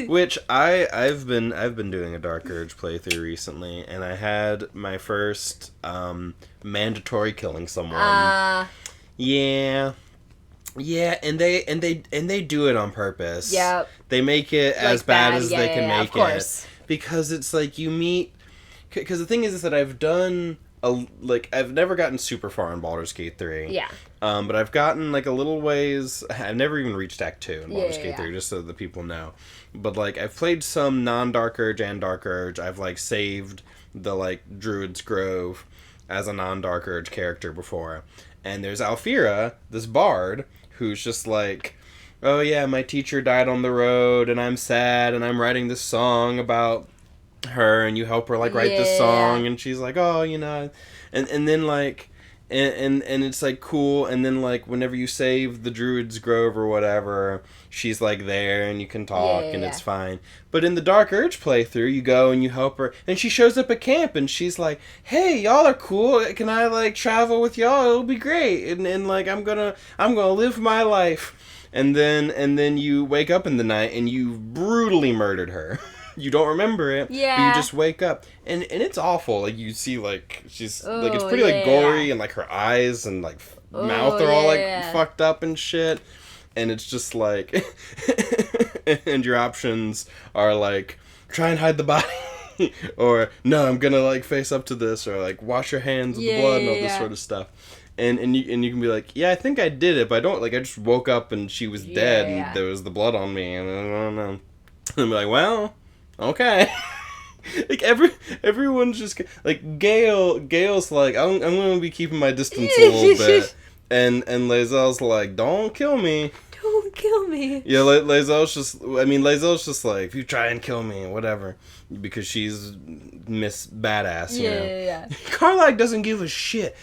Which I've been doing a Dark Urge playthrough recently, and I had my first mandatory killing someone. Yeah, and they do it on purpose. Yep. They make it like as bad as they can make it, because it's like you meet. Because the thing is that I've done. I've never gotten super far in Baldur's Gate 3. Yeah. But I've gotten, like, a little ways... I've never even reached Act 2 in Baldur's Gate 3, just so that people know. But, like, I've played some non-Dark Urge and Dark Urge. I've, like, saved the, like, Druid's Grove as a non-Dark Urge character before. And there's Alfira, this bard, who's just like... Oh, yeah, my teacher died on the road, and I'm sad, and I'm writing this song about... her, and you help her like write this song, and she's like, oh, you know, and then like and it's like cool, and then like whenever you save the Druid's Grove or whatever, she's like there and you can talk and it's fine. But in the Dark Urge playthrough, you go and you help her, and she shows up at camp and she's like, hey, y'all are cool, can I like travel with y'all? It'll be great, and like I'm gonna live my life. And then you wake up in the night and you've brutally murdered her. You don't remember it, but you just wake up, and it's awful. Like, you see, like, she's, like, it's pretty, like, gory, and, like, her eyes and, like, mouth are all, like, fucked up and shit, and it's just, like, and your options are, like, try and hide the body, or, no, I'm gonna, like, face up to this, or, like, wash your hands with the blood and all this sort of stuff. And you can be like, yeah, I think I did it, but I don't, like, I just woke up and she was dead, and there was the blood on me, and I don't know. And be like, well... Okay. Like, everyone's just, like, Gale's like, I'm gonna be keeping my distance a little bit. And Lae'zel's like, don't kill me. Don't kill me. Yeah, Lae'zel's just like, if you try and kill me, whatever. Because she's Miss Badass, you know? Yeah. Karlach doesn't give a shit.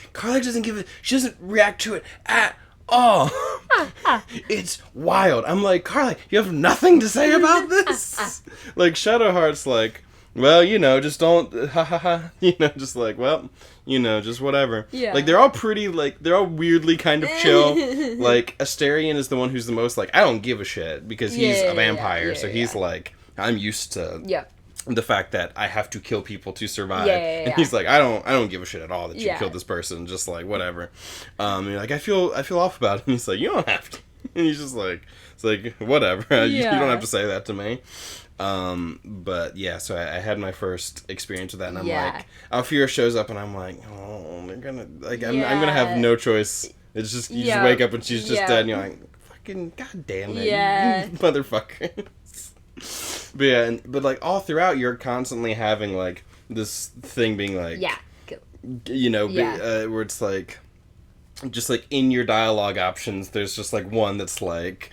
She doesn't react to it at all. It's wild. I'm like, Karlach, you have nothing to say about this? Like, Shadowheart's like, well, you know, just don't, you know, just like, well, you know, just whatever. Yeah. Like, they're all pretty, like, they're all weirdly kind of chill. Like, Asterion is the one who's the most, like, I don't give a shit, because he's a vampire, so he's like, I'm used to the fact that I have to kill people to survive. And he's like, I don't give a shit at all that you killed this person, just like, whatever. And you're like, I feel off about it. And he's like, you don't have to. And he's just like, it's like, whatever. You don't have to say that to me. But yeah, so I had my first experience with that, and I'm like, Alfira shows up, and I'm like, oh, they're gonna, like, I'm gonna have no choice It's just, you just wake up and she's just dead, and you're like, fucking goddamn it, you motherfucker. But yeah, but like all throughout, you're constantly having like this thing being like, you know, where it's like, just like in your dialogue options, there's just like one that's like,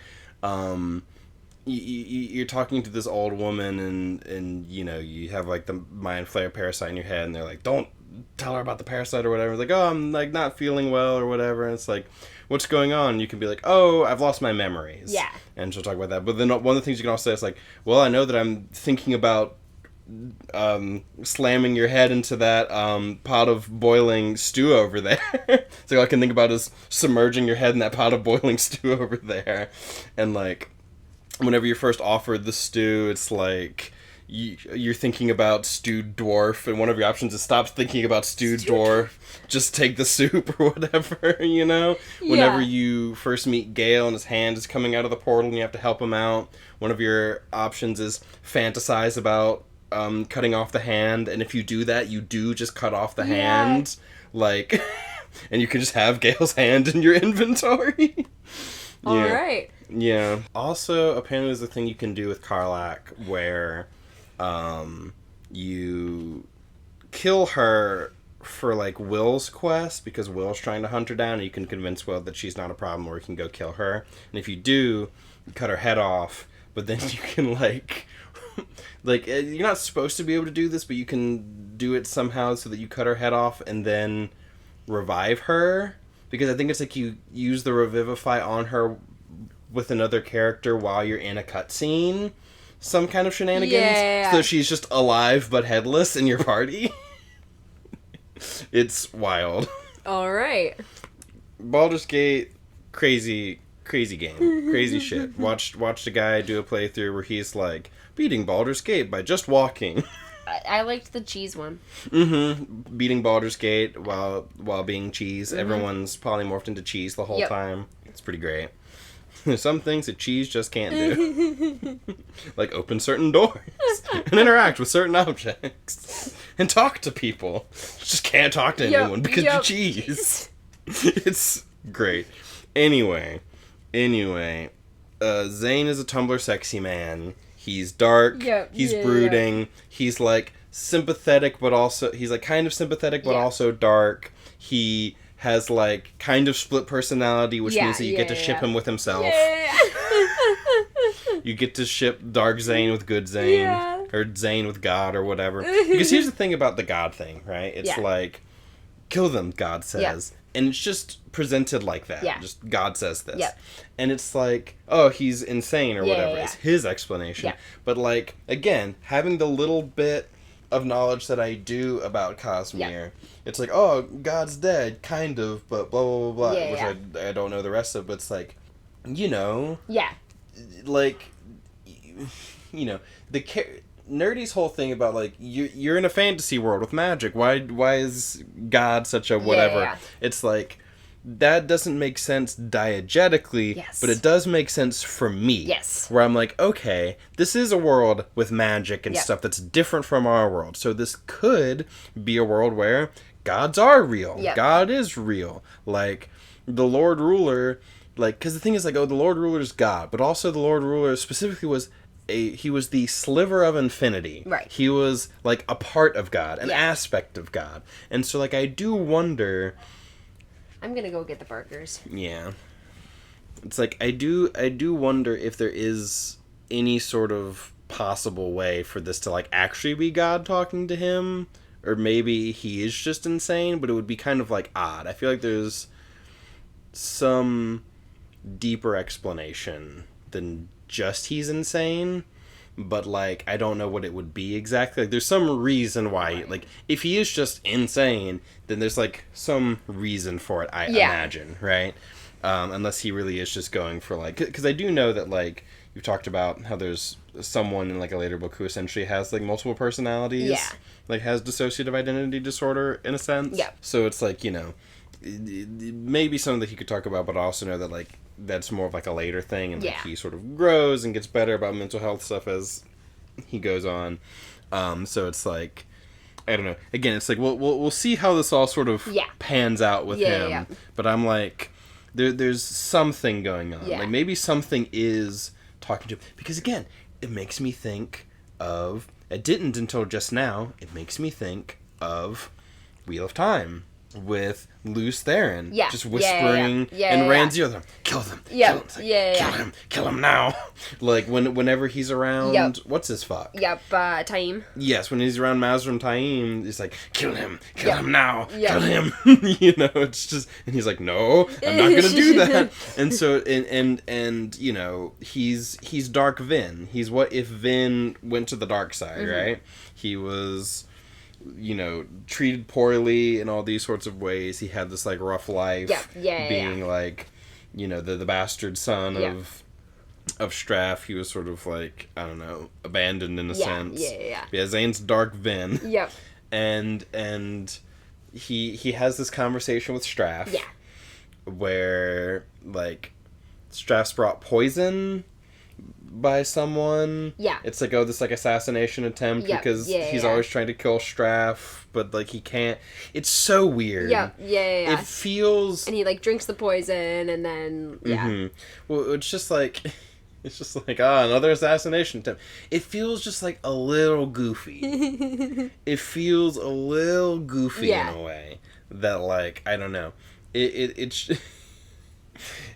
you're talking to this old woman, and you know, you have like the mind flare parasite in your head, and they're like, don't tell her about the parasite or whatever. It's like, oh, I'm like not feeling well or whatever, and it's like, what's going on? You can be like, oh, I've lost my memories. Yeah. And she'll talk about that. But then one of the things you can also say is like, well, I know that I'm thinking about slamming your head into that pot of boiling stew over there. So all I can think about is submerging your head in that pot of boiling stew over there. And like, whenever you're first offered the stew, it's like, you're thinking about stewed dwarf, and one of your options is stop thinking about stewed dwarf, just take the soup or whatever, you know? Whenever you first meet Gale and his hand is coming out of the portal and you have to help him out, one of your options is fantasize about cutting off the hand, and if you do that, you do just cut off the hand, like, and you can just have Gale's hand in your inventory. Alright. Yeah. Also, apparently there's a thing you can do with Karlach where you kill her for like Will's quest, because Will's trying to hunt her down, and you can convince Will that she's not a problem, or you can go kill her. And if you do, you cut her head off, but then you can like like, you're not supposed to be able to do this, but you can do it somehow so that you cut her head off and then revive her, because I think it's like you use the revivify on her with another character while you're in a cutscene. Some kind of shenanigans. So she's just alive but headless in your party. It's wild. Alright. Baldur's Gate, crazy game. Crazy shit. Watched a guy do a playthrough where he's like, beating Baldur's Gate by just walking. I liked the cheese one. Beating Baldur's Gate while being cheese. Everyone's polymorphed into cheese the whole time. It's pretty great. There's some things that cheese just can't do. Like open certain doors and interact with certain objects and talk to people. Just can't talk to anyone because you're cheese. It's great. Anyway, Zane is a Tumblr sexy man. He's dark. He's brooding. He's like sympathetic, but also he's like kind of sympathetic, but also dark. He has like kind of split personality, which means that you get to ship him with himself. You get to ship Dark Zane with Good Zane, or Zane with God, or whatever. Because here's the thing about the God thing, right? It's like, kill them, God says. And it's just presented like that. Just God says this. And it's like, oh, he's insane, or whatever. It's his explanation. But like, again, having the little bit of knowledge that I do about Cosmere, it's like, oh, God's dead, kind of, but blah, blah, blah, blah, which I don't know the rest of, but it's like, you know, like, you know, Nerdy's whole thing about, like, you're in a fantasy world with magic, why is God such a whatever? It's like, that doesn't make sense diegetically, but it does make sense for me. Where I'm like, okay, this is a world with magic and stuff that's different from our world. So this could be a world where gods are real. God is real. Like, the Lord Ruler, like, because the thing is, like, oh, the Lord Ruler is God, but also the Lord Ruler specifically was he was the sliver of infinity. Right. He was, like, a part of God, an aspect of God. And so, like, I do wonder... I'm gonna go get the burgers. Yeah. It's like, I do wonder if there is any sort of possible way for this to, like, actually be God talking to him. Or maybe he is just insane, but it would be kind of, like, odd. I feel like there's some deeper explanation than just he's insane. But, like, I don't know what it would be exactly. Like, there's some reason why, like, if he is just insane, then there's, like, some reason for it, I imagine, right? Unless he really is just going for, like... Because I do know that, like, you've talked about how there's someone in, like, a later book who essentially has, like, multiple personalities. Yeah. Like, has dissociative identity disorder, in a sense. Yeah. So it's, like, you know, maybe something that he could talk about, but also know that, like, that's more of like a later thing, and like he sort of grows and gets better about mental health stuff as he goes on. So it's like, I don't know. Again, it's like we'll see how this all sort of pans out with him. Yeah. But I'm like, there's something going on. Yeah. Like, maybe something is talking to him. Because, again, it makes me think of... It didn't until just now. It makes me think of Wheel of Time with Luce Theron. Yeah. Just whispering in Rand's ear. Kill them. Yeah. Kill him. Kill him now. Like, whenever he's around... What's his fuck? Yep, Taim. Yes, when he's around Mazrim and Taim, he's like, kill him now, Yeah. kill him. You know, it's just, and he's like, no, I'm not gonna do that. And so, and you know, he's Dark Vin. He's what if Vin went to the dark side, right? He was, you know, treated poorly in all these sorts of ways. He had this, like, rough life. Being, like, you know, the bastard son of Straff. He was sort of, like, I don't know, abandoned in a sense. Yeah, Zane's Dark Vin. Yep. And he has this conversation with Straff. Yeah. Where, like, Straff's brought poison by someone. Yeah. It's like, this, like, assassination attempt because he's always trying to kill Straff, but, like, he can't. It's so weird. Yeah. It feels... And he, like, drinks the poison, and then, Well, it's just like... It's just like, another assassination attempt. It feels just, like, a little goofy. It feels a little goofy in a way. That, like, I don't know. It's...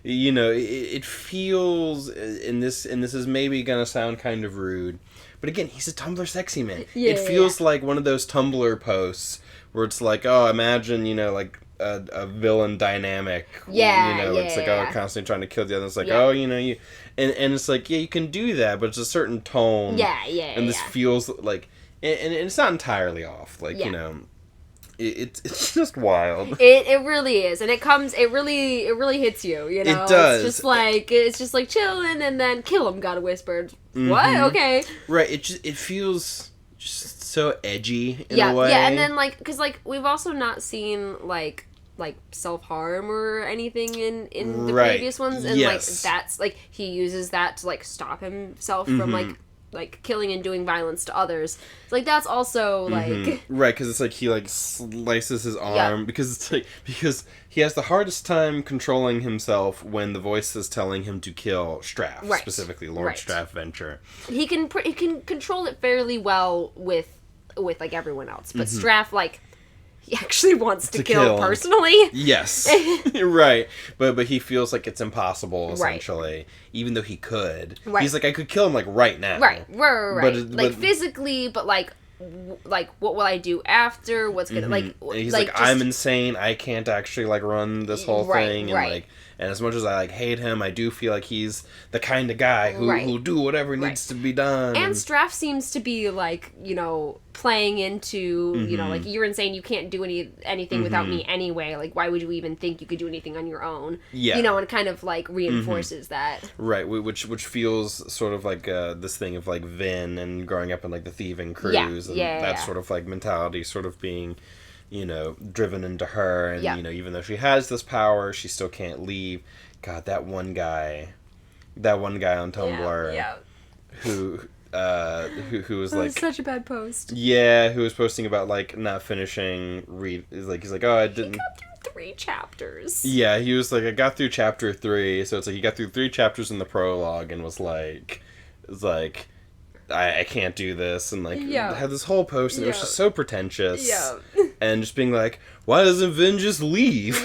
You know, it feels, and this is maybe gonna sound kind of rude, but again, he's a Tumblr sexy man. It feels like one of those Tumblr posts where it's like, imagine, you know, like a villain dynamic. It's like, constantly trying to kill the other. It's like, you know, you, and it's like, you can do that, but it's a certain tone. And this feels like, and it's not entirely off. Like, you know. It's just wild. It really is, and it really hits you. You know, it does. It's just like chilling, and then kill him. Gotta whisper. What? Okay. Right. It feels just so edgy in a way. Yeah, and then like, because like we've also not seen like self-harm or anything in the previous ones, and like that's like he uses that to like stop himself from like killing and doing violence to others. Like that's also like right, because it's like he like slices his arm because it's like because he has the hardest time controlling himself when the voice is telling him to kill Straff, specifically Lord Straff Venture. He can control it fairly well with like everyone else, but Straff like he actually wants to kill personally. Yes. Right. But he feels like it's impossible, essentially. Even though he could. Right. He's like, I could kill him, like, right now. Right. But physically, but, like, what will I do after? What's gonna, like... He's like I'm insane. I can't actually, like, run this whole thing. And, like... And as much as I, like, hate him, I do feel like he's the kind of guy who'll do whatever needs to be done. And Straff seems to be, like, you know, playing into, you know, like, you're insane, you can't do anything without me anyway. Like, why would you even think you could do anything on your own? Yeah. You know, and kind of, like, reinforces that. Right, which feels sort of like this thing of, like, Vin and growing up in, like, the thieving crews. And that sort of, like, mentality sort of being... you know, driven into her, and, you know, even though she has this power, she still can't leave. God, that one guy on Tumblr, who was like... such a bad post. Yeah, who was posting about, like, not finishing he's like, oh, I didn't... He got through 3 chapters. Yeah, he was like, I got through chapter 3, so it's like, he got through 3 chapters in the prologue, and was like, I can't do this, and like had this whole post, and it was just so pretentious, and just being like, why doesn't Vin just leave?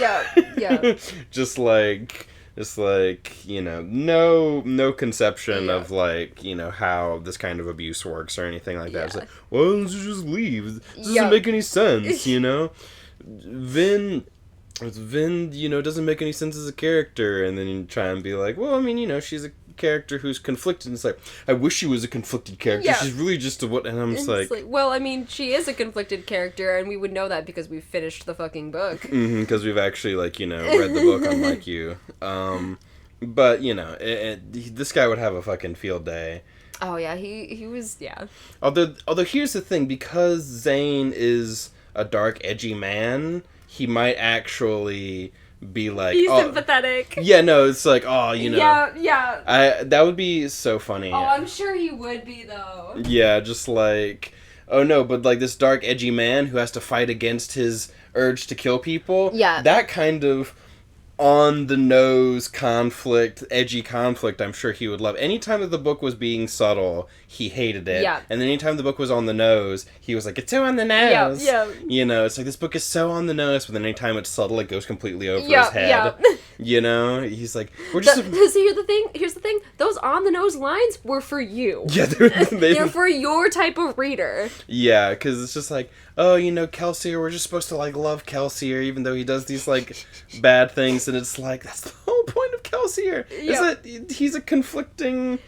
just like you know, no conception of like, you know, how this kind of abuse works or anything like that. It's like, why don't you just leave? This doesn't make any sense, you know. Vin, you know, doesn't make any sense as a character, and then you try and be like, well, I mean, you know, she's a character who's conflicted, and it's like, I wish she was a conflicted character. She's really just a what, and I'm just like, well, I mean, she is a conflicted character, and we would know that because we finished the fucking book. Because we've actually, like, you know, read the book, unlike you. But, you know, this guy would have a fucking field day. Oh, yeah, he was, Although here's the thing, because Zane is a dark, edgy man, he might actually... be like, he's sympathetic. Yeah, no, it's like, oh, you know. Yeah. That would be so funny. Oh, I'm sure he would be, though. Yeah, just like, oh no, but like this dark, edgy man who has to fight against his urge to kill people. Yeah. That kind of on the nose conflict, edgy conflict, I'm sure he would love. Anytime that the book was being subtle, he hated it. Yeah. And then anytime the book was on the nose, he was like, it's so on the nose. Yeah. You know, it's like, this book is so on the nose, but then anytime it's subtle, it goes completely over Yeah, his head. yeah. You know? He's like, we're just... See, here's the thing. Those on-the-nose lines were for you. Yeah, they're for your type of reader. Yeah, because it's just like, oh, you know, Kelsier, we're just supposed to, like, love Kelsier, even though he does these, like, bad things, and it's like, that's the whole point of Kelsier, is that he's a conflicting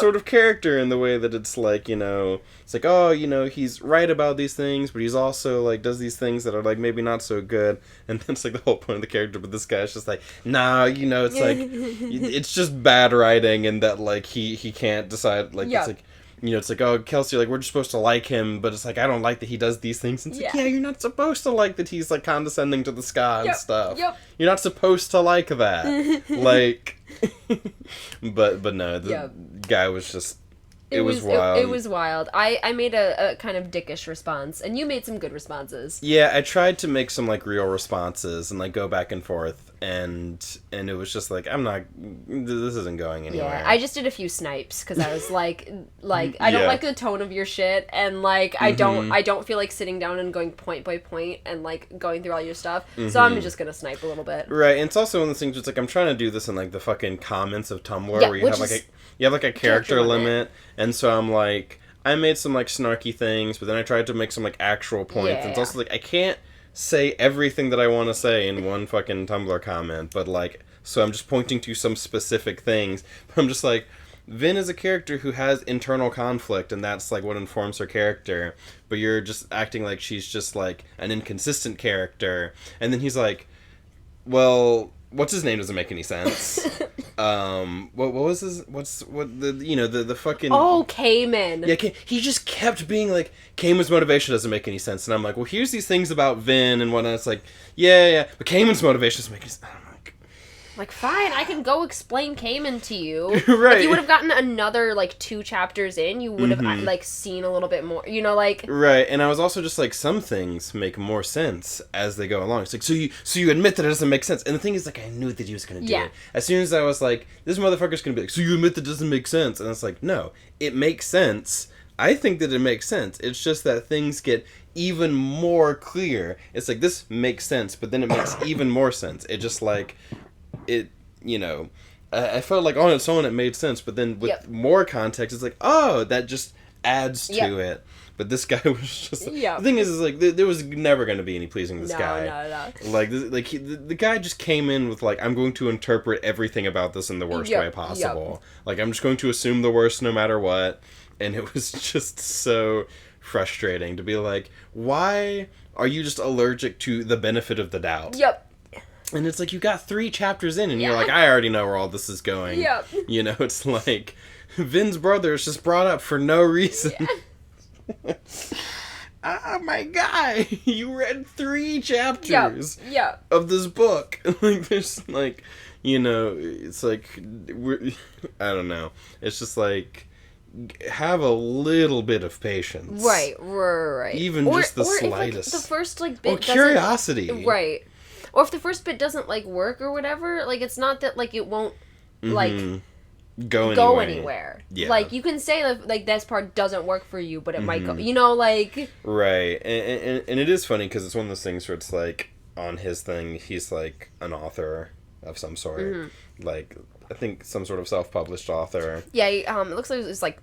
sort of character in the way that it's like, you know, it's like, oh, you know, he's right about these things, but he's also, like, does these things that are, like, maybe not so good, and that's, like, the whole point of the character, but this guy's just like, nah, you know, it's like, it's just bad writing, and that, like, he can't decide, like, it's like, you know, it's like, oh, Kelsey, like, we're just supposed to like him, but it's like, I don't like that he does these things. And it's like, yeah, you're not supposed to like that he's, like, condescending to the sky and stuff. Yep. You're not supposed to like that. Like, but no, the guy was just, it was wild. It was wild. I made a kind of dickish response, and you made some good responses. Yeah, I tried to make some, like, real responses and, like, go back and forth. And it was just like, this isn't going anywhere. Yeah, I just did a few snipes because I was like I don't like the tone of your shit, and like I don't feel like sitting down and going point by point and like going through all your stuff. So I'm just gonna snipe a little bit. Right, and it's also one of those things. It's like I'm trying to do this in like the fucking comments of Tumblr where you have like a character limit, and so I'm like, I made some like snarky things, but then I tried to make some like actual points. Yeah, and it's also like I can't say everything that I want to say in one fucking Tumblr comment, but like, so I'm just pointing to some specific things. But I'm just like, Vin is a character who has internal conflict, and that's like what informs her character, but you're just acting like she's just like an inconsistent character. And then he's like, well, what's his name doesn't make any sense. What was his, the fucking... Oh, Cayman. Yeah, he just kept being like, Cayman's motivation doesn't make any sense. And I'm like, well, here's these things about Vin and whatnot. It's like, yeah, but Cayman's motivation doesn't make any sense. Like, fine, I can go explain Cayman to you. Right. If you would have gotten another, like, 2 chapters in, you would have, like, seen a little bit more, you know, like... Right, and I was also just like, some things make more sense as they go along. It's like, so you admit that it doesn't make sense. And the thing is, like, I knew that he was going to do it. As soon as I was like, this motherfucker's going to be like, so you admit that it doesn't make sense? And it's like, no, it makes sense. I think that it makes sense. It's just that things get even more clear. It's like, this makes sense, but then it makes even more sense. It just, like... It, you know, I felt like on its own it made sense, but then with more context, it's like, oh, that just adds to it. But this guy was just... The thing is like, there was never going to be any pleasing this guy. No. Like, the guy just came in with, like, I'm going to interpret everything about this in the worst way possible. Like, I'm just going to assume the worst no matter what. And it was just so frustrating to be like, why are you just allergic to the benefit of the doubt? And it's like, you got 3 chapters in, and you're like, I already know where all this is going. You know, it's like, Vin's brother is just brought up for no reason. Ah, my guy, you read 3 chapters of this book. Like, there's, like, you know, it's like, I don't know. It's just like, have a little bit of patience. Right. Even just the slightest. If, like, the first, like, bit curiosity. Right. Or if the first bit doesn't, like, work or whatever, like, it's not that, like, it won't, like, go anywhere. Yeah. Like, you can say, like, this part doesn't work for you, but it might go, you know, like... Right. And it is funny, because it's one of those things where it's, like, on his thing, he's, like, an author of some sort. Like, I think some sort of self-published author. Yeah, it looks like it was, like,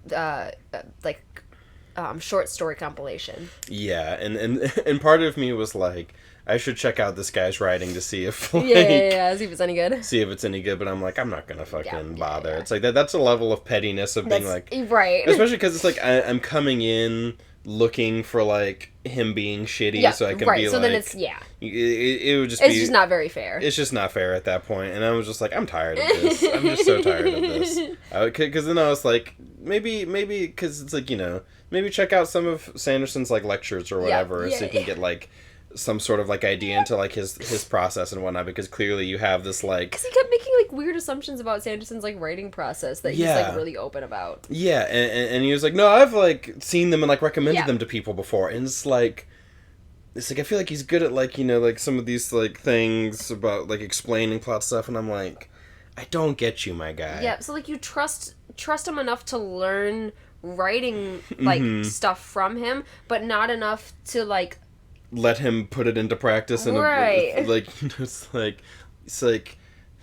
short story compilation. Yeah, and part of me was, like... I should check out this guy's writing to see if, like... see if it's any good. See if it's any good, but I'm like, I'm not gonna fucking bother. It's like, that's a level of pettiness of being like... Right. Especially because it's like, I'm coming in looking for, like, him being shitty, so I can be so like... so then it's, it would just It's just not very fair. It's just not fair at that point, and I was just like, I'm tired of this. I'm just so tired of this. Because then I was like, maybe, because it's like, you know, maybe check out some of Sanderson's, like, lectures or whatever, so you can get, like... some sort of, like, idea into, like, his process and whatnot, because clearly you have this, like... Because he kept making, like, weird assumptions about Sanderson's, like, writing process that he's, like, really open about. Yeah, and he was like, no, I've, like, seen them and, like, recommended them to people before, and it's like... it's like, I feel like he's good at, like, you know, like, some of these, like, things about, like, explaining plot stuff, and I'm like, I don't get you, my guy. Yeah, so, like, you trust him enough to learn writing, like, stuff from him, but not enough to, like... let him put it into practice. Right. Like, you know, it's like,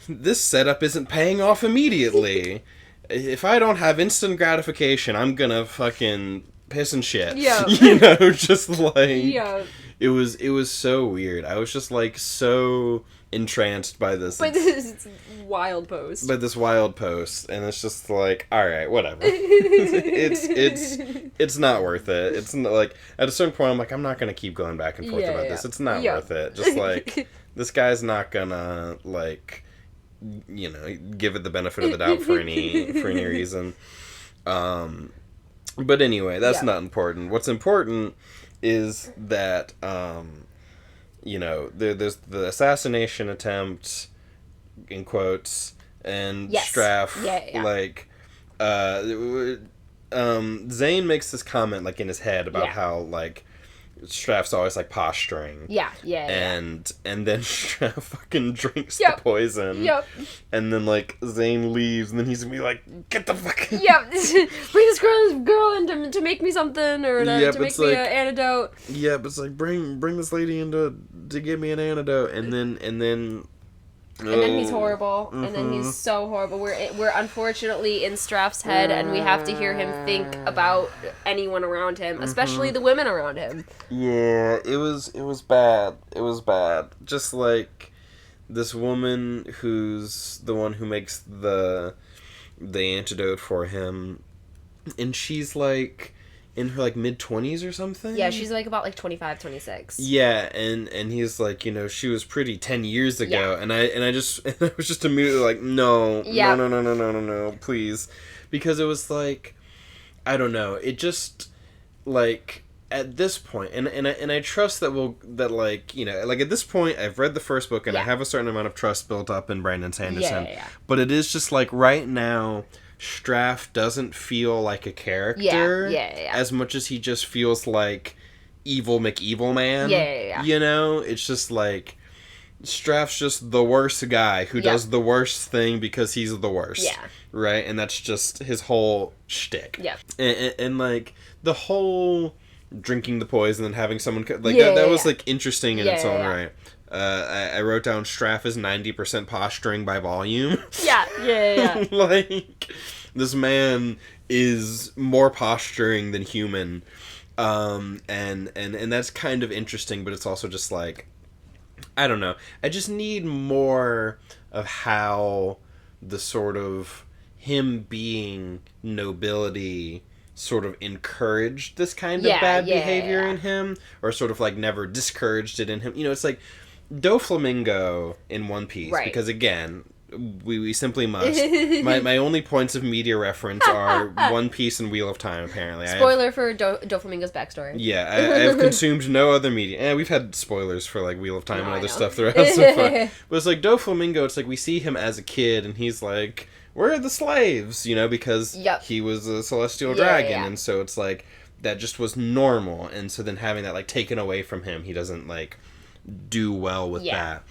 this setup isn't paying off immediately. If I don't have instant gratification, I'm gonna fucking piss and shit. Yeah. You know, just, like... Yeah. It was so weird. I was just, like, so entranced by this. By this wild post. By this wild post, and it's just like, all right, whatever. it's not worth it. It's not, like, at a certain point, I'm like, I'm not gonna keep going back and forth about this. It's not worth it. Just, like, this guy's not gonna, like, you know, give it the benefit of the doubt for any reason. But anyway, that's not important. What's important is that, you know, there's the assassination attempt, in quotes, and Straff, like, Zane makes this comment, like, in his head about how, like, Straff's always, like, posturing. And then Straff fucking drinks the poison. And then, like, Zane leaves, and then he's gonna be like, get the fuck... Bring this girl in to make me something, or to make me an antidote. Yeah, but it's like, bring this lady in to give me an antidote, and then he's horrible, and then he's so horrible. We're unfortunately in Straff's head, and we have to hear him think about anyone around him, especially the women around him. Yeah, it was bad. It was bad. Just like this woman who's the one who makes the antidote for him, and she's like in her, like, mid-20s or something? Yeah, she's, like, about, like, 25, 26. Yeah, and he's like, you know, she was pretty 10 years ago, and I was just immediately like, no, please. Because it was, like, I don't know, it just, like, at this point, and I trust that like, you know, like, at this point, I've read the first book, and I have a certain amount of trust built up in Brandon Sanderson, but it is just, like, right now... Straff doesn't feel like a character as much as he just feels like evil McEvil Man. You know? It's just like Straff's just the worst guy who does the worst thing because he's the worst. Yeah. Right? And that's just his whole shtick. Yeah. And like the whole drinking the poison and having someone like that was like interesting in its own right. I wrote down Straff is 90% posturing by volume. Yeah. Like, this man is more posturing than human. And that's kind of interesting, but it's also just like, I don't know. I just need more of how the sort of him being nobility sort of encouraged this kind of bad behavior in him, or sort of like never discouraged it in him. You know, it's like Doflamingo in One Piece, because again, we simply must. My only points of media reference are One Piece and Wheel of Time, apparently. Spoiler for Doflamingo's backstory. Yeah, I have consumed no other media. We've had spoilers for, like, Wheel of Time and other stuff throughout so far. But it's like, Doflamingo, it's like we see him as a kid, and he's like, where are the slaves? You know, because he was a celestial dragon, and so it's like, that just was normal, and so then having that, like, taken away from him, he doesn't, like, do well with that.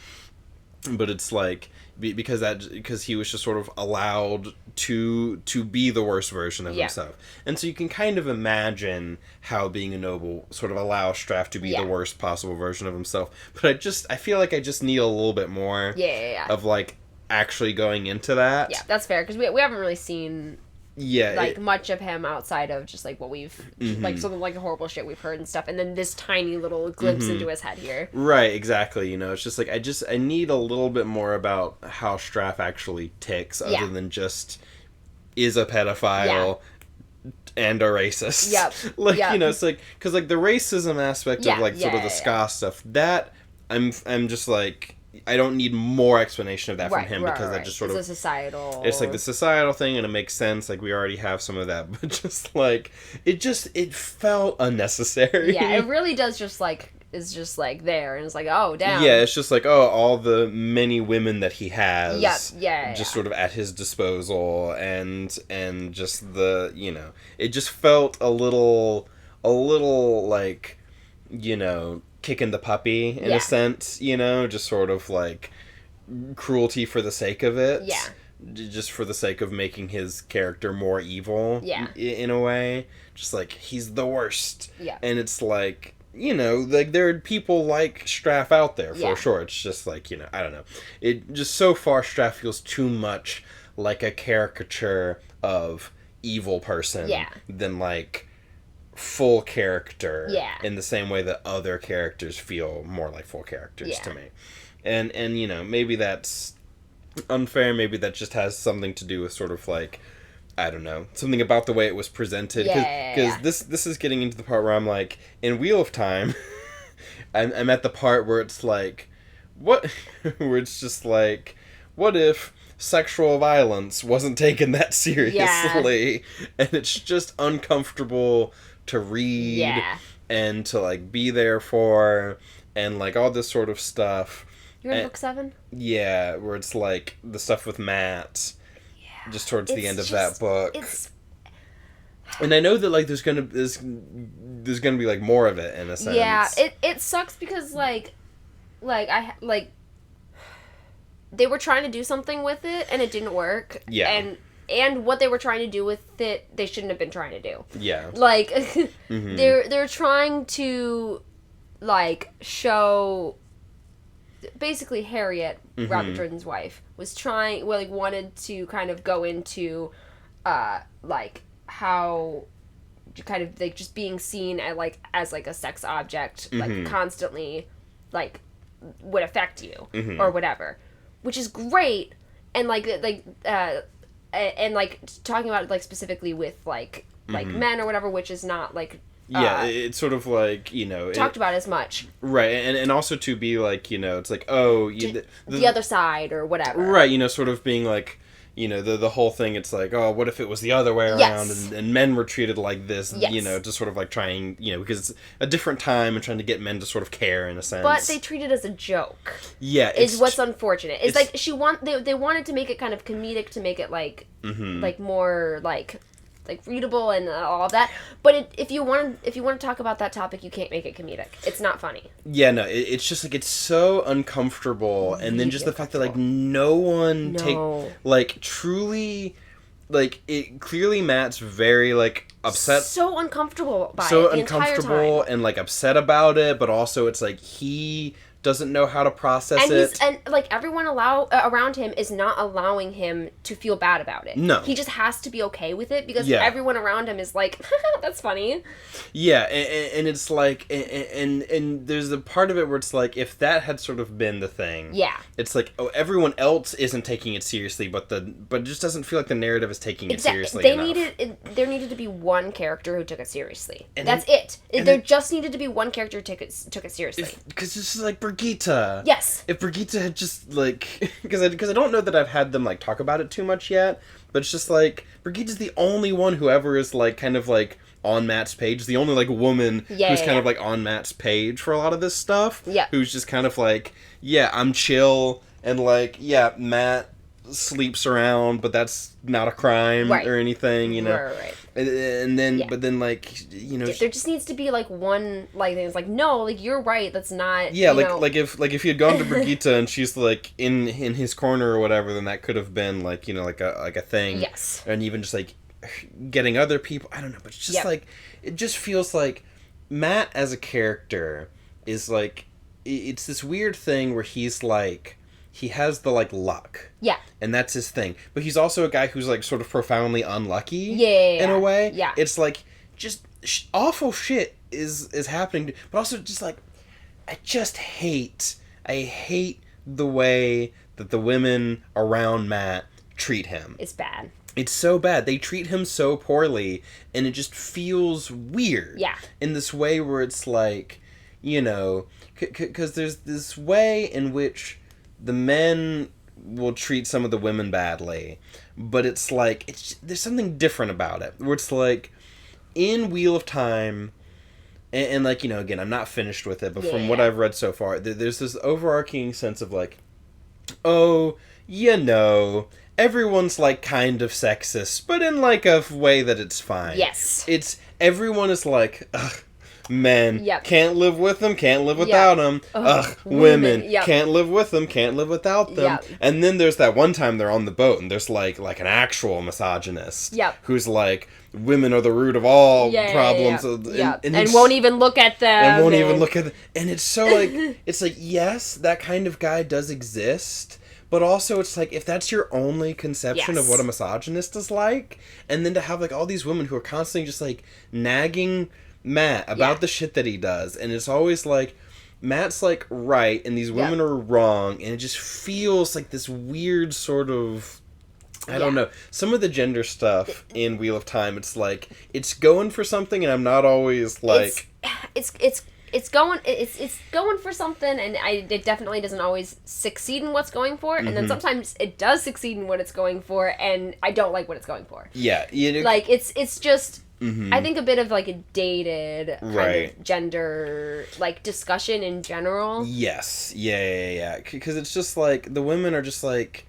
But it's like, because he was just sort of allowed to be the worst version of himself. And so you can kind of imagine how being a noble sort of allows Straff to be the worst possible version of himself. But I feel like I just need a little bit more of, like, actually going into that. Yeah, that's fair, because we haven't really seen... like, much of him outside of just, like, what we've, like, some of, like, the horrible shit we've heard and stuff, and then this tiny little glimpse into his head here. Right, exactly, you know, it's just, like, I need a little bit more about how Straff actually ticks, other than just is a pedophile and a racist. Like, you know, it's, like, because, like, the racism aspect of, like, sort of the ska stuff, that, I'm just, like... I don't need more explanation of that from him, because that just sort of... It's a societal... It's, like, the societal thing, and it makes sense. Like, we already have some of that. But just, like... It felt unnecessary. Yeah, it really does just, like... Is just, like, there. And it's like, oh, damn. Yeah, it's just like, oh, all the many women that he has... just sort of at his disposal. And just the... You know... It just felt a little, like... You know... kicking the puppy in a sense, you know, just sort of like cruelty for the sake of it. Yeah. Just for the sake of making his character more evil. Yeah. In a way. Just like, he's the worst. Yeah. And it's like, you know, like, there are people like Straff out there, for sure. It's just like, you know, I don't know. It just, so far, Straff feels too much like a caricature of evil person than, like, full character in the same way that other characters feel more like full characters to me. And, you know, maybe that's unfair. Maybe that just has something to do with sort of, like, I don't know, something about the way it was presented. Because this is getting into the part where I'm like, in Wheel of Time, I'm at the part where it's like, where it's just like, what if sexual violence wasn't taken that seriously? And it's just uncomfortable to read and to, like, be there for, and, like, all this sort of stuff. You're in book 7? Yeah, where it's like the stuff with Matt. Just towards the end of that book. And I know that, like, there's gonna be, like, more of it in a sense. Yeah, it sucks because they were trying to do something with it and it didn't work. Yeah. And what they were trying to do with it, they shouldn't have been trying to do. Yeah. Like, they're trying to, like, show. Basically, Harriet, Robert Jordan's wife, was trying, well, like, wanted to kind of go into, like, how kind of, like, just being seen as, like, a sex object, like, constantly, like, would affect you, or whatever. Which is great, and, like, talking about it, like, specifically with, like, men or whatever, which is not, like, yeah, it's sort of like, you know... talked about as much. Right, and also to be like, you know, it's like, oh... the other side, or whatever. Right, you know, sort of being like, you know, the whole thing, it's like, oh, what if it was the other way around, and men were treated like this, you know, to sort of like trying, you know, because it's a different time and trying to get men to sort of care in a sense. But they treat it as a joke. Yeah, is what's unfortunate. It's like, they wanted to make it kind of comedic, to make it like, like more, like readable and all of that, but if you want to talk about that topic, you can't make it comedic. It's not funny. Yeah, no, it's just like, it's so uncomfortable, and then just the fact that, like, no one truly, like, it clearly Matt's very, like, upset, so uncomfortable by it the entire time, and, like, upset about it, but also it's like he doesn't know how to process it. And, like, everyone around him is not allowing him to feel bad about it. No. He just has to be okay with it, because everyone around him is like, that's funny. Yeah, and it's like, and there's a part of it where it's like, if that had sort of been the thing, it's like, oh, everyone else isn't taking it seriously, but it just doesn't feel like the narrative is taking it seriously enough. There needed to be one character who took it seriously. And that's it. There just needed to be one character who took it seriously. Because this is like Brigitte. Yes. If Brigitte had just, like... Because I don't know that I've had them, like, talk about it too much yet, but it's just, like, Brigitte's the only one who ever is, like, kind of, like, on Matt's page. The only, like, woman who's kind of, like, on Matt's page for a lot of this stuff. Yeah. Who's just kind of, like, yeah, I'm chill, and, like, yeah, Matt sleeps around, but that's not a crime or anything, you know? Right. And then, but then, like, you know... There just needs to be, like, one, like, thing. It's like, no, like, you're right, that's not, yeah, like if he had gone to Brigitte and she's, like, in his corner or whatever, then that could have been, like, you know, like a thing. Yes. And even just, like, getting other people, I don't know, but it's just, like, it just feels like Matt as a character is, like, it's this weird thing where he's, like... He has the, like, luck. Yeah. And that's his thing. But he's also a guy who's, like, sort of profoundly unlucky. In a way. Yeah. It's, like, just awful shit is happening. But also just, like, I hate the way that the women around Matt treat him. It's bad. It's so bad. They treat him so poorly. And it just feels weird. Yeah. In this way where it's, like, you know... Because there's this way in which... the men will treat some of the women badly, but it's like, there's something different about it, where it's like, in Wheel of Time, and like, you know, again, I'm not finished with it, but from what I've read so far, there's this overarching sense of like, oh, you know, everyone's like kind of sexist, but in like a way that it's fine. Yes. Everyone is like, ugh, Men. Yep. Can't live with them, can't live without them. Ugh, women. Yep. Can't live with them, can't live without them. Yep. And then there's that one time they're on the boat and there's like an actual misogynist. Yep. Who's like, women are the root of all problems. And won't even look at them. And won't even look at them. And it's so like, it's like, yes, that kind of guy does exist. But also, it's like, if that's your only conception of what a misogynist is like, and then to have, like, all these women who are constantly just, like, nagging Matt about the shit that he does, and it's always like, Matt's, like, right, and these women are wrong, and it just feels like this weird sort of... I don't know. Some of the gender stuff in Wheel of Time, it's like, it's going for something, and I'm not always, like... It's going for something, and it definitely doesn't always succeed in what's going for, and then sometimes it does succeed in what it's going for, and I don't like what it's going for. Yeah. Like, it's just, I think a bit of, like, a dated kind of gender, like, discussion in general. Yes. Yeah. Because it's just, like, the women are just, like...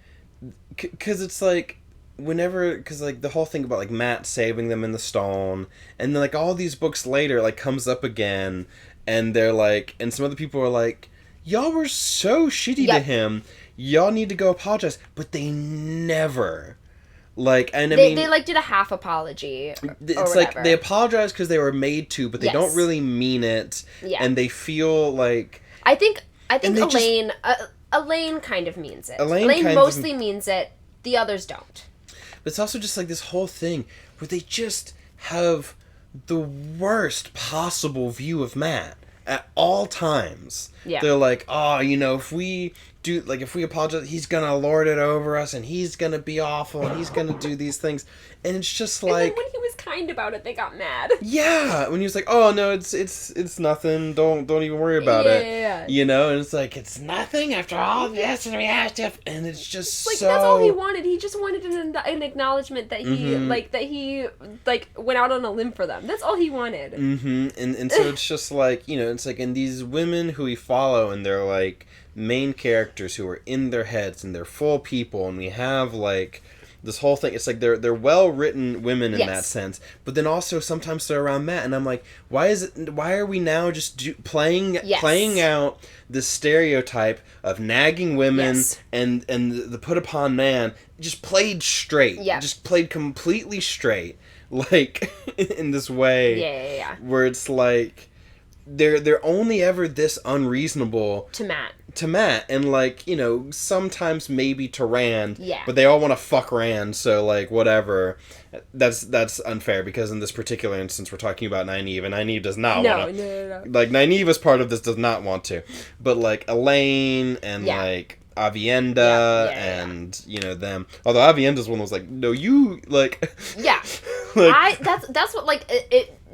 Because it's, like... Whenever, because, like, the whole thing about, like, Matt saving them in the stone, and then, like, all these books later, like, comes up again, and they're, like, and some other people are, like, y'all were so shitty to him, y'all need to go apologize, but they never, like, and I mean... They, like, did a half apology, It's whatever. like, they apologize because they were made to, but they don't really mean it, and they feel, like... I think Elaine kind of means it. Elaine mostly means it, the others don't. But it's also just like this whole thing where they just have the worst possible view of Matt at all times. Yeah. They're like, oh, you know, if we apologize, he's gonna lord it over us, and he's gonna be awful, and he's gonna do these things. And it's just like... And then when he was kind about it, they got mad. Yeah! When he was like, oh, no, it's nothing, don't even worry about it. Yeah. You know? And it's like, it's nothing after all this, and we have to... And it's just like, so... that's all he wanted. He just wanted an acknowledgement that he, went out on a limb for them. That's all he wanted. Mm-hmm. And so it's just like, you know, it's like, and these women who we follow, and they're like main characters who are in their heads, and they're full people, and we have, like... This whole thing, it's like they're well-written women in that sense, but then also sometimes they're around Matt, and I'm like, why are we now just playing out the stereotype of nagging women and the put upon man, just played straight, just played completely straight, like, in this way, where it's like, they're only ever this unreasonable to Matt, and, like, you know, sometimes maybe to Rand, but they all want to fuck Rand, so, like, whatever. That's unfair, because in this particular instance, we're talking about Nynaeve, and Nynaeve does not want to. No. Like, Nynaeve as part of this does not want to. But, like, Elaine, and, like, Avienda, and, you know, them. Although Avienda's one was like, no, you, like... Yeah. Like, that's what, like,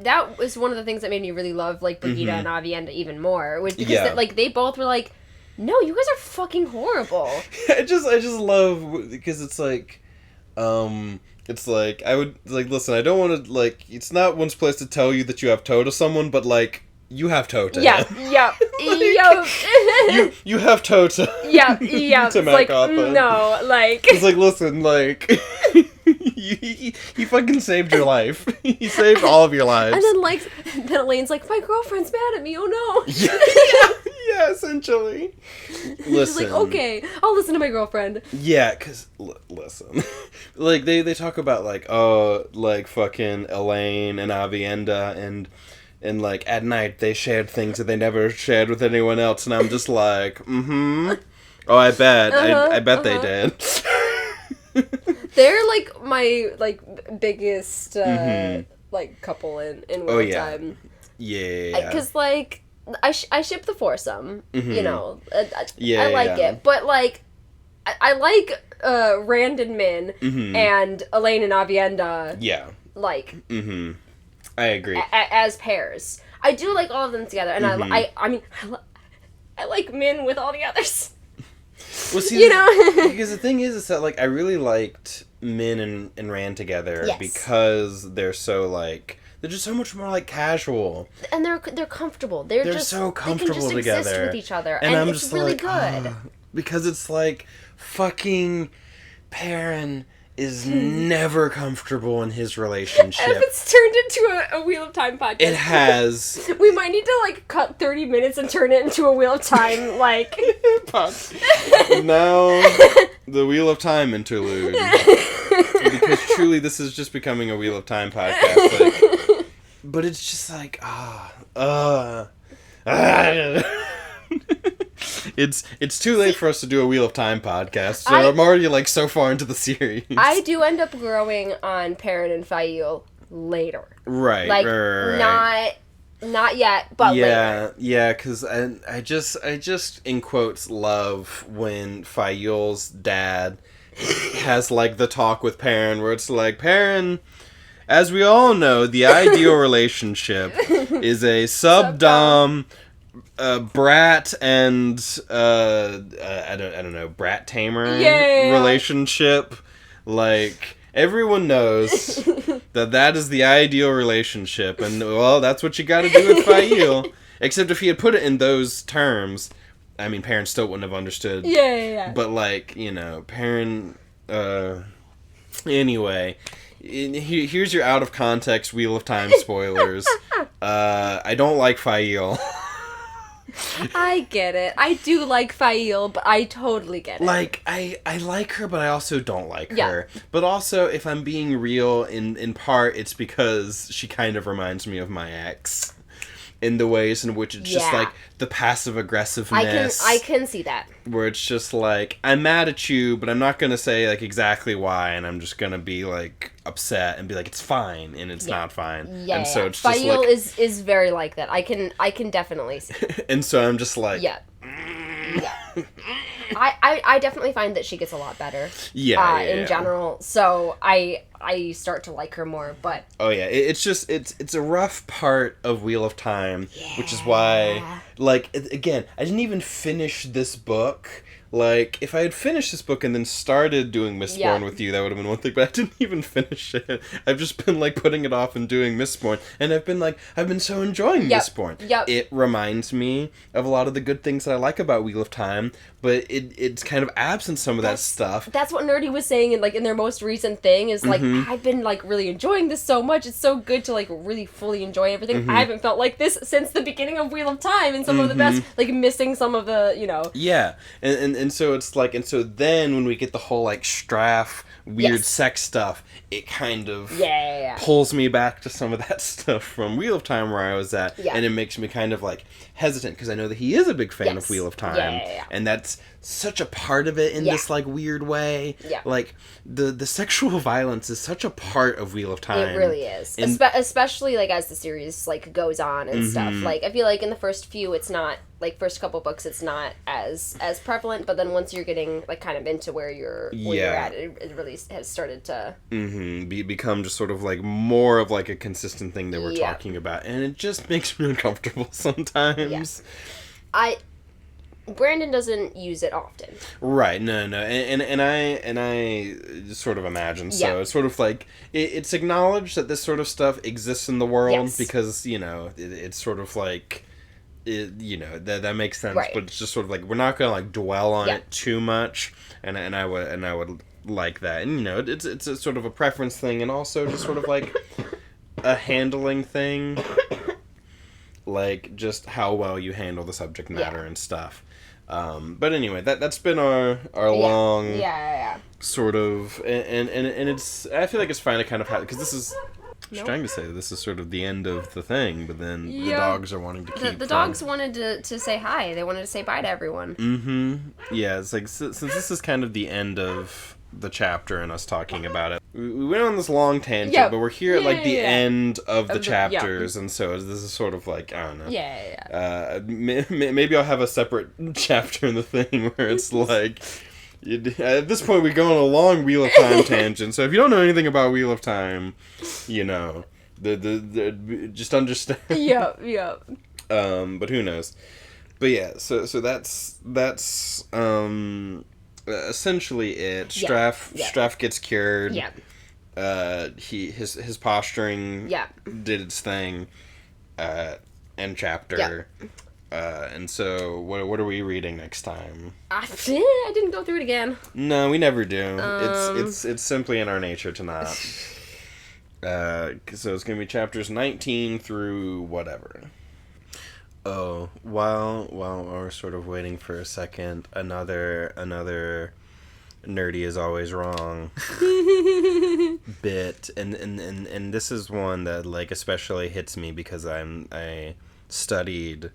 that was one of the things that made me really love, like, Brigitte and Avienda even more, was because, like, they both were like, no, you guys are fucking horrible. I just love, because it's like, it's like, I would, like, listen, I don't want to, like, it's not one's place to tell you that you have toe to someone, but, like, you have toe to Yeah. you have toe to to Matt Cawthon. No, like... It's like, listen, like... He fucking saved your life. He saved all of your lives. And then, like, Elaine's like, my girlfriend's mad at me, oh no. Yeah, essentially. Listen. She's like, okay, I'll listen to my girlfriend. Yeah, because, listen. Like, they talk about, like, oh, like, fucking Elaine and Avienda, and, like, at night they shared things that they never shared with anyone else, and I'm just like, oh, I bet. I bet they did. They're, like, my, like, biggest, like, couple in Wheel of Time. Yeah. Because, like, I ship the foursome, you know. I like it. But, like, I like Rand and Min and Elaine and Avienda. Yeah. Like... I agree. As pairs. I do like all of them together, and I like Min with all the others. Well, see, you know? Because the thing is that, like, I really liked Min and Rand together because they're so, like, they're just so much more, like, casual. And they're comfortable. They're just so comfortable they can just together. exist with each other, and it's really good. Because it's like fucking Perrin is never comfortable in his relationship. If it's turned into a Wheel of Time podcast. It has. We might need to, like, cut 30 minutes and turn it into a Wheel of Time, like... Now, the Wheel of Time interlude. Because truly, this is just becoming a Wheel of Time podcast. Like, but it's just like, It's too late for us to do a Wheel of Time podcast, so I'm already, like, so far into the series. I do end up growing on Perrin and Fael later. Right, like, right. Not yet, but later. Yeah, because I just, in quotes, love when Fael's dad has, like, the talk with Perrin, where it's like, Perrin, as we all know, the ideal relationship is a sub-dom... brat and I don't know, brat tamer relationship. Like, everyone knows that is the ideal relationship, and well, that's what you gotta do with Fael. Except if he had put it in those terms, I mean, Perrin still wouldn't have understood. Yeah. But, like, you know, Perrin, anyway, here's your out of context Wheel of Time spoilers. I don't like Fael. I get it. I do like Fael, but I totally get it. Like, I like her, but I also don't like her. But also, if I'm being real, in part, it's because she kind of reminds me of my ex. In the ways in which it's just, like, the passive-aggressiveness. I can see that. Where it's just, like, I'm mad at you, but I'm not gonna say, like, exactly why, and I'm just gonna be, like, upset and be like, it's fine, and it's not fine. Yeah, and so it's Fael just, like... is very like that. I can definitely see. And so I'm just like... Yeah. I definitely find that she gets a lot better. In general. So I start to like her more, but... Oh yeah, it's a rough part of Wheel of Time, which is why, like, again, I didn't even finish this book. Like, if I had finished this book and then started doing Mistborn with you, that would have been one thing, but I didn't even finish it. I've just been, like, putting it off and doing Mistborn, and I've been so enjoying Mistborn. It reminds me of a lot of the good things that I like about Wheel of Time, but it's kind of absent some of that stuff. That's what Nerdy was saying in their most recent thing, is, like, I've been, like, really enjoying this so much. It's so good to, like, really fully enjoy everything. I haven't felt like this since the beginning of Wheel of Time, and some of the best, like, missing some of the, you know... Yeah, and so it's like, and so then when we get the whole, like, Straff weird sex stuff, it kind of pulls me back to some of that stuff from Wheel of Time where I was at, and it makes me kind of, like, hesitant, because I know that he is a big fan of Wheel of Time, and that's such a part of it in this, like, weird way. Like, the sexual violence is such a part of Wheel of Time. It really is. Especially, like, as the series, like, goes on and stuff. Like, I feel like in the first few, it's not, like, first couple books, it's not as prevalent, but then once you're getting, like, kind of into where you're at, it really has started to... become just sort of, like, more of, like, a consistent thing that we're talking about, and it just makes me uncomfortable sometimes. Brandon doesn't use it often. Right, no, and I sort of imagine so. It's sort of like, it's acknowledged that this sort of stuff exists in the world, because, you know, it's sort of like... you know, that makes sense, but it's just sort of like, we're not gonna, like, dwell on it too much, and I would like that, and, you know, it's a sort of a preference thing, and also just sort of like a handling thing, like, just how well you handle the subject matter and stuff. But anyway, that's been our long sort of, and it's, I feel like it's fine to kind of have, because this is... I was trying to say that this is sort of the end of the thing, but then the dogs are wanting to keep... The dogs wanted to say hi. They wanted to say bye to everyone. Yeah, it's like, since this is kind of the end of the chapter and us talking about it, we went on this long tangent, but we're here at, like, the end of the chapters, and so this is sort of like, I don't know. Maybe I'll have a separate chapter in the thing where it's like... At this point, we go on a long Wheel of Time tangent, so if you don't know anything about Wheel of Time, you know, the just understand. But who knows? But yeah, so that's essentially it. Straff gets cured. His posturing did its thing. End chapter. And so, what are we reading next time? I didn't go through it again. No, we never do. It's simply in our nature to not. So it's gonna be chapters 19 through whatever. Oh, while we're sort of waiting for a second, another nerdy is always wrong bit, and this is one that like especially hits me because I studied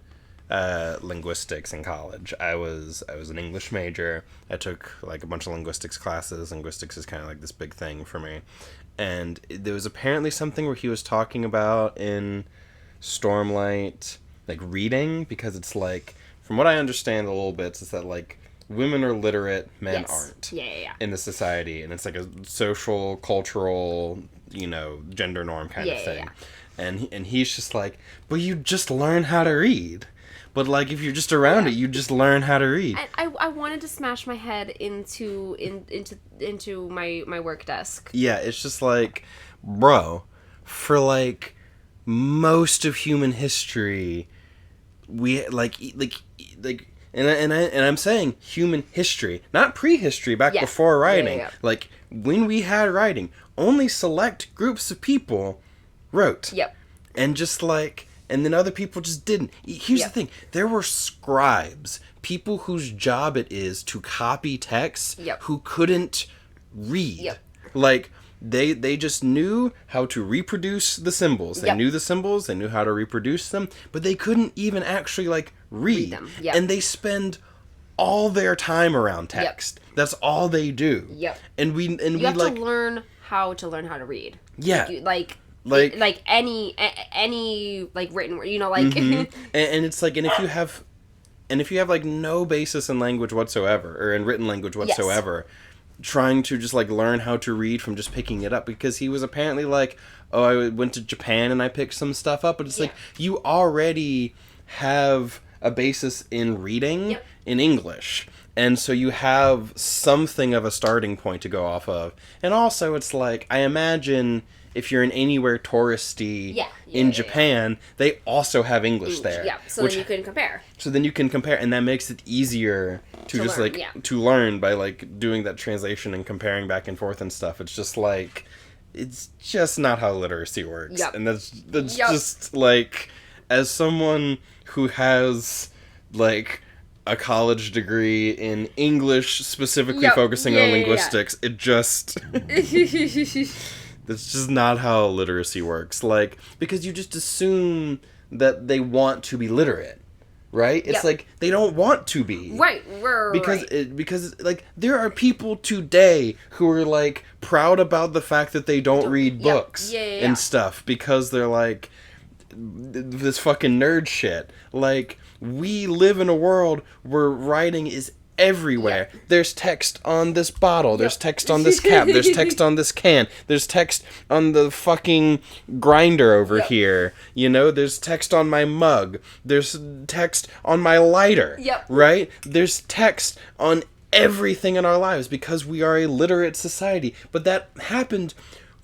linguistics in college. I was an English major. I took like a bunch of linguistics classes. Linguistics is kind of like this big thing for me. And there was apparently something where he was talking about in Stormlight, like reading, because it's like, from what I understand a little bit, is that like women are literate, men aren't. Yeah. In the society, and it's like a social, cultural, gender norm kind of thing. Yeah. And he's just like, but you just learn how to read. But like if you're just around it, you just learn how to read. I wanted to smash my head into my work desk. Yeah, it's just like, bro, for like most of human history, we and I'm saying human history, not prehistory, back before writing. Yeah. Like when we had writing, only select groups of people wrote. Yep. And just like, and then other people just didn't. Here's the thing. There were scribes, people whose job it is to copy text, who couldn't read. Yep. Like, they just knew how to reproduce the symbols. They knew the symbols, they knew how to reproduce them, but they couldn't even actually, like, read them. Yep. And they spend all their time around text. Yep. That's all they do. Yep. And you have to learn how to read. Yeah. Like any like written word, like and it's like, and if you have like no basis in language whatsoever, or in written language whatsoever, trying to just like learn how to read from just picking it up, because he was apparently like, oh, I went to Japan and I picked some stuff up, but it's like you already have a basis in reading in English. And so you have something of a starting point to go off of. And also it's like, I imagine if you're in anywhere touristy in Japan, they also have English there. Yeah, so then you can compare. So then you can compare, and that makes it easier to just learn, to learn by like doing that translation and comparing back and forth and stuff. It's just like, it's just not how literacy works. Yep. And that's just like, as someone who has like a college degree in English, specifically focusing on linguistics, it just... That's just not how literacy works. Like, because you just assume that they want to be literate, right? It's like, they don't want to be. Right. Because like, there are people today who are, like, proud about the fact that they don't read books and stuff, because they're, like, this fucking nerd shit. Like, we live in a world where writing is everywhere. There's text on this bottle. There's text on this cap. There's text on this can. There's text on the fucking grinder over here. There's text on my mug. There's text on my lighter. Right? There's text on everything in our lives because we are a literate society. But that happened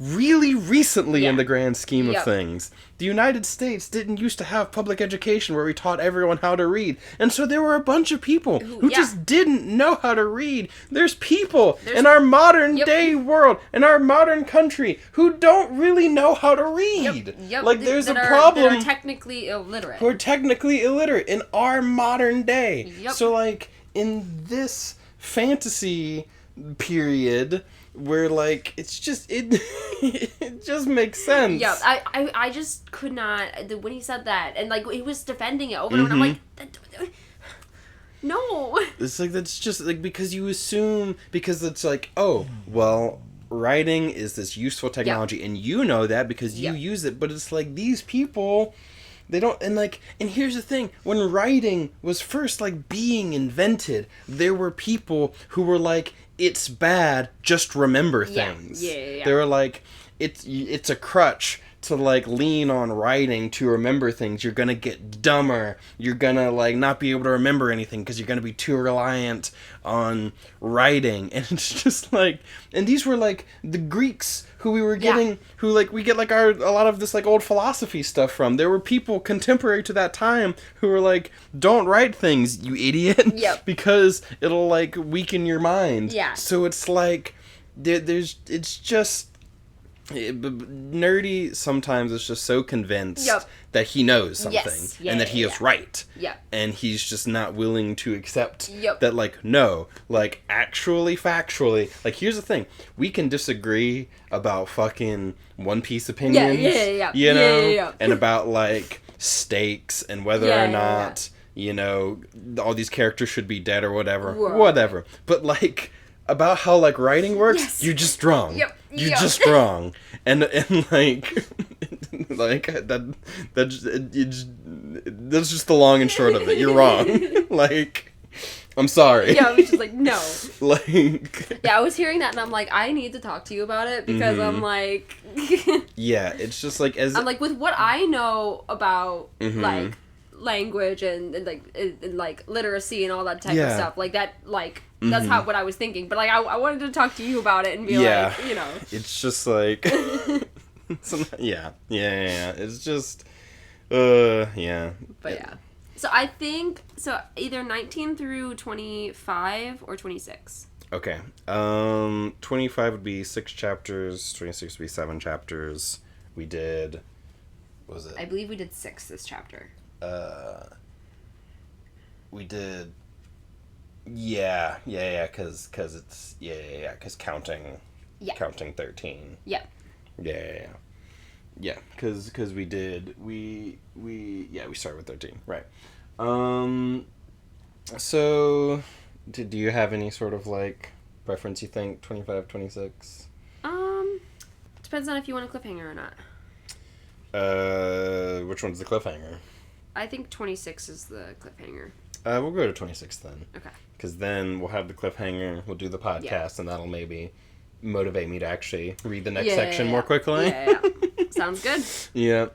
really recently in the grand scheme of things. The United States didn't used to have public education where we taught everyone how to read. And so there were a bunch of people who just didn't know how to read. There's people in our modern day world, in our modern country, who don't really know how to read. Like, there's a problem. That are technically illiterate. Who are technically illiterate in our modern day. So, like, in this fantasy period... where, like, it's just, it just makes sense. Yeah, I just could not, when he said that, and, like, he was defending it over and over, and I'm like, no. It's like, that's just, like, because you assume, because it's like, oh, well, writing is this useful technology, and you know that because you use it, but it's like, these people... They don't, and like, and here's the thing, when writing was first, like, being invented, there were people who were like, it's bad, just remember things. They were like, it's a crutch to, like, lean on writing to remember things, you're gonna get dumber. You're gonna, like, not be able to remember anything because you're gonna be too reliant on writing. And it's just, like... And these were, like, the Greeks who we were getting... Who, like, we get, like, a lot of this, like, old philosophy stuff from. There were people contemporary to that time who were, like, don't write things, you idiot. Yep. Because it'll, like, weaken your mind. Yeah. So it's, like... It's just... Nerdy sometimes is just so convinced that he knows something and that he is right. Yeah. And he's just not willing to accept that, like, no, like, actually, factually, like, here's the thing. We can disagree about fucking One Piece opinions, you know, and about, like, stakes and whether or not, you know, all these characters should be dead or whatever. But, like... about how, like, writing works, you're just wrong. You're just wrong. And like, like, that's just the long and short of it. You're wrong. Like, I'm sorry. Yeah, I was just like, no. Like... Yeah, I was hearing that, and I'm like, I need to talk to you about it, because I'm like... yeah, it's just, like, as... I'm like, with what I know about, like, language and like literacy and all that type of stuff, like, that, like... That's what I was thinking. But, like, I wanted to talk to you about it and be like, you know. It's just, like... yeah. It's just... yeah. But, yeah. So, I think... So, either 19 through 25 or 26. Okay. 25 would be 6 chapters. 26 would be 7 chapters. We did... What was it? I believe we did 6 this chapter. We did... Yeah, because it's... Yeah, because counting 13. Yeah. Yeah, because we did... We started with 13, right. So, do you have any sort of, like, preference, you think? 25, 26? Depends on if you want a cliffhanger or not. Which one's the cliffhanger? I think 26 is the cliffhanger. We'll go to 26 then. Okay. Because then we'll have the cliffhanger, we'll do the podcast, and that'll maybe motivate me to actually read the next section more quickly. Yeah. Sounds good. Yeah.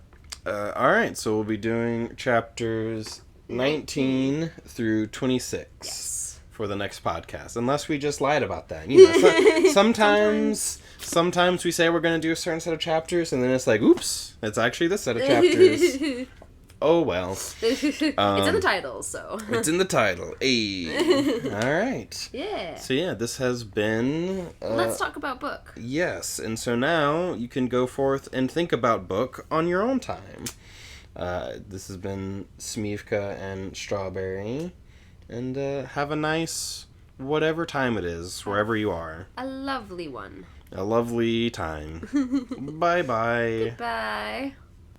Alright, so we'll be doing chapters 19 through 26 for the next podcast. Unless we just lied about that. You know, sometimes we say we're going to do a certain set of chapters, and then it's like, oops, it's actually this set of chapters. Oh, well. It's in the title, so. It's in the title. Hey. All right. Yeah. So, yeah, this has been... Let's talk about book. Yes, and so now you can go forth and think about book on your own time. This has been Smeevca and Strawberry. And have a nice whatever time it is, wherever you are. A lovely one. A lovely time. Bye-bye. Goodbye.